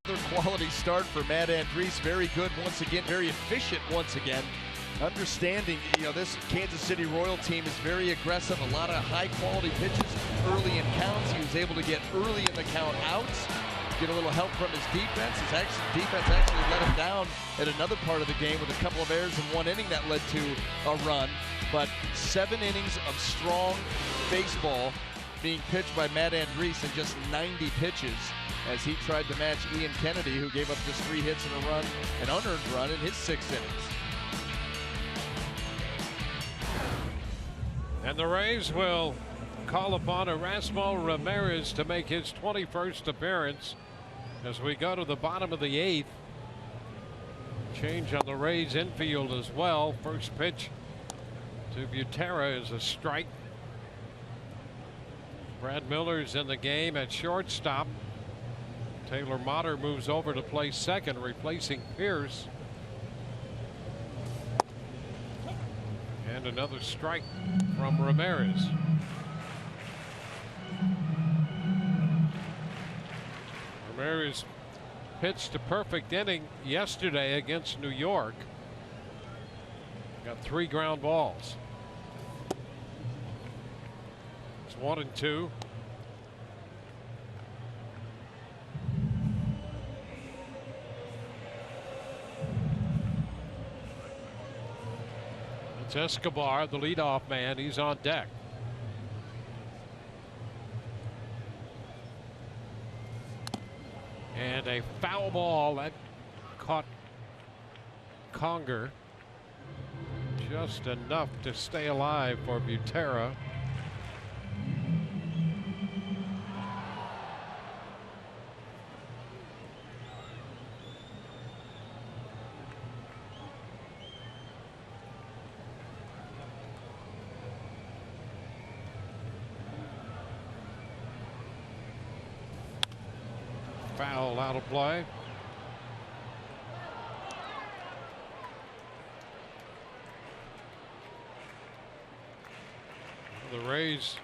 Another quality start for Matt Andriese. Very good once again, very efficient once again. Understanding, this Kansas City Royal team is very aggressive. A lot of high quality pitches early in counts. He was able to get early in the count outs, get a little help from his defense. His defense actually let him down at another part of the game with a couple of errors in one inning that led to a run. But 7 innings of strong baseball being pitched by Matt Andriese in just 90 pitches, as he tried to match Ian Kennedy, who gave up just 3 hits and a run, an unearned run in his 6 innings. And the Rays will call upon Erasmo Ramirez to make his 21st appearance as we go to the bottom of the 8th. Change on the Rays infield as well. First pitch to Butera is a strike. Brad Miller's in the game at shortstop. Taylor Motter moves over to play second, replacing Pierce. And another strike from Ramirez. Ramirez pitched a perfect inning yesterday against New York. Got 3 ground balls. It's 1-2. It's Escobar, the leadoff man. He's on deck. And a foul ball that caught Conger. Just enough to stay alive for Butera. Foul out of play. The Rays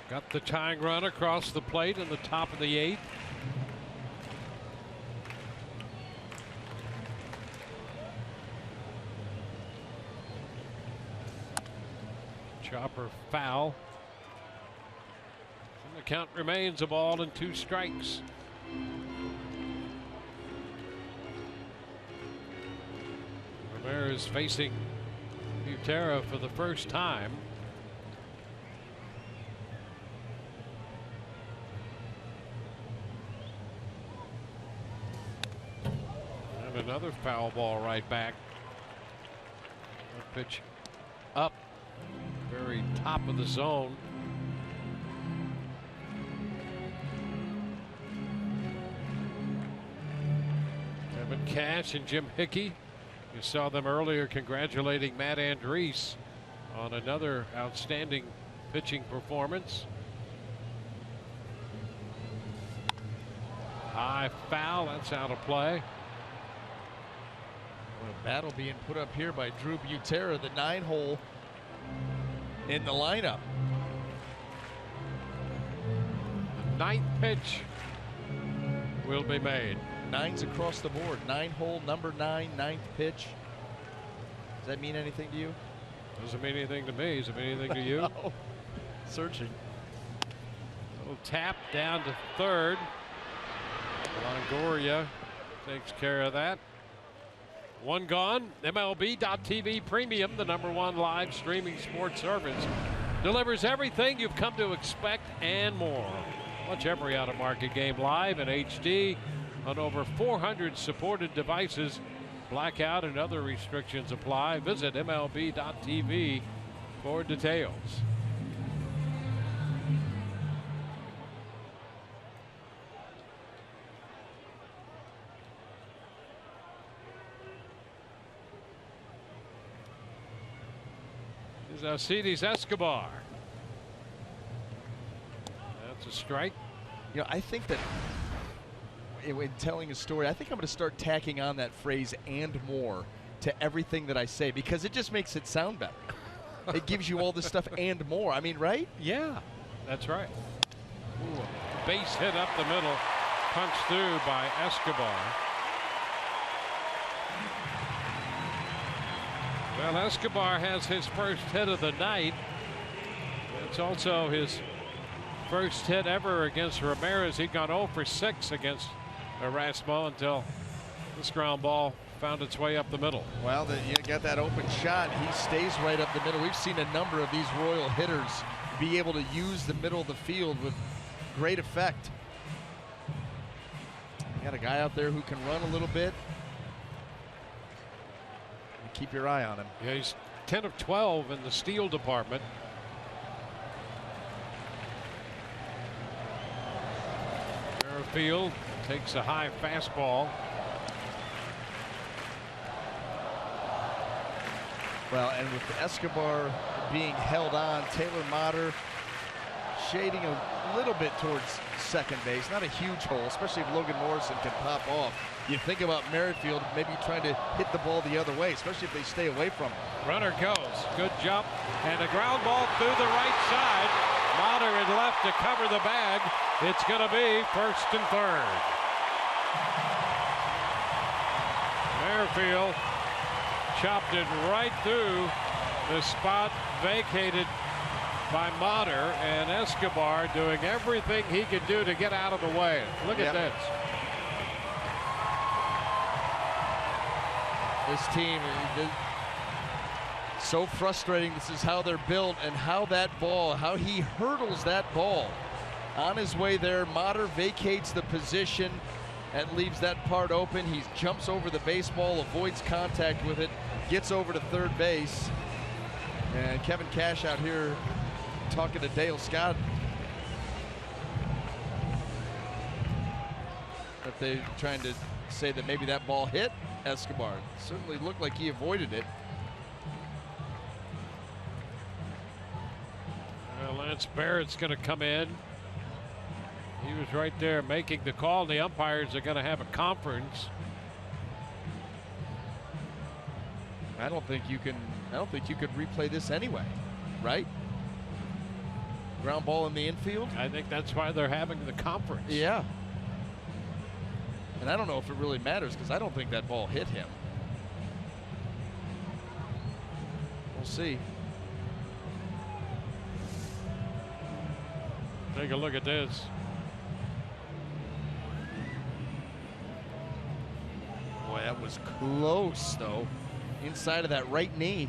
got the tying run across the plate in the top of the 8th. Chopper foul. And the count remains a ball and 2 strikes. Ramirez facing Butera for the first time. And another foul ball right back. That pitch up, very top of the zone. Kevin Cash and Jim Hickey. You saw them earlier congratulating Matt Andriese on another outstanding pitching performance. High foul, that's out of play. A battle being put up here by Drew Butera, the 9-hole in the lineup. The 9th pitch will be made. 9s across the board. 9-hole, number 9, 9th pitch. Does that mean anything to you? Doesn't mean anything to me. Does it mean anything to you? No. Searching. Little tap down to third. Longoria takes care of that. 1 gone. MLB.TV Premium, the #1 live streaming sports service, delivers everything you've come to expect and more. Watch every out-of-market game live in HD on over 400 supported devices. Blackout and other restrictions apply. Visit MLB.TV for details. Here's Alcides Escobar. That's a strike. You know, I think that in telling a story, I think I'm going to start tacking on that phrase "and more" to everything that I say, because it just makes it sound better. It gives you all this stuff and more. I mean, right? Yeah, that's right. Ooh, base hit up the middle, punched through by Escobar. Well, Escobar has his first hit of the night. It's also his first hit ever against Ramirez. He'd gone 0 for 6 against Erasmo until this ground ball found its way up the middle. Well, you got that open shot. He stays right up the middle. We've seen a number of these Royal hitters be able to use the middle of the field with great effect. You got a guy out there who can run a little bit. Keep your eye on him. Yeah, he's 10 of 12 in the steal department. Merrifield takes a high fastball. Well, and with Escobar being held on, Taylor Motter shading a little bit towards second base. Not a huge hole, especially if Logan Morrison can pop off. You think about Merrifield maybe trying to hit the ball the other way, especially if they stay away from him. Runner goes. Good jump. And a ground ball through the right side. Motter is left to cover the bag. It's going to be first and third. Merrifield chopped it right through the spot vacated by Motter, and Escobar doing everything he could do to get out of the way. Look at this. This team, so frustrating. This is how they're built, and how that ball, how he hurdles that ball. On his way there, Motter vacates the position and leaves that part open. He jumps over the baseball, avoids contact with it, gets over to third base. And Kevin Cash out here talking to Dale Scott. That they're trying to say that maybe that ball hit Escobar. It certainly looked like he avoided it. Lance Barrett's going to come in. He was right there making the call. The umpires are going to have a conference. I don't think you could replay this anyway, right? Ground ball in the infield. I think that's why they're having the conference. Yeah. And I don't know if it really matters, because I don't think that ball hit him. We'll see. Take a look at this. Boy, that was close, though. Inside of that right knee.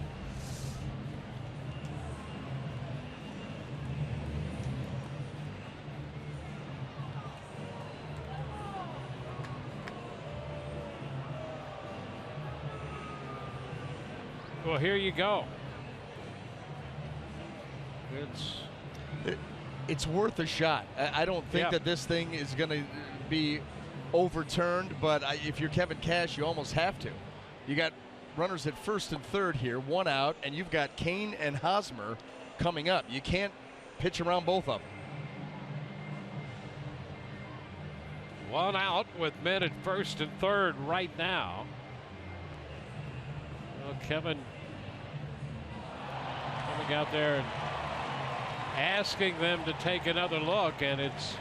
Well, here you go. It's worth a shot. I don't think that this thing is going to be overturned, but if you're Kevin Cash, you almost have to. You got runners at first and third here, one out, and you've got Kane and Hosmer coming up. You can't pitch around both of them. One out with men at first and third right now. Well, Kevin coming out there and asking them to take another look, and it's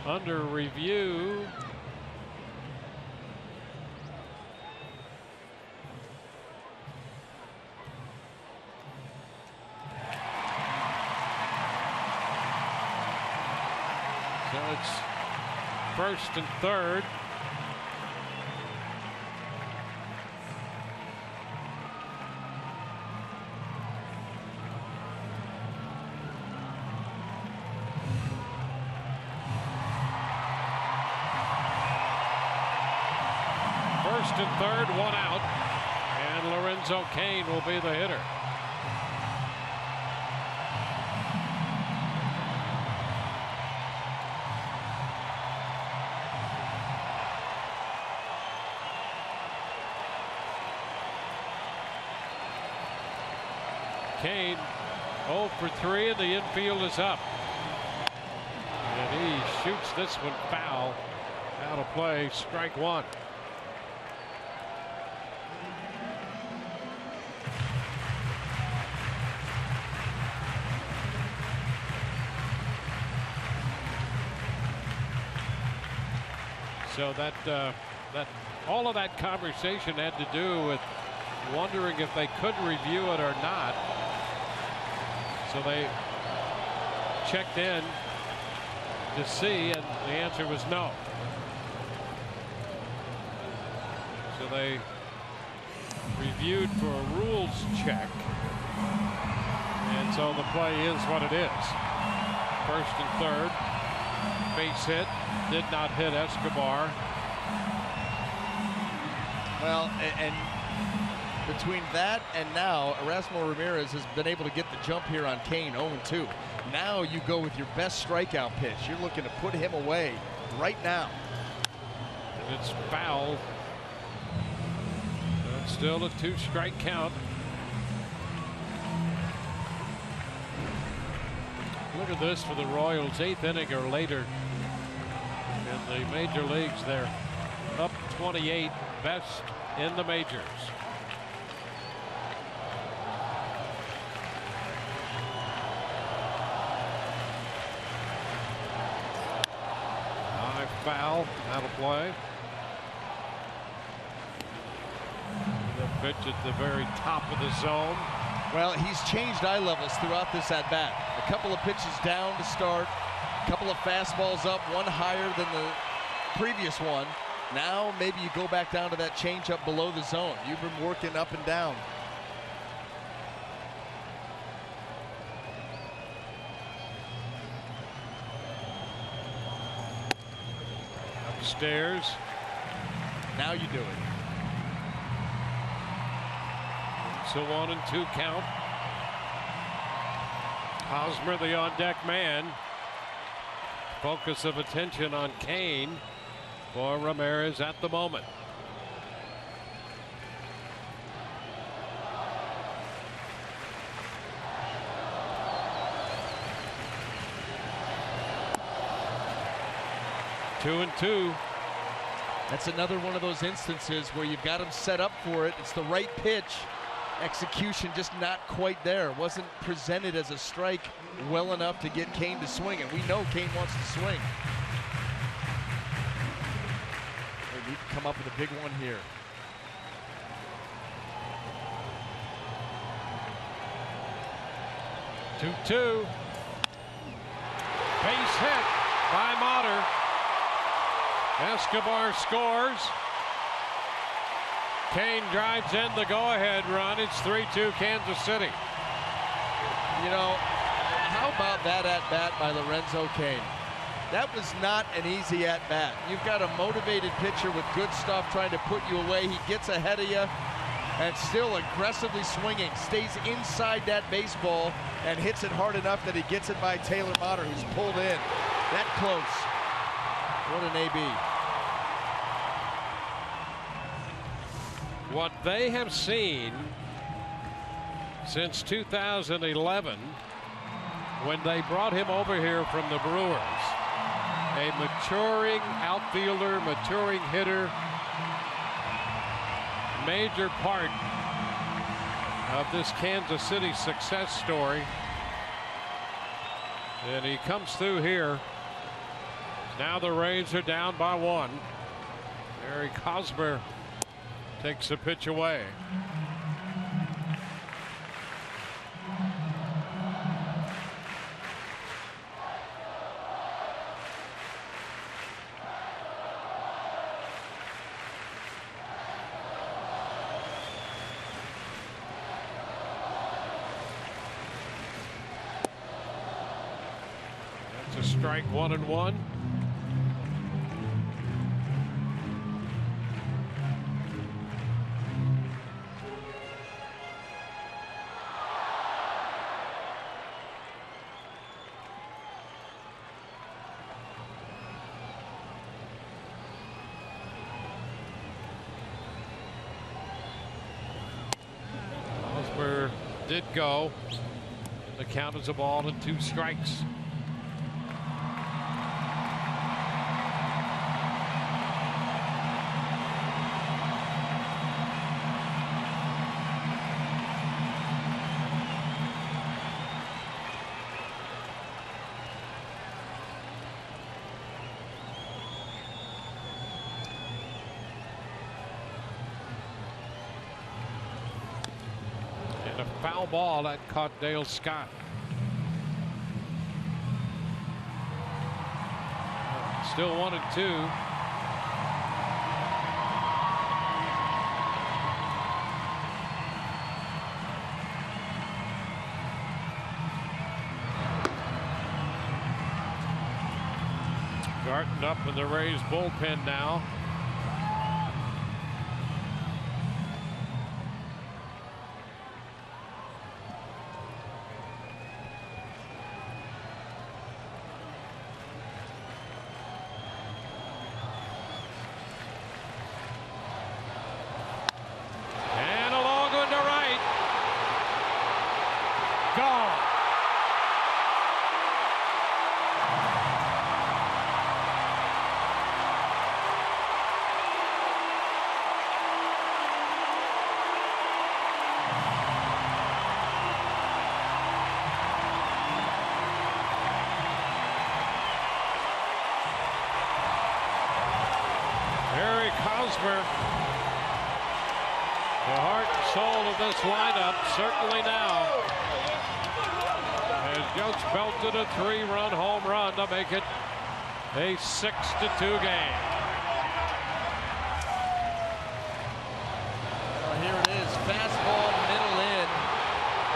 under review. So it's first and third. First and third, one out, and Lorenzo Cain will be the hitter. Cain 0 for 3, and the infield is up. And he shoots this one foul. Out of play, strike one. So that all of that conversation had to do with wondering if they could review it or not. So they checked in to see, and the answer was no. So they reviewed for a rules check, and so the play is what it is. First and third, base hit, did not hit Escobar. Well, and between that and now, Erasmo Ramirez has been able to get the jump here on Cain, 0-2. Now you go with your best strikeout pitch. You're looking to put him away right now. And it's foul. But still a 2-strike count. Look at this for the Royals, 8th inning or later in the major leagues. They're up 28, best in the majors. High foul, that'll play. The pitch at the very top of the zone. Well, he's changed eye levels throughout this at bat. A couple of pitches down to start, a couple of fastballs up, one higher than the previous one. Now maybe you go back down to that changeup below the zone. You've been working up and down. Upstairs. Now you do it. It's a 1-2 count. Hosmer, the on-deck man. Focus of attention on Kane for Ramirez at the moment. Two and two. That's another one of those instances where you've got him set up for it. It's the right pitch. Execution just not quite there. Wasn't presented as a strike well enough to get Kane to swing, and we know Kane wants to swing. They need to come up with a big one here. Two. Base hit by Motter. Escobar scores. Kane drives in the go-ahead run. It's 3-2 Kansas City. You know, how about that at-bat by Lorenzo Kane? That was not an easy at-bat. You've got a motivated pitcher with good stuff trying to put you away. He gets ahead of you and still aggressively swinging. Stays inside that baseball and hits it hard enough that he gets it by Taylor Motter, who's pulled in. That close. What an AB. What they have seen since 2011, when they brought him over here from the Brewers, a maturing outfielder, maturing hitter, major part of this Kansas City success story. And he comes through here. Now the Rays are down by 1. Eric Hosmer takes the pitch away. That's a strike, 1-1. Did go. The count is a ball and 2 strikes. Foul ball that caught Dale Scott. Still 1-2. Garten up in the Rays bullpen now. gone. Eric Hosmer, the heart and soul of this lineup, certainly now. As Yost belted a 3-run home run to make it a 6-2 game. Well, here it is, fastball middle in.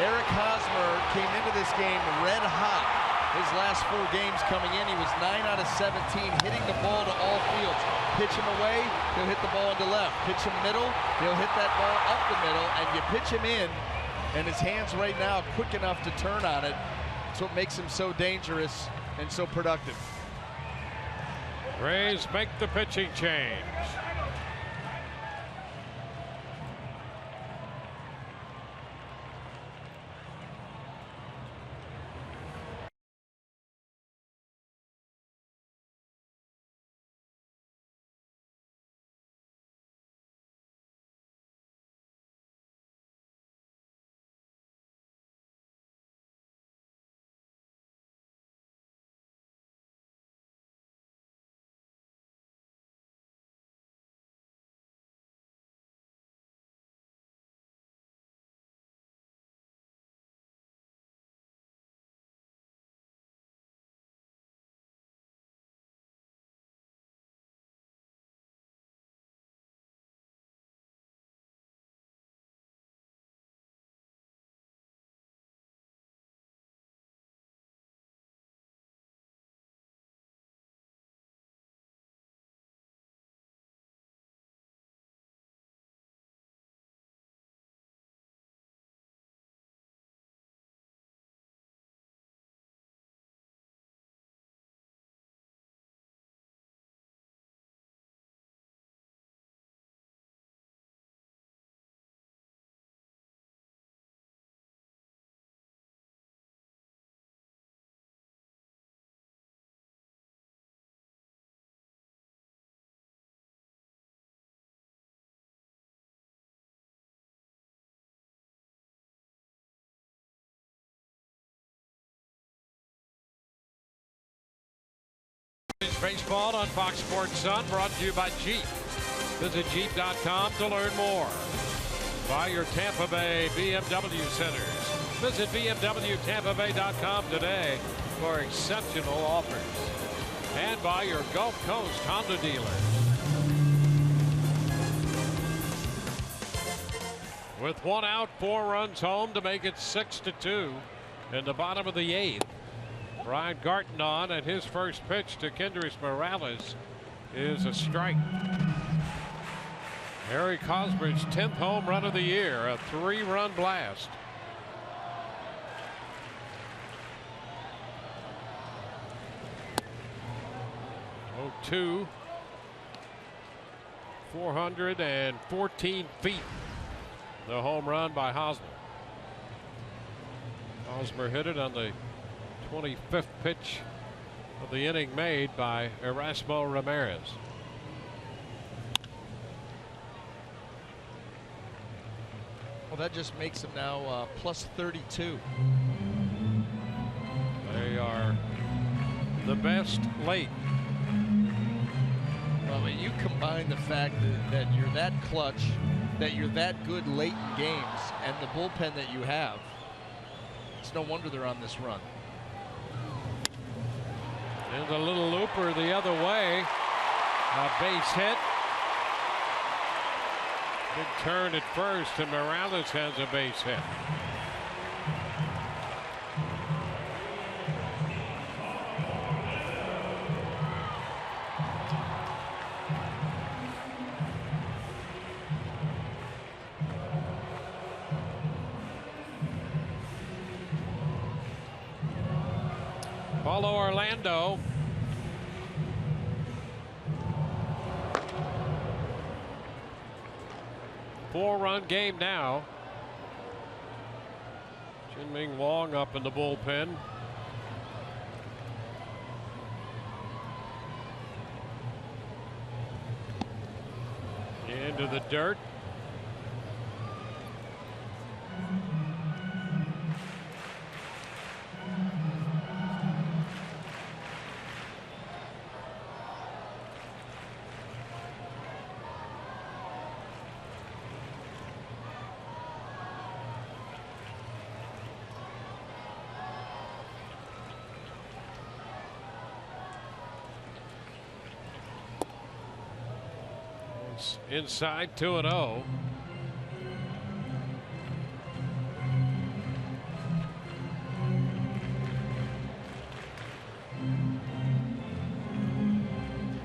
Eric Hosmer came into this game red hot. His last 4 games coming in, he was 9 out of 17, hitting the ball to all fields. Pitch him away, he'll hit the ball into left. Pitch him middle, he'll hit that ball up the middle, and you pitch him in, and his hands right now quick enough to turn on it. That's what makes him so dangerous and so productive. Rays make the pitching change. Baseball on Fox Sports Sun, brought to you by Jeep. Visit Jeep.com to learn more. By your Tampa Bay BMW centers. Visit BMWTampaBay.com today for exceptional offers. And by your Gulf Coast Honda dealers. With 1 out, 4 runs home to make it 6-2 in the bottom of the 8th. Brian Garton on, and his first pitch to Kendrys Morales is a strike. Eric Hosmer's 10th home run of the year, a 3-run blast. Oh, 2. 414 feet. The home run by Hosmer. Hosmer hit it on the 25th pitch of the inning made by Erasmo Ramirez. Well, that just makes him now plus 32. They are the best late. Well, I mean, you combine the fact that you're that clutch, that you're that good late in games, and the bullpen that you have, it's no wonder they're on this run. And a little looper the other way. A base hit. Big turn at first, and Morales has a base hit. Paulo Orlando. Four-run game now. Ming Wong up in the bullpen. Into the dirt. Inside 2-0.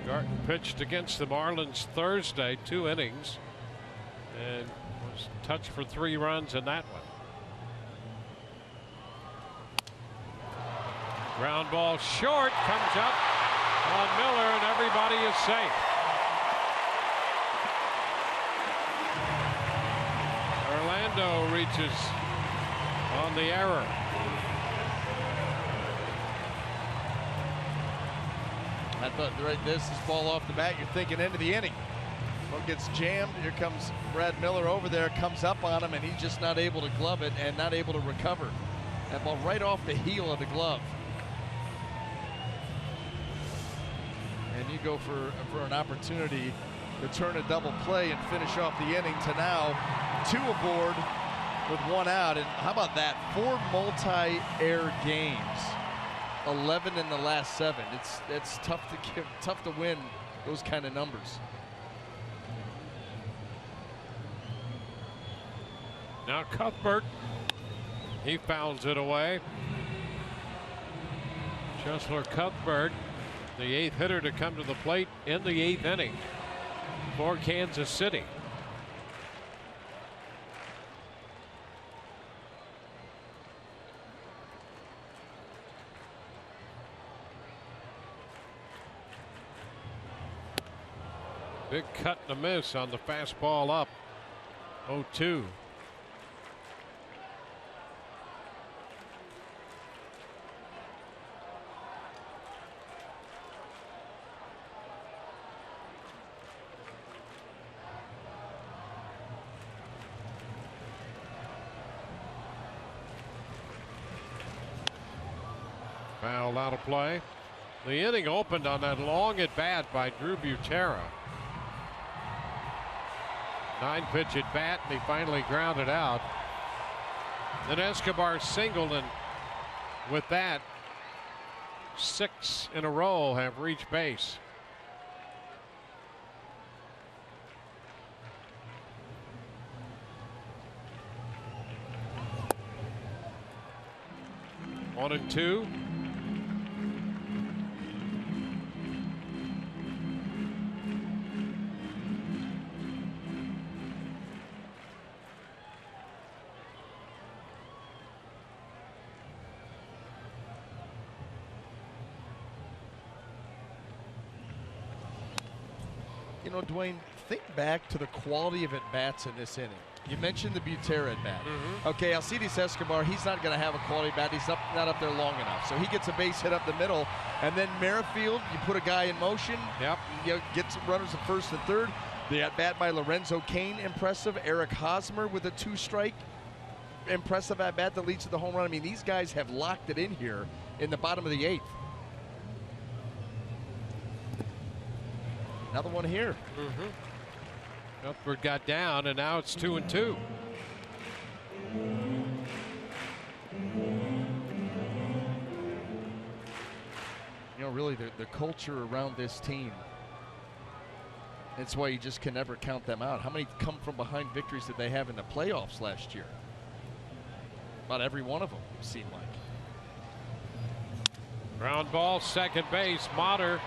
Garten pitched against the Marlins Thursday, 2 innings, and was touched for 3 runs in that one. Ground ball short, comes up on Miller, and everybody is safe. Orlando reaches on the error. I thought right this is ball off the bat. You're thinking end of the inning. Ball gets jammed. Here comes Brad Miller over there, comes up on him, and he's just not able to glove it and not able to recover. That ball right off the heel of the glove. And you go for an opportunity to turn a double play and finish off the inning to now 2 aboard with 1 out. And how about that? 4 multi-air games, 11 in the last 7. It's tough to win those kind of numbers. Now Cuthbert, he fouls it away. Cheslor Cuthbert, the 8th hitter to come to the plate in the 8th inning for Kansas City. Big cut and a miss on the fastball up. 0-2. Fouled out of play. The inning opened on that long at bat by Drew Butera. 9-pitch at bat, and he finally grounded out. Then Escobar singled, and with that, 6 in a row have reached base. One and 2. You know, Dwayne, think back to the quality of at-bats in this inning. You mentioned the Butera at-bat. Okay, Alcides Escobar, he's not going to have a quality bat. He's not up there long enough. So he gets a base hit up the middle. And then Merrifield, you put a guy in motion. Yep. You get some runners at first and third. The at-bat by Lorenzo Cain, impressive. Eric Hosmer with a 2-strike. Impressive at-bat that leads to the home run. I mean, these guys have locked it in here in the bottom of the 8th. Another one here. Cuthbert got down, and now it's 2 and 2. You know, really, the culture around this team, that's why you just can never count them out. How many come from behind victories did they have in the playoffs last year? About every one of them, seemed like. Ground ball, second base. Motter,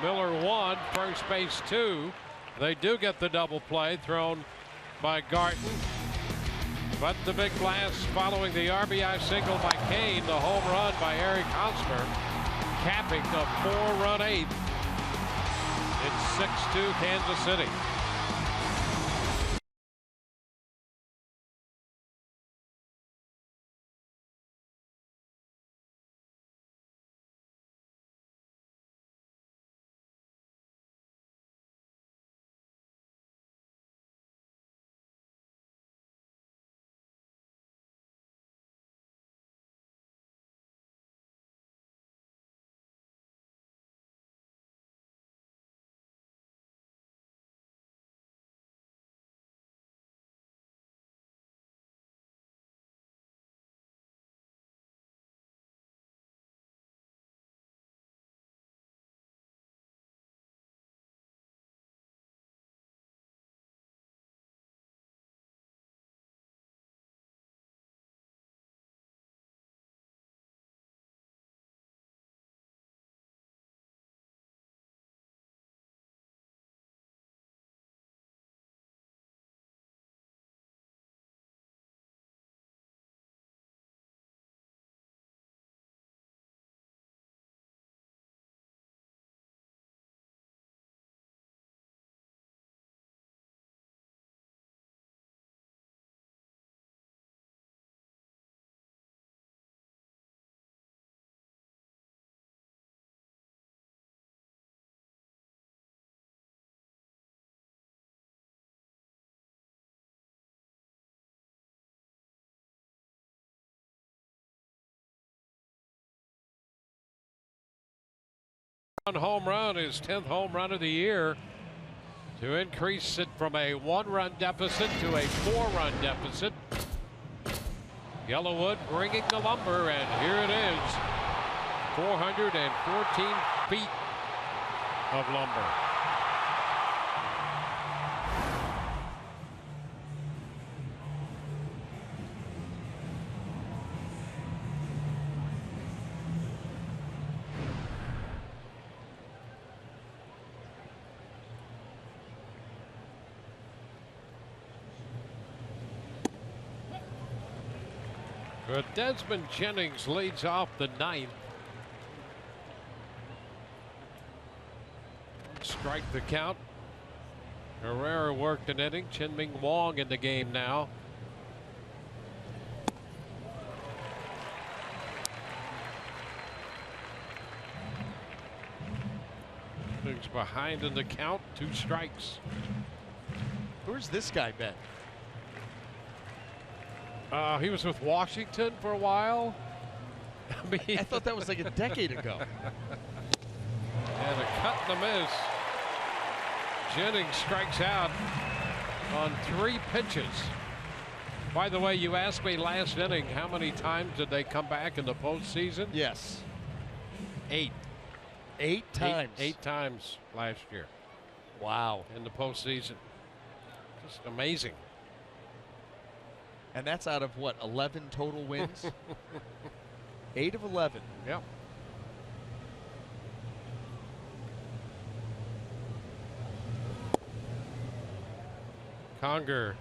Miller 1, first base 2. They do get the double play thrown by Garten. But the big blast following the RBI single by Cain, the home run by Eric Hosmer, capping a 4-run 8th. It's 6-2 Kansas City. home run, his 10th home run of the year, to increase it from a 1-run deficit to a 4-run deficit. Yellowwood bringing the lumber, and here it is, 414 feet of lumber. But Desmond Jennings leads off the 9th. Strike the count. Herrera worked an inning. Chin-Ming Wong in the game now. Jennings behind in the count. 2 strikes. Where's this guy been? He was with Washington for a while. I thought that was like a decade ago. And a cut and a miss. Jennings strikes out on 3 pitches. By the way, you asked me last inning how many times did they come back in the postseason? Yes. 8. 8 times. 8 times last year. Wow. In the postseason. Just amazing. And that's out of what, 11 total wins? 8 of 11. Yep. Conger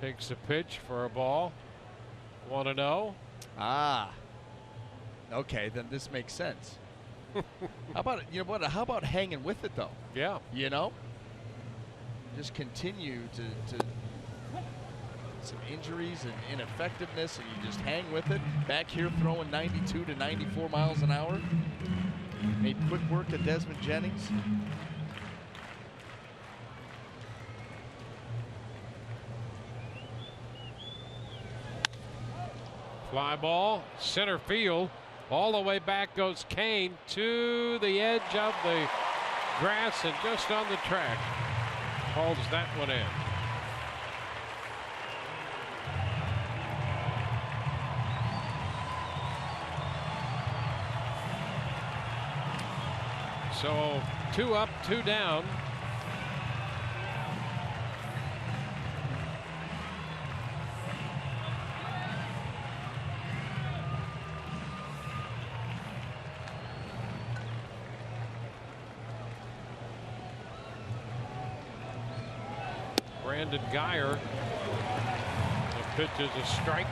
takes a pitch for a ball. 1-0. Ah. Okay, then this makes sense. How about it? You know what? How about hanging with it though? Yeah. You know, just continue to some injuries and ineffectiveness, and you just hang with it. Back here throwing 92 to 94 miles an hour. Made quick work of Desmond Jennings. Fly ball, center field. All the way back goes Kane to the edge of the grass and just on the track. Holds that one in. So 2 up, 2 down. Brandon Geyer. The pitch is a strike.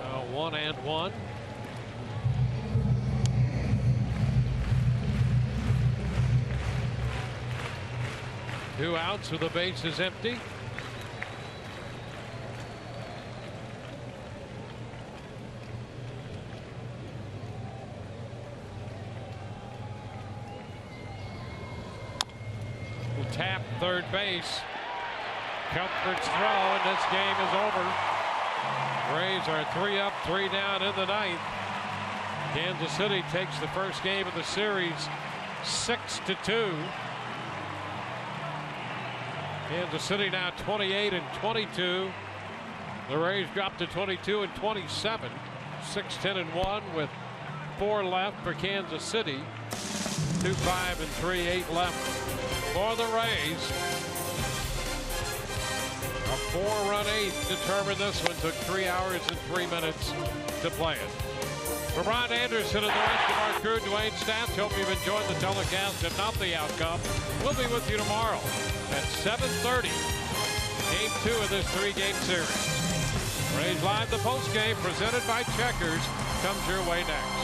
Now 1-1. Two outs with the bases empty. Tap third base. Cuthbert's throw, and this game is over. Rays are 3 up, 3 down in the 9th. Kansas City takes the first game of the series 6-2. Kansas City now 28-22. The Rays drop to 22-27. 6-10-1 with 4 left for Kansas City. 2-5-3, 8 left for the Rays. A 4-run 8th determined this one. Took 3 hours and 3 minutes to play it. For Brian Anderson and the rest of our crew, Dwayne Stats, hope you've enjoyed the telecast and not the outcome. We'll be with you tomorrow at 7:30. Game 2 of this 3-game series. Rays Live, the postgame presented by Checkers, comes your way next.